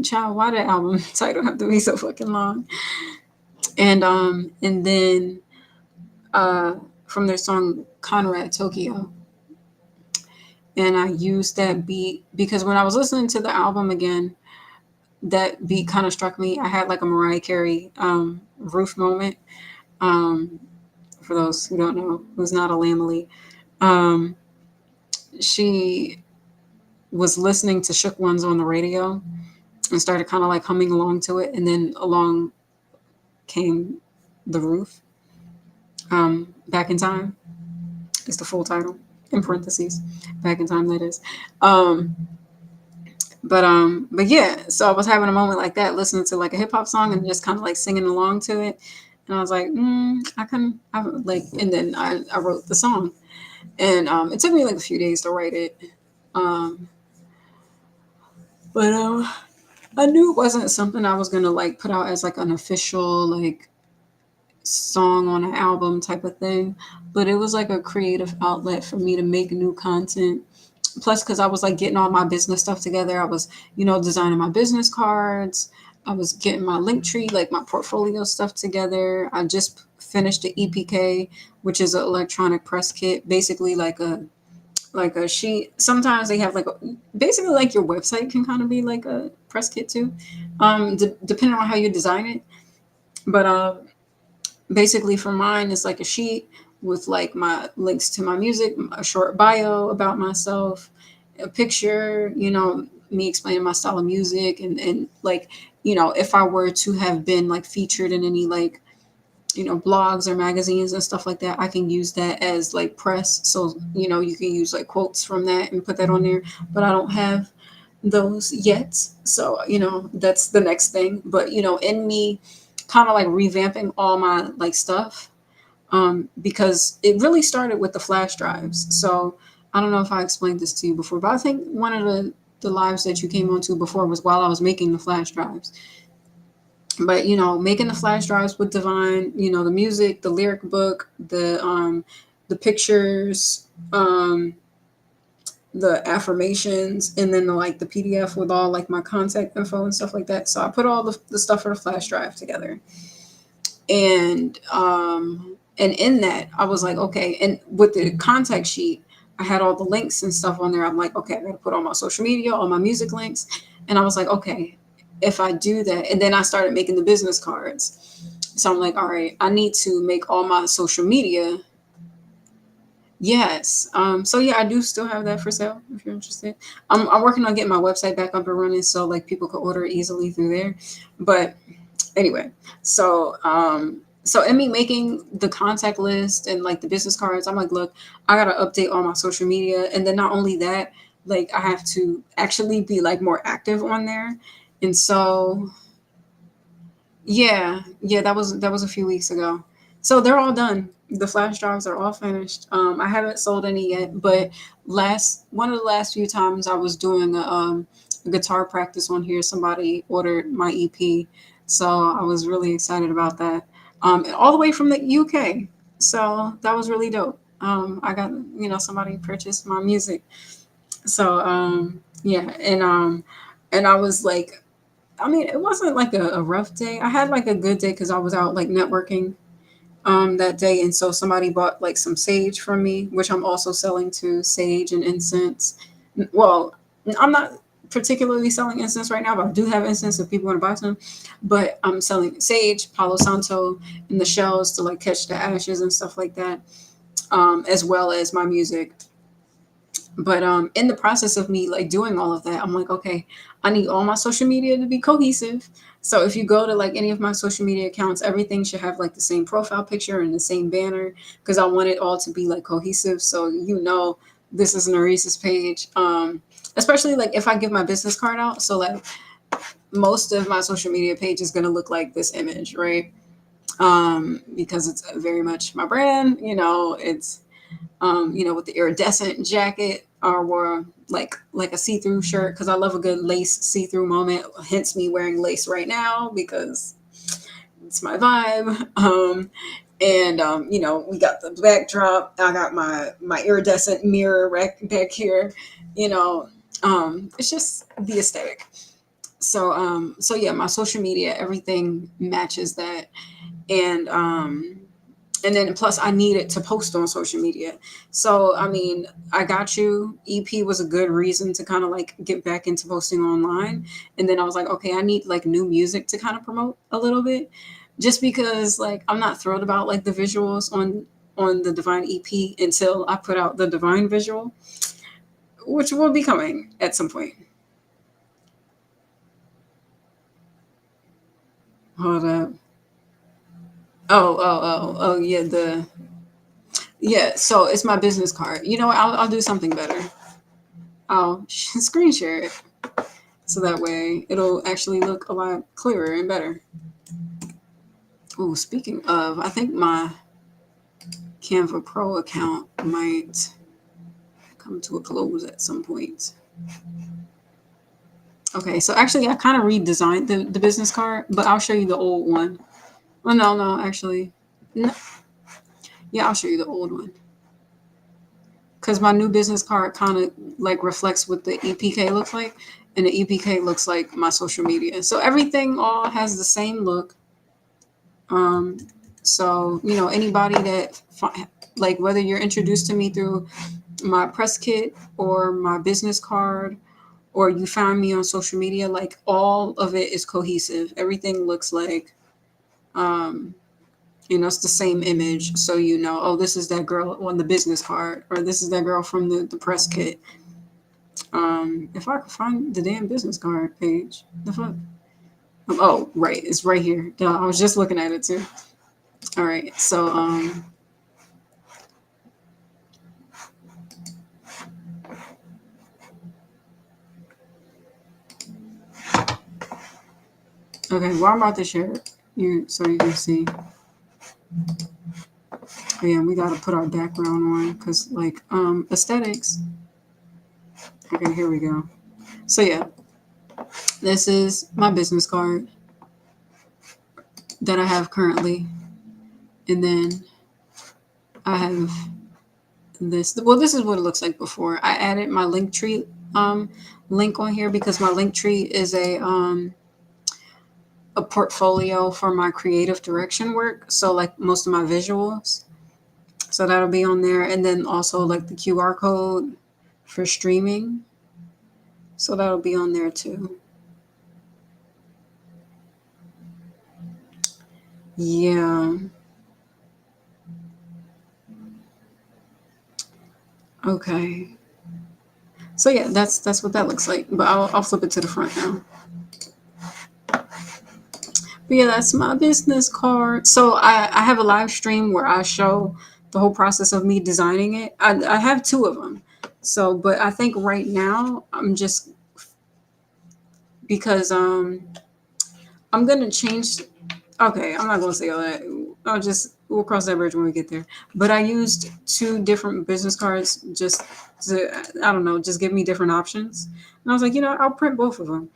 Child, why the album title have to be so fucking long? And then uh from their song Conrad Tokyo. And I used that beat because when I was listening to the album again, that beat kind of struck me. I had like a Mariah Carey roof moment. Um, for those who don't know, who's not a Lamely, um, she was listening to Shook Ones on the radio and started kind of like humming along to it, and then along came the roof. Back in Time is the full title in parentheses. Back in Time, that is. Um, but yeah, so I was having a moment like that, listening to like a hip hop song and just kind of like singing along to it. And I was like, I like, and then I wrote the song, and it took me like a few days to write it. Um, but I knew it wasn't something I was gonna like put out as like an official like song on an album type of thing. But it was like a creative outlet for me to make new content. Plus, because I was like getting all my business stuff together, I was, designing my business cards. I was getting my link tree, like my portfolio stuff together. I just finished the EPK, which is an electronic press kit, basically like a sheet. Sometimes they have like basically like your website can kind of be like a press kit too, depending on how you design it. But basically for mine, it's like a sheet with like my links to my music, a short bio about myself, a picture, me explaining my style of music, and like, if I were to have been like featured in any like, blogs or magazines and stuff like that, I can use that as like press. So, you can use like quotes from that and put that on there. But I don't have those yet. So, that's the next thing. But, in me kind of like revamping all my like stuff, because it really started with the flash drives. So I don't know if I explained this to you before, but I think one of the lives that you came onto before was while I was making the flash drives. But making the flash drives with Divine, the music, the lyric book, the pictures, the affirmations, and then like the PDF with all like my contact info and stuff like that. So I put all the stuff for the flash drive together. And in that I was like, okay, and with the contact sheet I had all the links and stuff on there. I'm like, okay, I gotta put all my social media, all my music links. And I was like, okay, if I do that, and then I started making the business cards. So I'm like, all right, I need to make all my social media. Yes. So yeah, I do still have that for sale if you're interested. I'm working on getting my website back up and running so like people could order easily through there. But anyway, so in me making the contact list and like the business cards, I'm like, look, I gotta update all my social media, and then not only that, like I have to actually be like more active on there. And so yeah, that was a few weeks ago. So they're all done. The flash drives are all finished. I haven't sold any yet, but last one of the last few times I was doing a guitar practice on here, somebody ordered my EP, so I was really excited about that. All the way from the UK, so that was really dope. I got somebody purchased my music, So yeah, and I was like, I mean, it wasn't like a rough day. I had like a good day because I was out like networking that day, and so somebody bought like some sage from me, which I'm also selling to sage and incense. Well, I'm not particularly selling incense right now, but I do have incense if people want to buy some. But I'm selling sage, Palo Santo, and the shells to like catch the ashes and stuff like that, as well as my music. But in the process of me like doing all of that, I'm like, okay, I need all my social media to be cohesive. So if you go to like any of my social media accounts, everything should have like the same profile picture and the same banner because I want it all to be like cohesive. So this is Narice's page. Especially like if I give my business card out, so like most of my social media page is gonna look like this image, right? Because it's very much my brand. It's with the iridescent jacket or like a see-through shirt because I love a good lace see-through moment. Hence me wearing lace right now because it's my vibe. And we got the backdrop. I got my iridescent mirror back here. You know, it's just the aesthetic. So yeah, my social media, everything matches that, and and then plus I needed to post on social media. So I mean, I got you. EP was a good reason to kind of like get back into posting online. And then I was like, okay, I need like new music to kind of promote a little bit. Just because like I'm not thrilled about like the visuals on the Divine EP until I put out the Divine visual, which will be coming at some point. Hold up. Oh, yeah, yeah, so it's my business card. You know what? I'll do something better. I'll screen share it so that way it'll actually look a lot clearer and better. Oh, speaking of, I think my Canva Pro account might come to a close at some point. Okay, so actually, I kind of redesigned the business card, but I'll show you the old one. Oh, no, actually. No, yeah, I'll show you the old one. Because my new business card kind of like reflects what the EPK looks like, and the EPK looks like my social media. So everything all has the same look. Um, so anybody that like whether you're introduced to me through my press kit or my business card or you found me on social media, like all of it is cohesive. Everything looks like um, it's the same image. So oh, this is that girl on the business card, or this is that girl from the press kit. If I could find the damn business card page, the fuck. Oh, right, it's right here. Duh, I was just looking at it too. All right, so okay, well I'm about to share it you so you can see. Oh, yeah, we gotta put our background on because like aesthetics. Okay, here we go. So yeah, this is my business card that I have currently, and then I have this. Well, this is what it looks like before. I added my Linktree link on here because my Linktree is a portfolio for my creative direction work. So like most of my visuals. So that'll be on there, and then also like the QR code for streaming. So that'll be on there too. Yeah. Okay. So yeah, that's what that looks like. But I'll flip it to the front now. But yeah, that's my business card. So I have a live stream where I show the whole process of me designing it. I have two of them. So, but I think right now I'm just because I'm gonna change. Okay, I'm not gonna say all that. We'll cross that bridge when we get there. But I used two different business cards just to I don't know, just give me different options. And I was like, I'll print both of them.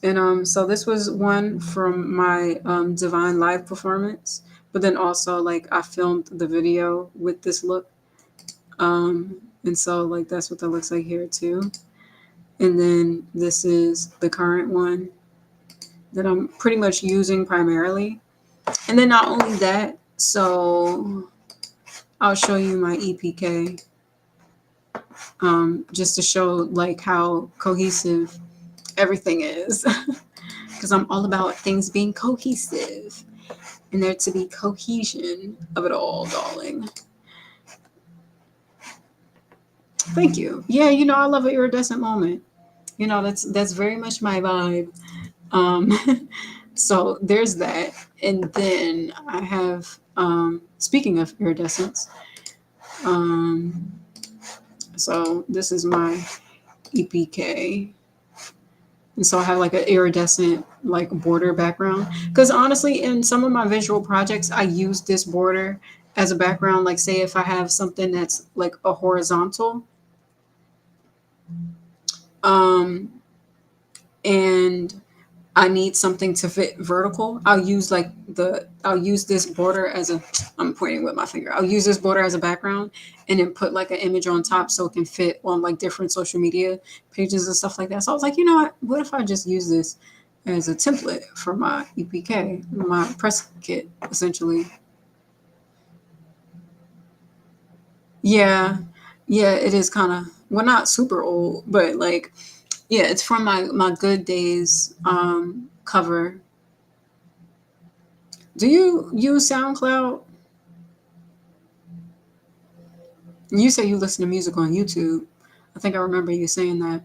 And so this was one from my Divine live performance, but then also like I filmed the video with this look. And so like that's what that looks like here too. And then this is the current one that I'm pretty much using primarily. And then not only that, so I'll show you my EPK just to show like how cohesive everything is. Because I'm all about things being cohesive and there to be cohesion of it all, darling. Thank you. Yeah, you know, I love an iridescent moment. You know, that's very much my vibe. Um, so there's that. And then I have, speaking of iridescence, um, so this is my EPK. And so I have like an iridescent like border background. Because honestly, in some of my visual projects, I use this border as a background. Like say if I have something that's like a horizontal, um, and I need something to fit vertical, I'll use this border as a, I'm pointing with my finger. I'll use this border as a background and then put like an image on top so it can fit on like different social media pages and stuff like that. So I was like, you know what if I just use this as a template for my EPK, my press kit, essentially. Yeah. Yeah, it is kind of, well, not super old, but like, yeah, it's from my Good Days cover. Do you use SoundCloud? You say you listen to music on YouTube. I think I remember you saying that.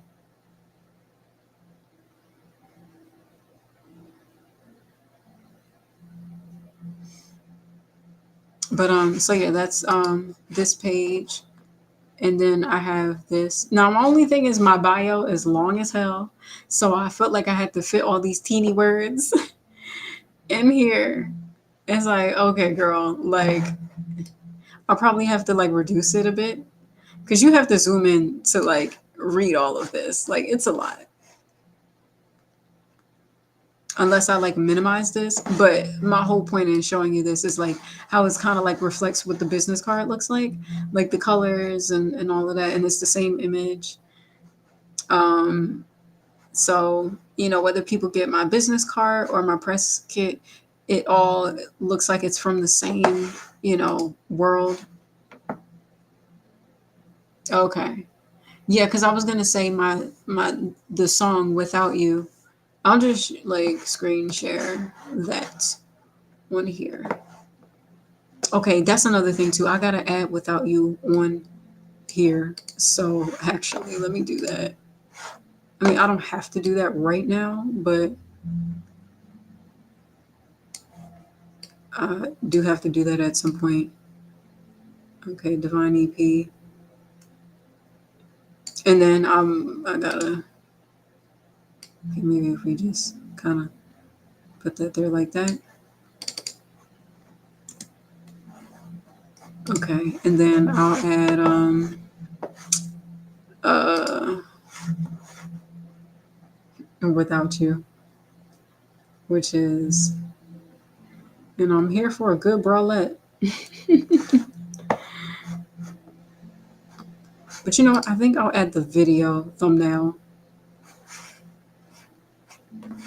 But so yeah, that's this page, and then I have this. Now my only thing is my bio is long as hell, so I felt like I had to fit all these teeny words in here. It's like, okay, girl, like I'll probably have to like reduce it a bit because you have to zoom in to like read all of this. Like it's a lot. Unless I like minimize this. But my whole point in showing you this is like how it's kind of like reflects what the business card looks like the colors and all of that. And it's the same image. Um, so, you know, whether people get my business card or my press kit, it all looks like it's from the same, you know, world. Okay. Yeah, because I was gonna say the song Without You. I'll just like screen share that one here. Okay, that's another thing too. I gotta add Without You on here. So actually, let me do that. I mean, I don't have to do that right now, but I do have to do that at some point. Okay, Divine EP. And then I gotta, okay, maybe if we just kind of put that there like that. Okay, and then I'll add uh Without You, which is, you know, I'm here for a good bralette. But you know what? I think I'll add the video thumbnail.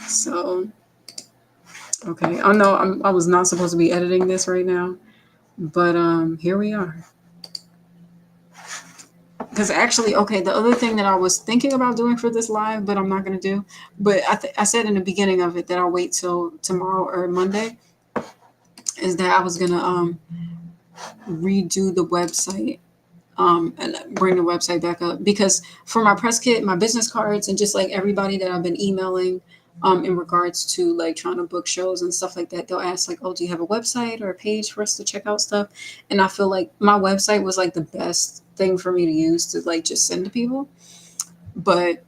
So, okay. I know I was not supposed to be editing this right now, but here we are. Because actually, okay, the other thing that I was thinking about doing for this live, but I'm not going to do, but I said in the beginning of it that I'll wait till tomorrow or Monday, is that I was going to redo the website and bring the website back up because for my press kit, my business cards, and just like everybody that I've been emailing in regards to like trying to book shows and stuff like that, they'll ask like, "Oh, do you have a website or a page for us to check out stuff?" And I feel like my website was like the best thing for me to use to like just send to people, but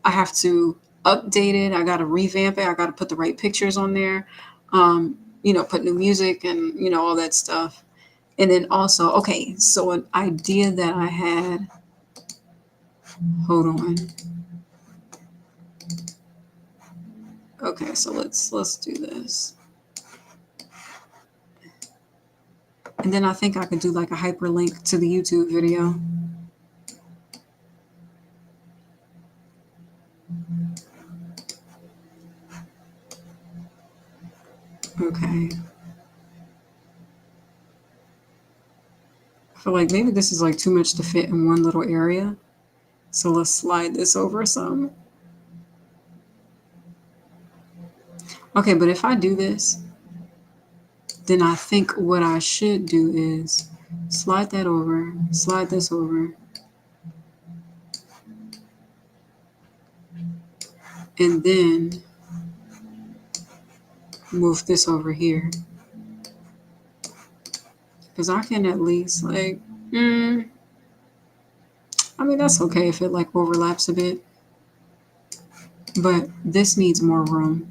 I have to update it. I got to revamp it. I got to put the right pictures on there. You know, put new music and you know all that stuff. And then also, okay, so an idea that I had, hold on. Okay, so let's do this. And then I think I could do like a hyperlink to the YouTube video. Okay. I feel like maybe this is like too much to fit in one little area. So let's slide this over some. Okay, but if I do this, then I think what I should do is slide that over, slide this over, and then move this over here. Because I can at least like, I mean, that's okay if it like overlaps a bit, but this needs more room.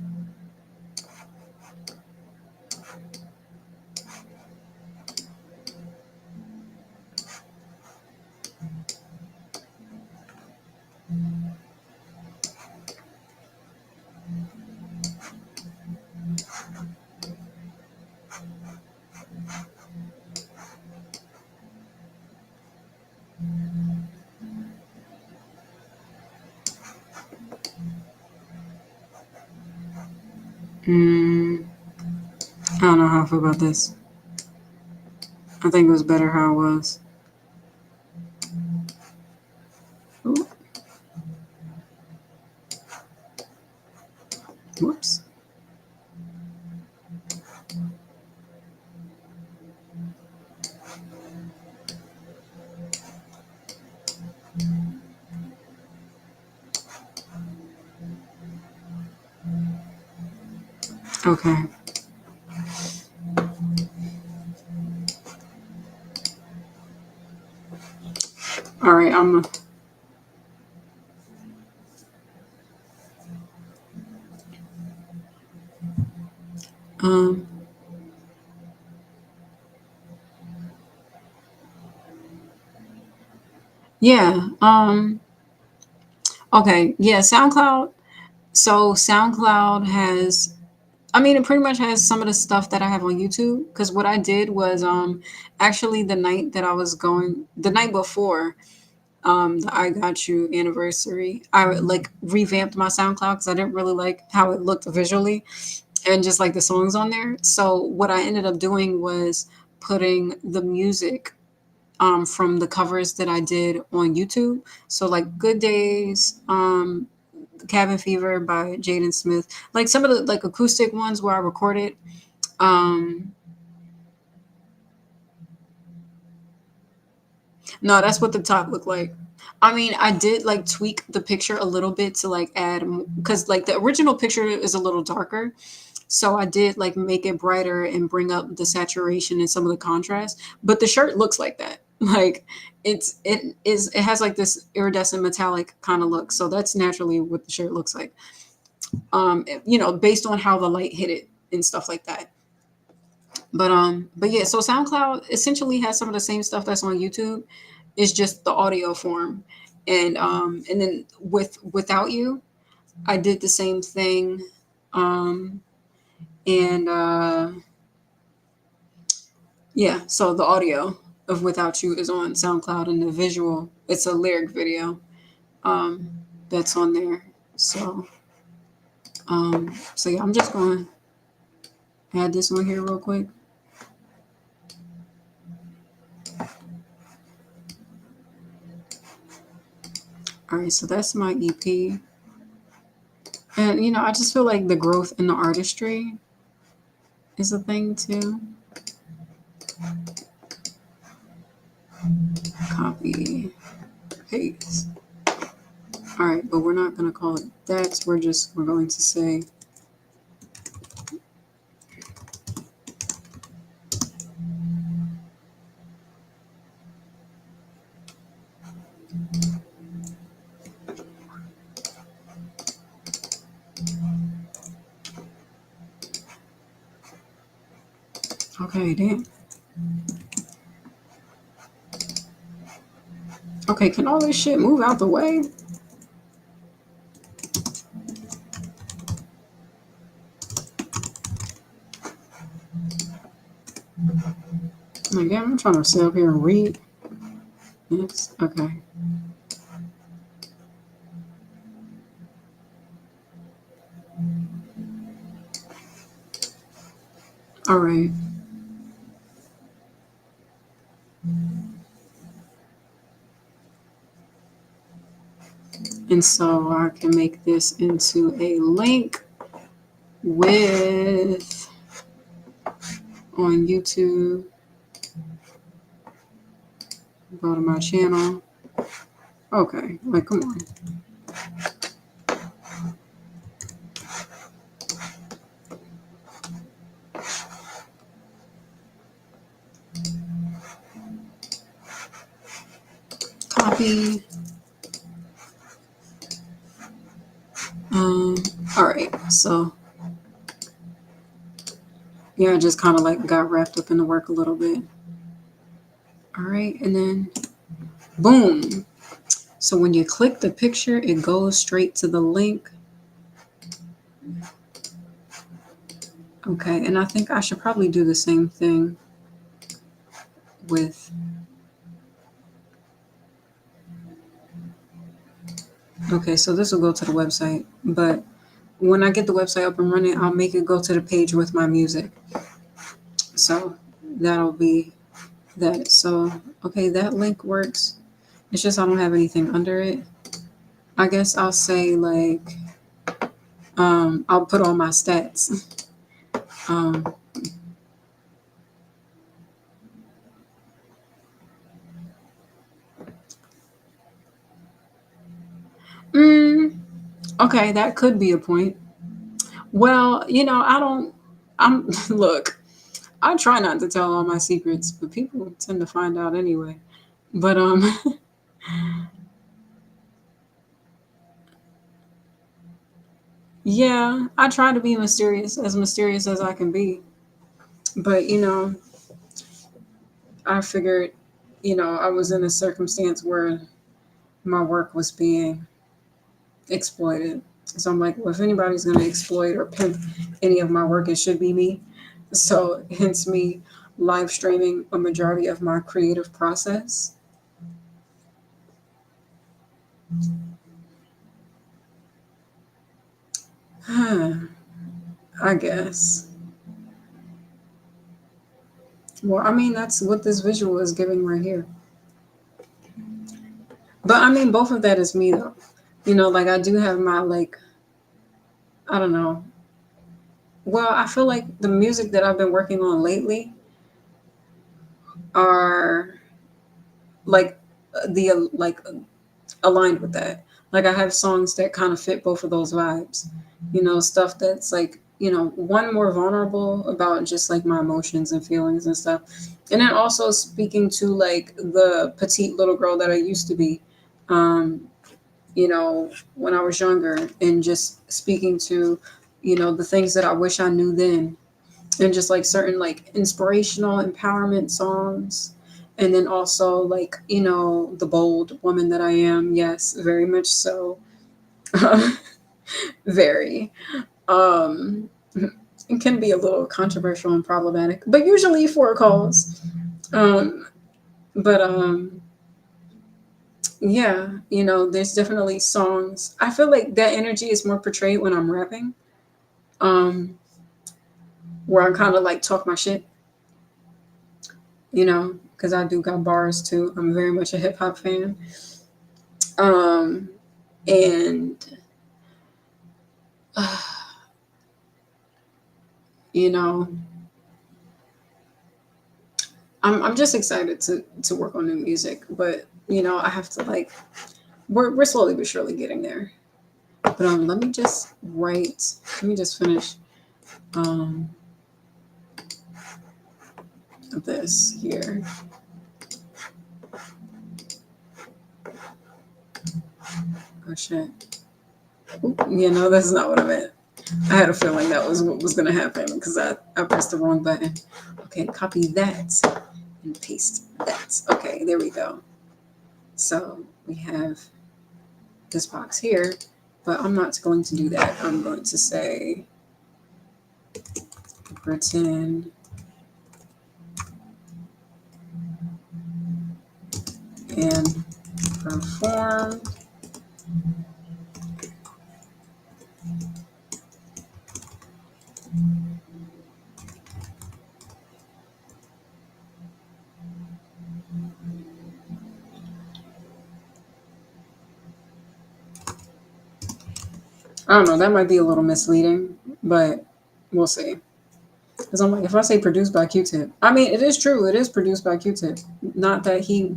Mm, I don't know how I feel about this. I think it was better how it was. Ooh, whoops. Okay. All right. Um. Yeah. Okay. Yeah. SoundCloud. So SoundCloud has. I mean, it pretty much has some of the stuff that I have on YouTube. Because what I did was actually the night that I was going, the night before the I Got You anniversary, I like revamped my SoundCloud because I didn't really like how it looked visually and just like the songs on there. So what I ended up doing was putting the music from the covers that I did on YouTube. So like Good Days, Cabin Fever by Jaden Smith, like some of the like acoustic ones where I recorded. Um, no, that's what the top looked like. I mean, I did like tweak the picture a little bit to like add because like the original picture is a little darker. So I did like make it brighter and bring up the saturation and some of the contrast. But the shirt looks like that. Like it has like this iridescent metallic kind of look. So that's naturally what the shirt looks like. Based on how the light hit it and stuff like that. But yeah, so SoundCloud essentially has some of the same stuff that's on YouTube. It's just the audio form. And then without you, I did the same thing. Um and Yeah, so the audio of Without You is on SoundCloud, and the visual, it's a lyric video um, that's on there. So yeah, I'm just going to add this on here real quick. All right, so that's my EP. And, I just feel like the growth in the artistry is a thing too. Copy, paste. All right, but we're not going to call it that. We're going to say okay, damn. Okay, can all this shit move out the way? Like, yeah, I'm trying to sit up here and read. Yes, okay. All right. And so I can make this into a link with on YouTube. Go to my channel. Okay, like come on. Copy. All right. So yeah, I just kind of like got wrapped up in the work a little bit. All right, and then boom. So when you click the picture, it goes straight to the link. Okay, and I think I should probably do the same thing with. Okay, so this will go to the website, but when I get the website up and running, I'll make it go to the page with my music. So that'll be that. So, okay, that link works. It's just I don't have anything under it. I guess I'll say like, I'll put all my stats. Um, mm, okay, that could be a point. Well, I don't, look, I try not to tell all my secrets, but people tend to find out anyway. But, yeah, I try to be mysterious as I can be. But, I figured, I was in a circumstance where my work was being exploited. So I'm like, well, if anybody's going to exploit or pimp any of my work, it should be me. So hence me live streaming a majority of my creative process. I guess. Well, I mean, that's what this visual is giving right here. But I mean, both of that is me though. Like I do have my like, I don't know. Well, I feel like the music that I've been working on lately are like the like aligned with that. Like I have songs that kind of fit both of those vibes. Stuff that's like, one more vulnerable about just like my emotions and feelings and stuff. And then also speaking to like the petite little girl that I used to be, um, when I was younger and just speaking to, the things that I wish I knew then and just like certain like inspirational empowerment songs, and then also like the bold woman that I am. Yes, very much so. Very. It can be a little controversial and problematic, but usually for a cause. um but yeah, there's definitely songs. I feel like that energy is more portrayed when I'm rapping, um where I kind of like talk my shit, because I do got bars too. I'm very much a hip hop fan. Um, and, uh, you know, I'm just excited to work on new music, but, I have to like, we're slowly but surely getting there. But let me just finish um, this here. Oh shit. Oop, that's not what I meant. I had a feeling that was what was going to happen because I pressed the wrong button. Okay, copy that and paste that. Okay, there we go. So we have this box here, but I'm not going to do that. I'm going to say written and performed I don't know. That might be a little misleading, but we'll see. Because I'm like, if I say produced by Q-Tip, I mean, it is true. It is produced by Q-Tip. Not that he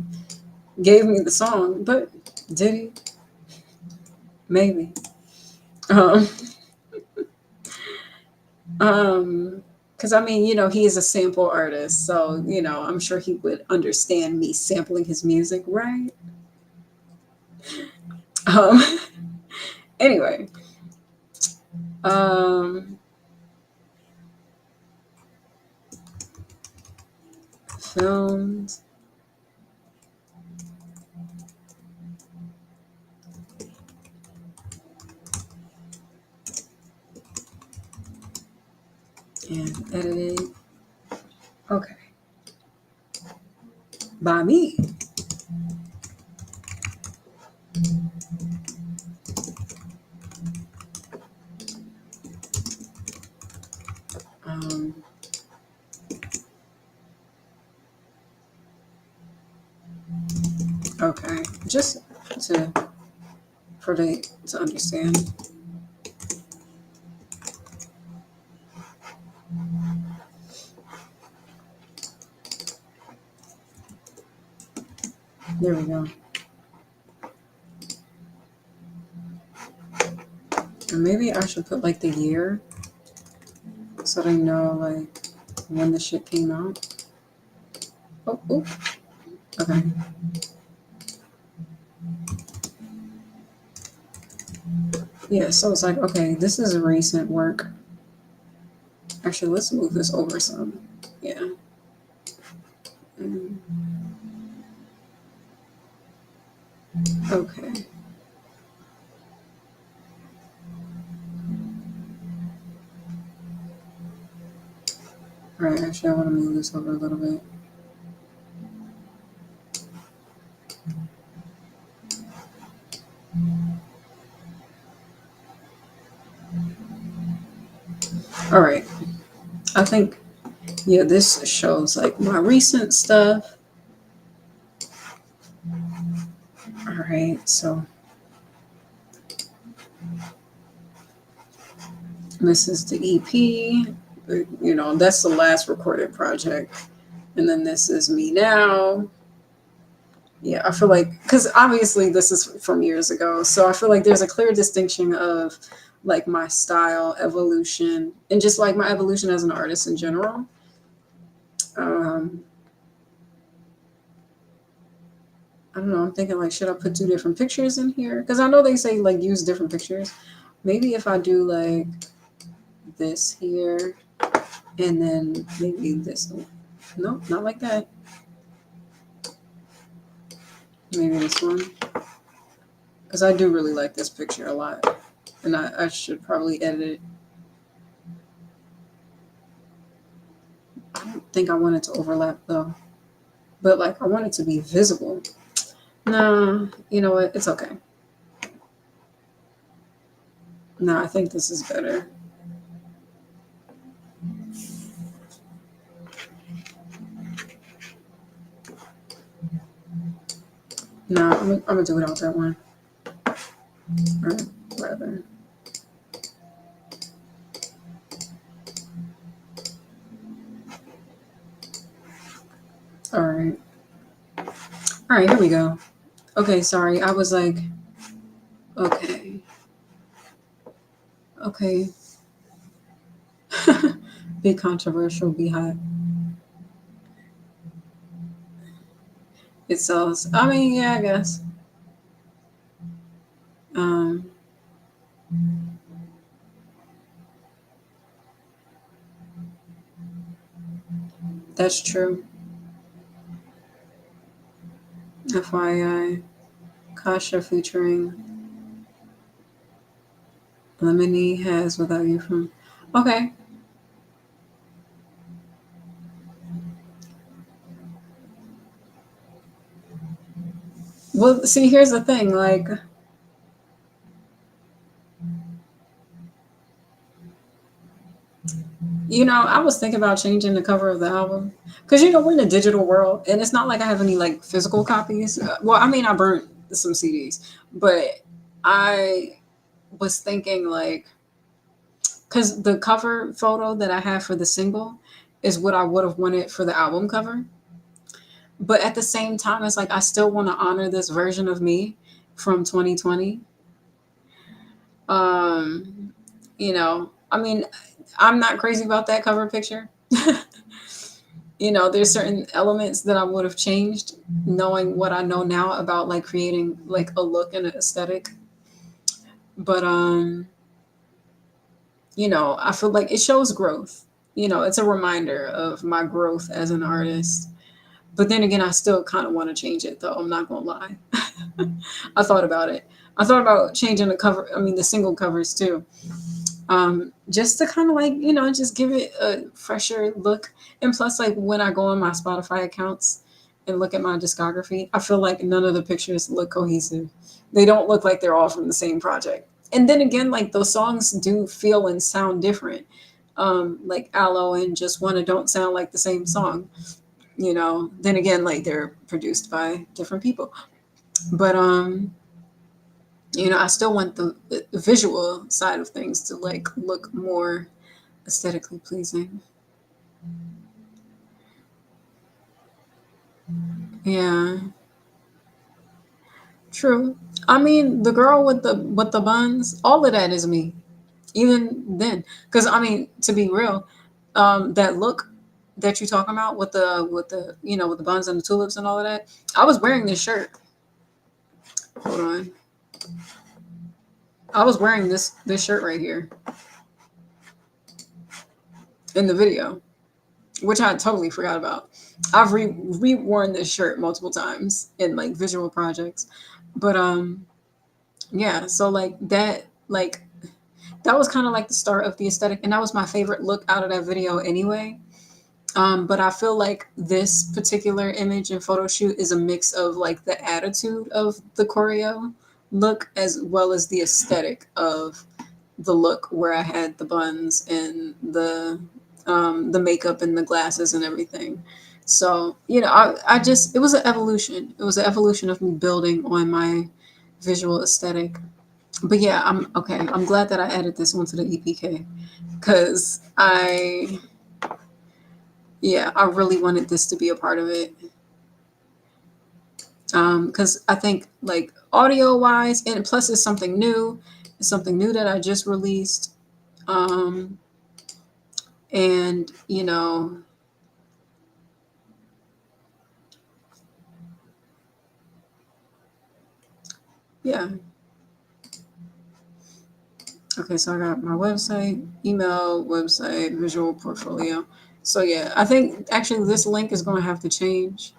gave me the song, but did he? Maybe. Um, because I mean, he is a sample artist, so I'm sure he would understand me sampling his music, right? Um, anyway, um, filmed and edited. Okay, by me. Um, okay, just to for the to understand. There we go. And maybe I should put like the year so they know like when the shit came out. Oh, oh, okay. Yeah, so it's like, okay, this is recent work. Actually, let's move this over some. Yeah. Mm, okay. All right, actually, I want to move this over a little bit. All right. I think, yeah, this shows like my recent stuff. All right, so this is the EP. That's the last recorded project. And then this is me now. Yeah, I feel like, because obviously this is from years ago. So I feel like there's a clear distinction of like my style evolution and just like my evolution as an artist in general. Um, I don't know. I'm thinking like, should I put two different pictures in here? Because I know they say like use different pictures. Maybe if I do like this here and then maybe this. No, not like that. Maybe this one. Because I do really like this picture a lot. And I should probably edit it. I don't think I want it to overlap though. But like I want it to be visible. No, you know what? It's okay. No, I think this is better. No, I'm gonna do without that one. Or rather. All right. All right, here we go. Okay, sorry. I was like, okay. Okay. Be controversial, be hot. It sells. I mean, yeah, I guess. Um, that's true. FYI. Kasha featuring Lemony has Without You from. Okay. Well, see, here's the thing. Like, I was thinking about changing the cover of the album because we're in a digital world, and it's not like I have any like physical copies. Well, I mean, I burnt some CDs, but I was thinking like, because the cover photo that I have for the single is what I would have wanted for the album cover. But at the same time, it's like I still want to honor this version of me from 2020. Um, I mean, I'm not crazy about that cover picture. There's certain elements that I would have changed knowing what I know now about like creating like a look and an aesthetic. But I feel like it shows growth. It's a reminder of my growth as an artist. But then again, I still kind of want to change it though. I'm not gonna lie. I thought about it. I thought about changing the cover. I mean, the single covers too, just to kind of like just give it a fresher look. And plus, like when I go on my Spotify accounts and look at my discography, I feel like none of the pictures look cohesive. They don't look like they're all from the same project. And then again, like those songs do feel and sound different. Like Aloe and Just Wanna don't sound like the same song. Then again, like they're produced by different people. But I still want the visual side of things to like look more aesthetically pleasing. Yeah, true. I mean, the girl with the buns, all of that is me. Even then, because I mean, to be real, that look that you're talking about with the with the buns and the tulips and all of that, I was wearing this shirt. Hold on, I was wearing this shirt right here in the video, which I totally forgot about. I've reworn this shirt multiple times in like visual projects, but yeah. So that was kind of like the start of the aesthetic, and that was my favorite look out of that video anyway. But I feel like this particular image and photo shoot is a mix of like the attitude of the choreo look as well as the aesthetic of the look where I had the buns and the makeup and the glasses and everything. So I just it was an evolution. It was an evolution of me building on my visual aesthetic. But yeah, I'm okay. I'm glad that I added this onto the EPK because I really wanted this to be a part of it. Because I think like audio wise, and plus it's something new that I just released. Um, and yeah. Okay, so I got my website, email, website, visual portfolio. So yeah, I think actually this link is going to have to change.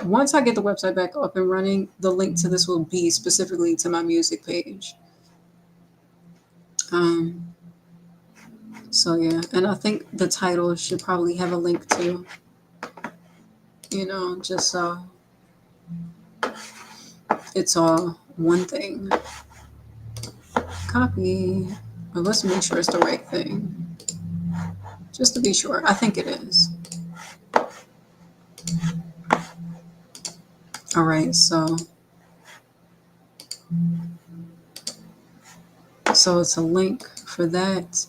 Once I get the website back up and running, the link to this will be specifically to my music page. Um, so yeah, and I think the title should probably have a link to, just so it's all one thing. Copy. Well, let's make sure it's the right thing. Just to be sure. I think it is. All right, so it's a link for that.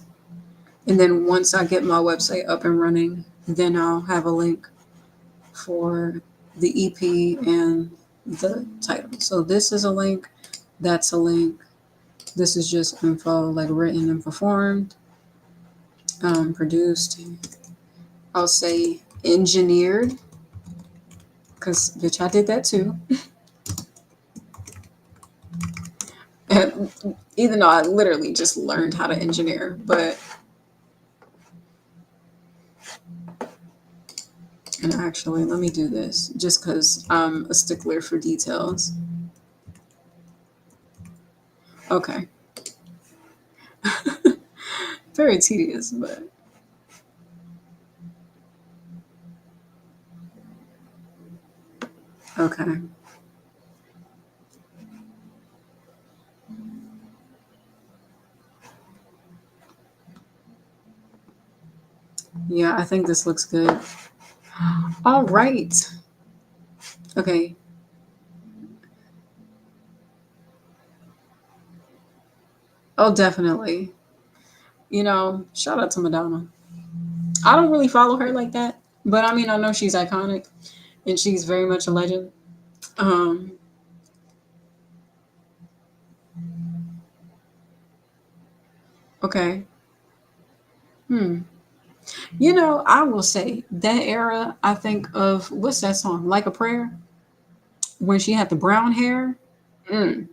And then once I get my website up and running, then I'll have a link for the EP and the title. So this is a link, that's a link. This is just info like written and performed, produced. I'll say engineered because bitch, I did that too. Even though I literally just learned how to engineer, but and actually, let me do this just because I'm a stickler for details. Okay. Very tedious, but okay. Yeah, I think this looks good. All right. Okay. Oh, definitely. Shout out to Madonna. I don't really follow her like that, but I mean, I know she's iconic and she's very much a legend. Um, okay. Hmm. I will say that era, I think of what's that song? Like a Prayer? When she had the brown hair. Mm,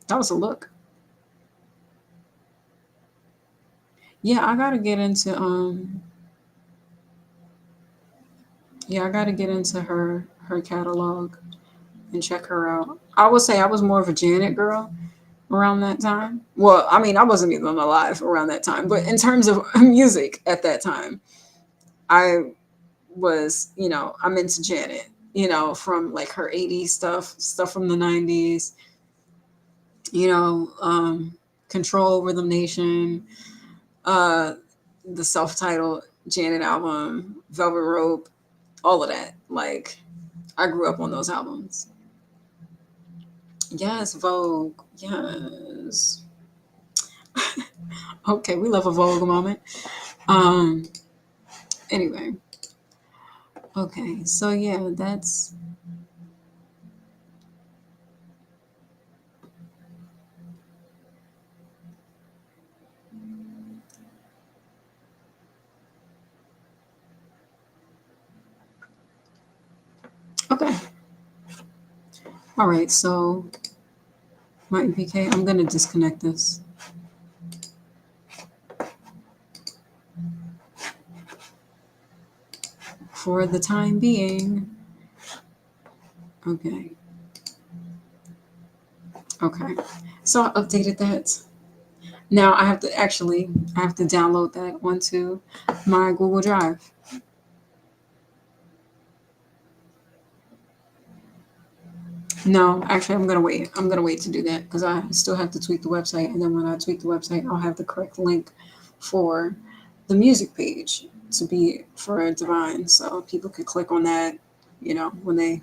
that was a look. Yeah, I gotta get into yeah, I gotta get into her catalog and check her out. I would say I was more of a Janet girl around that time. Well, I mean, I wasn't even alive around that time, but in terms of music at that time, I I'm into Janet, from like her 80s stuff from the 90s, you know, Control Rhythm Nation, uh, the self titled Janet album, Velvet Rope, all of that. Like, I grew up on those albums. Yes, Vogue. Yes. Okay, we love a Vogue moment. Um, anyway, okay, so yeah, that's okay. All right, so my EPK, I'm gonna disconnect this for the time being. Okay, okay. So I updated that. Now I have to download that onto my Google Drive. No, actually, I'm gonna wait. I'm gonna wait to do that because I still have to tweak the website, and then when I tweak the website, I'll have the correct link for the music page to be for Divine, so people could click on that, when they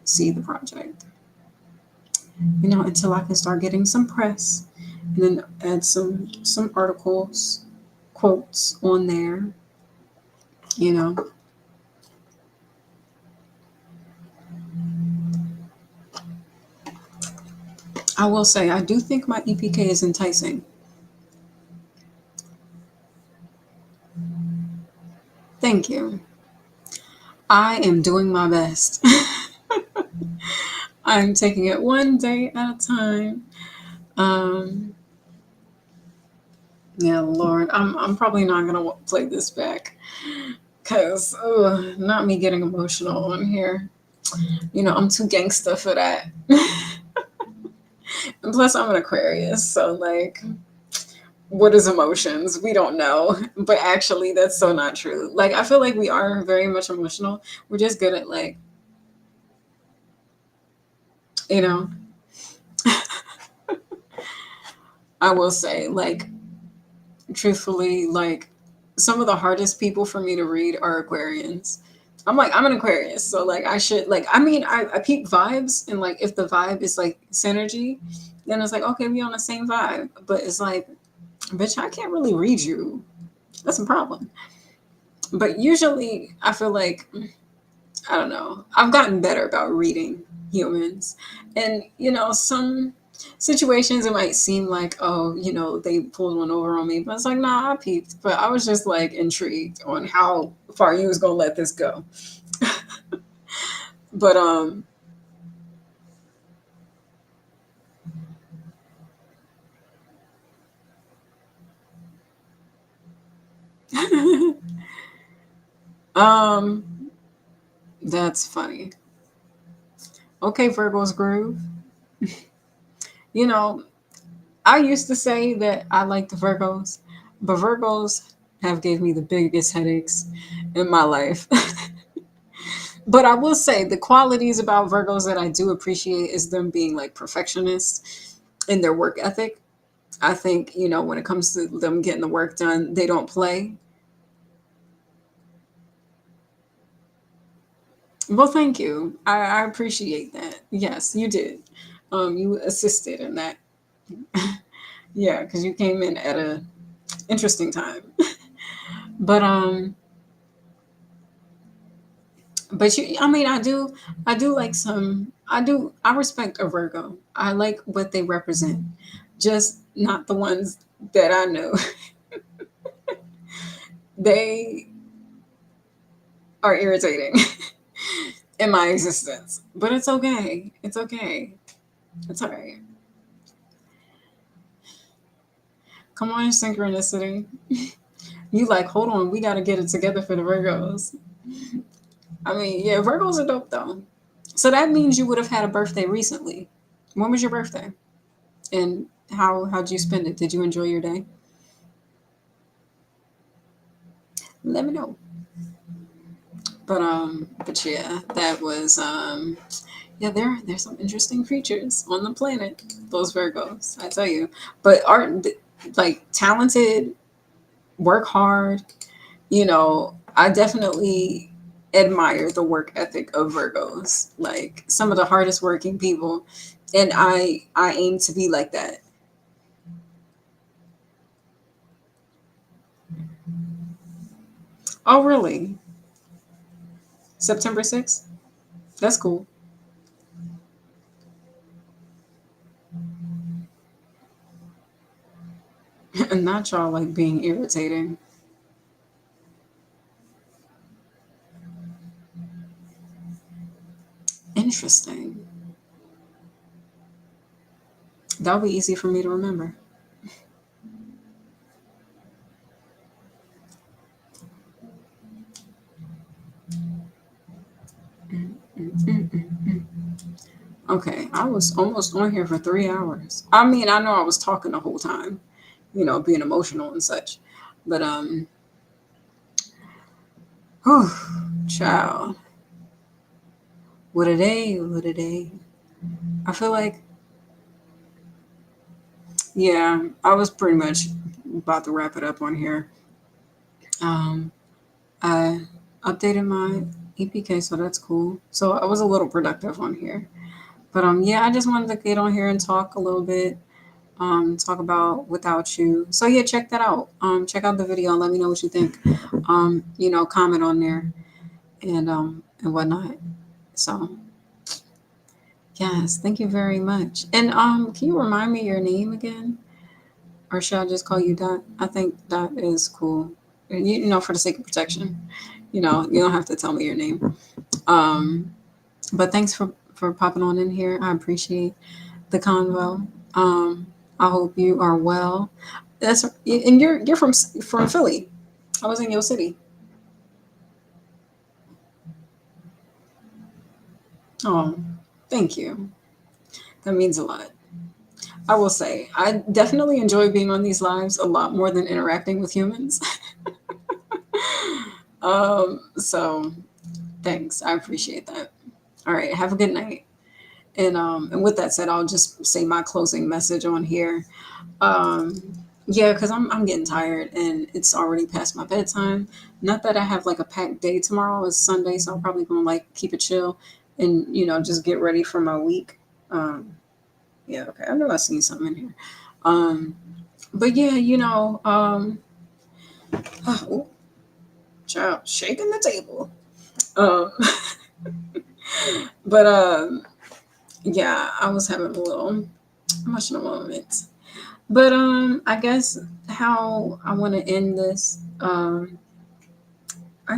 see the project. Until I can start getting some press, and then add some articles, quotes on there. You know, I will say I do think my EPK is enticing. Thank you. I am doing my best. I'm taking it one day at a time. Um, yeah, Lord, I'm probably not gonna play this back because not me getting emotional on here. I'm too gangsta for that. And plus, I'm an Aquarius, so like, what is emotions? We don't know. But actually, that's so not true. Like, I feel like we are very much emotional. We're just good at like, you know, I will say like truthfully, like some of the hardest people for me to read are Aquarians. I'm an Aquarius, so like I should like I mean I peep vibes and like if the vibe is like synergy, then it's like okay, we on the same vibe. But it's like, bitch, I can't really read you. That's a problem. But usually I feel like I don't know. I've gotten better about reading humans. And, some situations it might seem like, oh, they pulled one over on me. But it's like, nah, I peeped. But I was just like intrigued on how far you was gonna let this go. But um that's funny. Okay, Virgo's groove. You know, I used to say that I like the Virgos, but Virgos have gave me the biggest headaches in my life. But I will say the qualities about Virgos that I do appreciate is them being like perfectionists in their work ethic. I think, when it comes to them getting the work done, they don't play. Well, thank you. I appreciate that. Yes, you did. You assisted in that. Yeah, because you came in at a interesting time. But you, I mean, I do like some, I respect a Virgo. I like what they represent, just not the ones that I know. They are irritating in my existence, but it's okay. It's okay. It's all right. Come on, synchronicity. You like, hold on, we got to get it together for the Virgos. I mean, yeah, Virgos are dope though. So that means you would have had a birthday recently. When was your birthday? And how'd you spend it? Did you enjoy your day? Let me know. But yeah, that was yeah, there's some interesting creatures on the planet. Those Virgos, I tell you. But aren't like talented, work hard. I definitely admire the work ethic of Virgos. Like some of the hardest working people, and I aim to be like that. Oh, really? September 6th? That's cool. And not y'all like being irritating. Interesting. That'll be easy for me to remember. Okay, I was almost on here for 3 hours. I mean, I know I was talking the whole time, being emotional and such. But whew, child, what a day, what a day. I feel like, yeah, I was pretty much about to wrap it up on here. Um, I updated my EPK, so that's cool. So I was a little productive on here. But yeah, I just wanted to get on here and talk a little bit, talk about Without You. So yeah, check that out. Check out the video and let me know what you think. Comment on there and whatnot. So yes, thank you very much. And can you remind me your name again? Or should I just call you Dot? I think Dot is cool. For the sake of protection. You don't have to tell me your name. Um, but thanks for popping on in here. I appreciate the convo. I hope you are well. And you're from Philly. I was in your city. Oh, thank you. That means a lot. I will say I definitely enjoy being on these lives a lot more than interacting with humans. So thanks. I appreciate that. All right. Have a good night. And with that said, I'll just say my closing message on here. Um, yeah, because I'm getting tired and it's already past my bedtime. Not that I have like a packed day tomorrow. It's Sunday, so I'm probably gonna like keep it chill and just get ready for my week. Um, yeah, okay. I know I seen something in here. Um, but yeah, oh, child shaking the table. Um, but yeah, I was having a little emotional moment. But I guess how I want to end this. I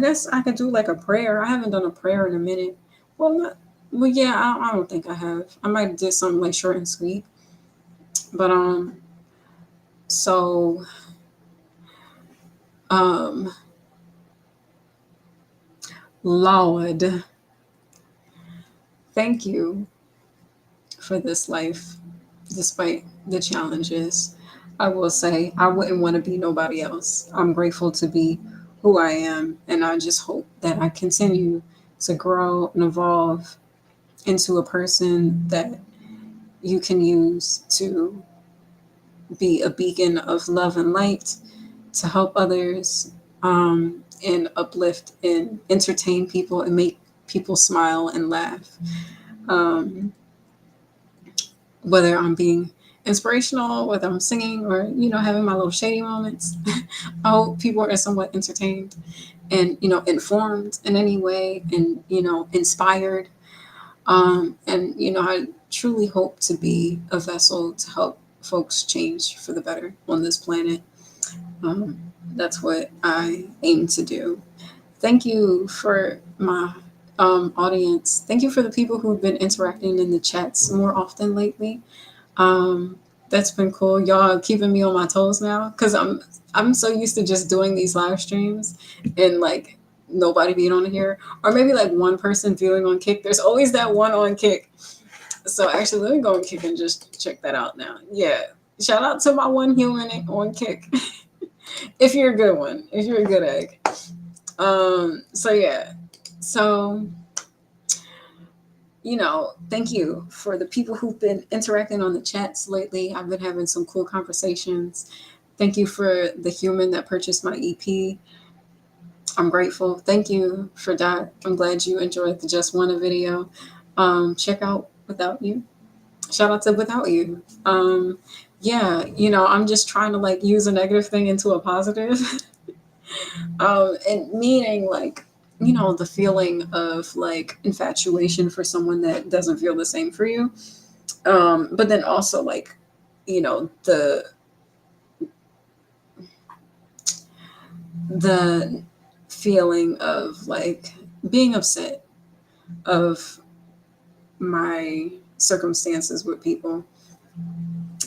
guess I could do like a prayer. I haven't done a prayer in a minute. Well, not. Well, yeah, I don't think I have. I might do something like short and sweet. But so um, Lord, thank you for this life, despite the challenges. I will say I wouldn't want to be nobody else. I'm grateful to be who I am, and I just hope that I continue to grow and evolve into a person that you can use to be a beacon of love and light, to help others, and uplift and entertain people and make people smile and laugh. Um, Whether I'm being inspirational, whether I'm singing or, having my little shady moments. I hope people are somewhat entertained and, informed in any way and, inspired. And, I truly hope to be a vessel to help folks change for the better on this planet. That's what I aim to do. Thank you for my audience. Thank you for the people who've been interacting in the chats more often lately. Um, that's been cool. Y'all keeping me on my toes now because I'm so used to just doing these live streams and like nobody being on here, or maybe like one person viewing on Kick. There's always that one on Kick. So actually, let me go on Kick and just check that out now. Yeah, shout out to my one human on Kick. If you're a good one, if you're a good egg. So yeah, so thank you for the people who've been interacting on the chats lately. I've been having some cool conversations. Thank you for the human that purchased my EP. I'm grateful. Thank you for that. I'm glad you enjoyed the Just Wanna video. Check out Without You. Shout out to Without You. Yeah, I'm just trying to like use a negative thing into a positive. And meaning like, the feeling of like infatuation for someone that doesn't feel the same for you. But then also like, the feeling of like being upset of my circumstances with people,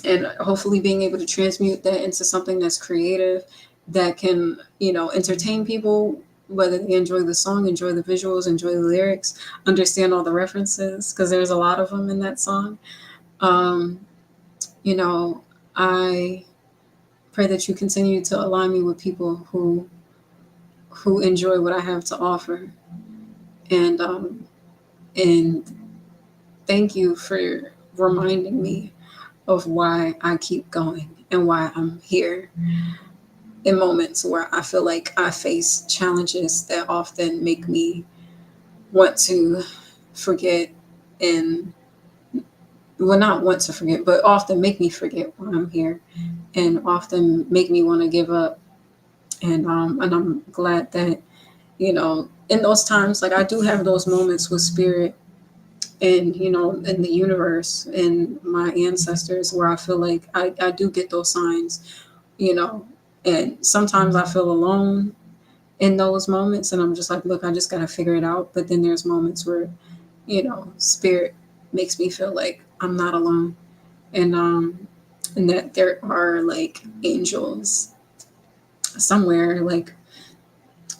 and hopefully being able to transmute that into something that's creative that can, entertain people, whether they enjoy the song, enjoy the visuals, enjoy the lyrics, understand all the references, because there's a lot of them in that song. um, I pray that you continue to align me with people who enjoy what I have to offer. And thank you for reminding me of why I keep going and why I'm here in moments where I feel like I face challenges that often make me want to forget, and well, not want to forget, but often make me forget why I'm here, and often make me want to give up. And I'm glad that, in those times, like I do have those moments with spirit and, in the universe and my ancestors where I feel like I do get those signs, you know, and sometimes I feel alone in those moments, and I'm just like, look, I just got to figure it out. But then there's moments where, spirit makes me feel like I'm not alone, and that there are like angels somewhere like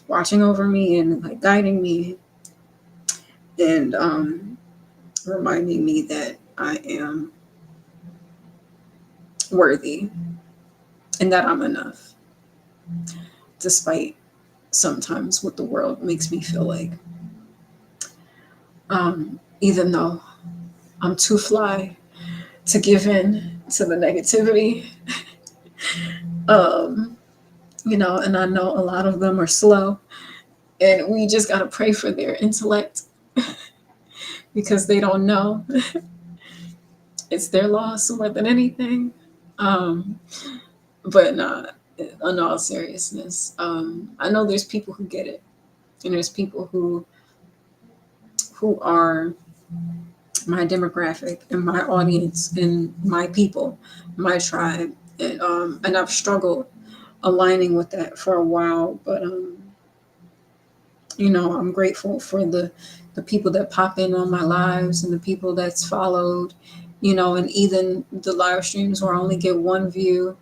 watching over me and like guiding me, and reminding me that I am worthy and that I'm enough, despite sometimes what the world makes me feel like. Even though I'm too fly to give in to the negativity, um, and I know a lot of them are slow, and we just got to pray for their intellect because they don't know. It's their loss more than anything. Um, but not in all seriousness. I know there's people who get it, and there's people who are my demographic and my audience and my people, my tribe, and I've struggled aligning with that for a while. But I'm grateful for the people that pop in on my lives and the people that's followed, and even the live streams where I only get one view,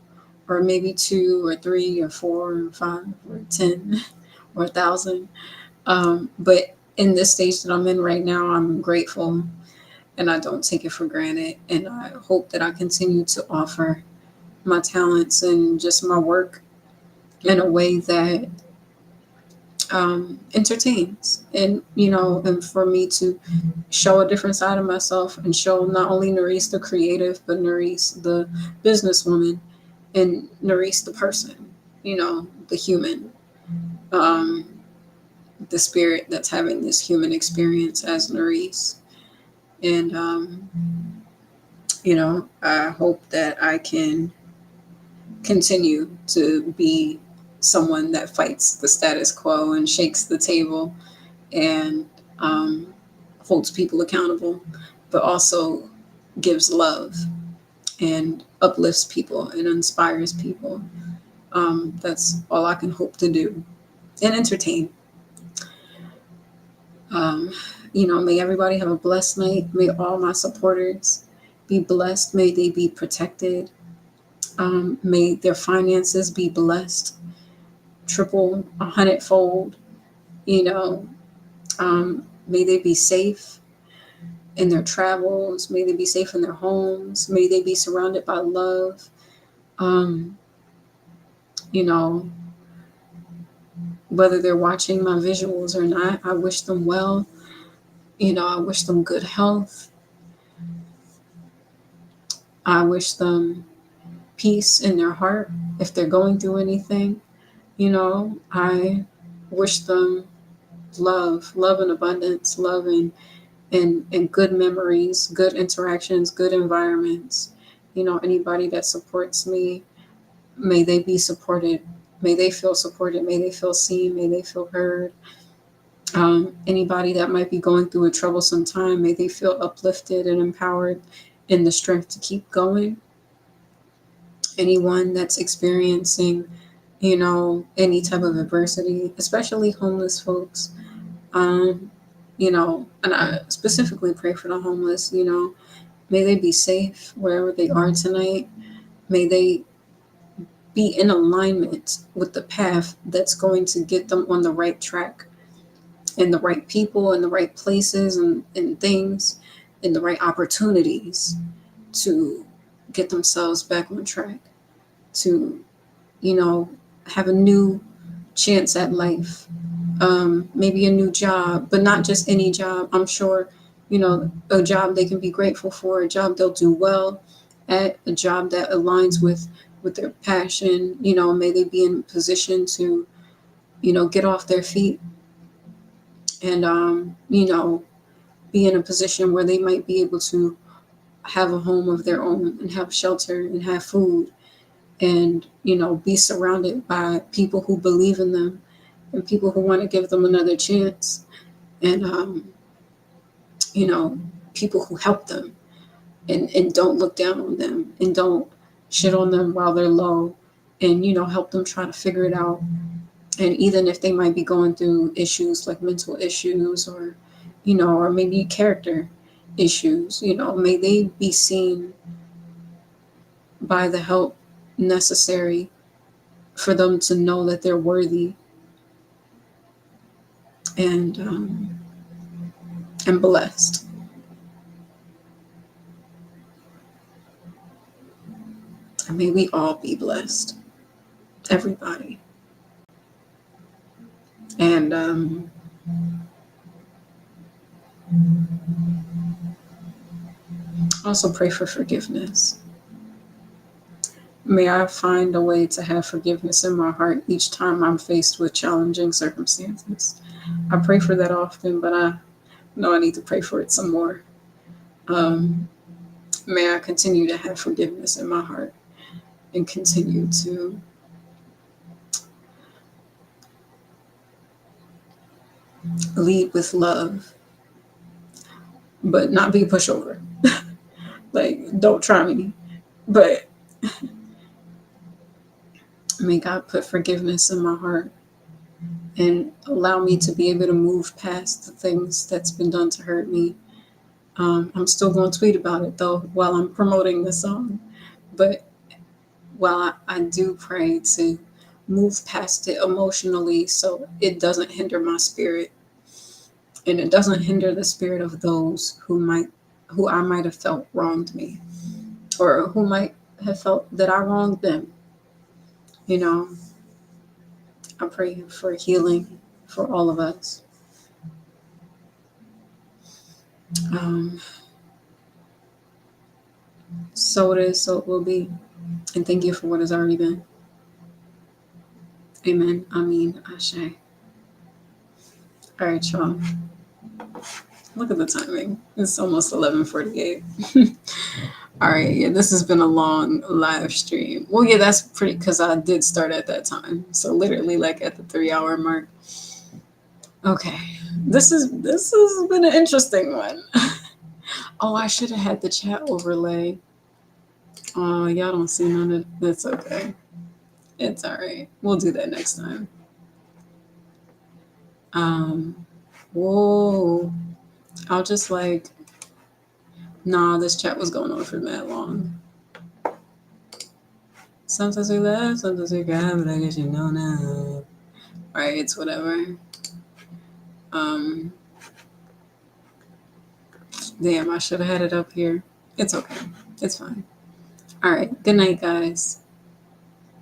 or maybe two or three or four or five or 10 or 1,000. But in this stage that I'm in right now, I'm grateful and I don't take it for granted. And I hope that I continue to offer my talents and just my work in a way that entertains, and and for me to show a different side of myself and show not only Nerese the creative, but Nerese the businesswoman, and Nerese the person, the human, um, the spirit that's having this human experience as Nerese. And I hope that I can continue to be someone that fights the status quo and shakes the table and um, holds people accountable, but also gives love and uplifts people and inspires people. That's all I can hope to do and entertain. Um, may everybody have a blessed night. May all my supporters be blessed. May they be protected. May their finances be blessed, triple, 100-fold. You know, may they be safe in their travels. May they be safe in their homes. May they be surrounded by love. Um, you know, whether they're watching my visuals or not, I wish them well. I wish them good health. I wish them peace in their heart if they're going through anything. I wish them love and abundance, love and good memories, good interactions, good environments. Anybody that supports me, may they be supported. May they feel supported. May they feel seen. May they feel heard. Anybody that might be going through a troublesome time, may they feel uplifted and empowered in the strength to keep going. Anyone that's experiencing, any type of adversity, especially homeless folks, um, and I specifically pray for the homeless, may they be safe wherever they are tonight. May they be in alignment with the path that's going to get them on the right track and the right people and the right places and things and the right opportunities to get themselves back on track, to, you know, have a new chance at life, maybe a new job, but not just any job. I'm sure, a job they can be grateful for, a job they'll do well at, a job that aligns with their passion. May they be in a position to, get off their feet and, be in a position where they might be able to have a home of their own and have shelter and have food and, be surrounded by people who believe in them and people who want to give them another chance and, you know, people who help them and don't look down on them and don't shit on them while they're low and, help them try to figure it out. And even if they might be going through issues like mental issues or maybe character issues, may they be seen by the help necessary for them to know that they're worthy and blessed. And may we all be blessed, everybody. And also pray for forgiveness. May I find a way to have forgiveness in my heart each time I'm faced with challenging circumstances. I pray for that often, but I know I need to pray for it some more. May I continue to have forgiveness in my heart and continue to lead with love, but not be a pushover. Like, don't try me. But may God put forgiveness in my heart and allow me to be able to move past the things that's been done to hurt me. I'm still going to tweet about it though while I'm promoting the song. But while I do pray to move past it emotionally so it doesn't hinder my spirit and it doesn't hinder the spirit of those who I might have felt wronged me or who might have felt that I wronged them. I pray for healing for all of us. Um, so it is, so it will be. And thank you for what has already been. Amen. Amen. Ashe. All right, y'all. Look at the timing. It's almost 11:48. All right, yeah, this has been a long live stream. Well, yeah, that's pretty because I did start at that time. So literally like at the 3 hour mark. Okay. This has been an interesting one. Oh, I should have had the chat overlay. Oh, y'all don't see none of that's okay. It's all right. We'll do that next time. Um whoa. I'll just like nah, this chat was going on for that long. Sometimes we laugh, sometimes we cry, but I guess you know now. Alright, it's whatever. Um Damn, I should have had it up here. It's okay. It's fine. All right. Good night, guys.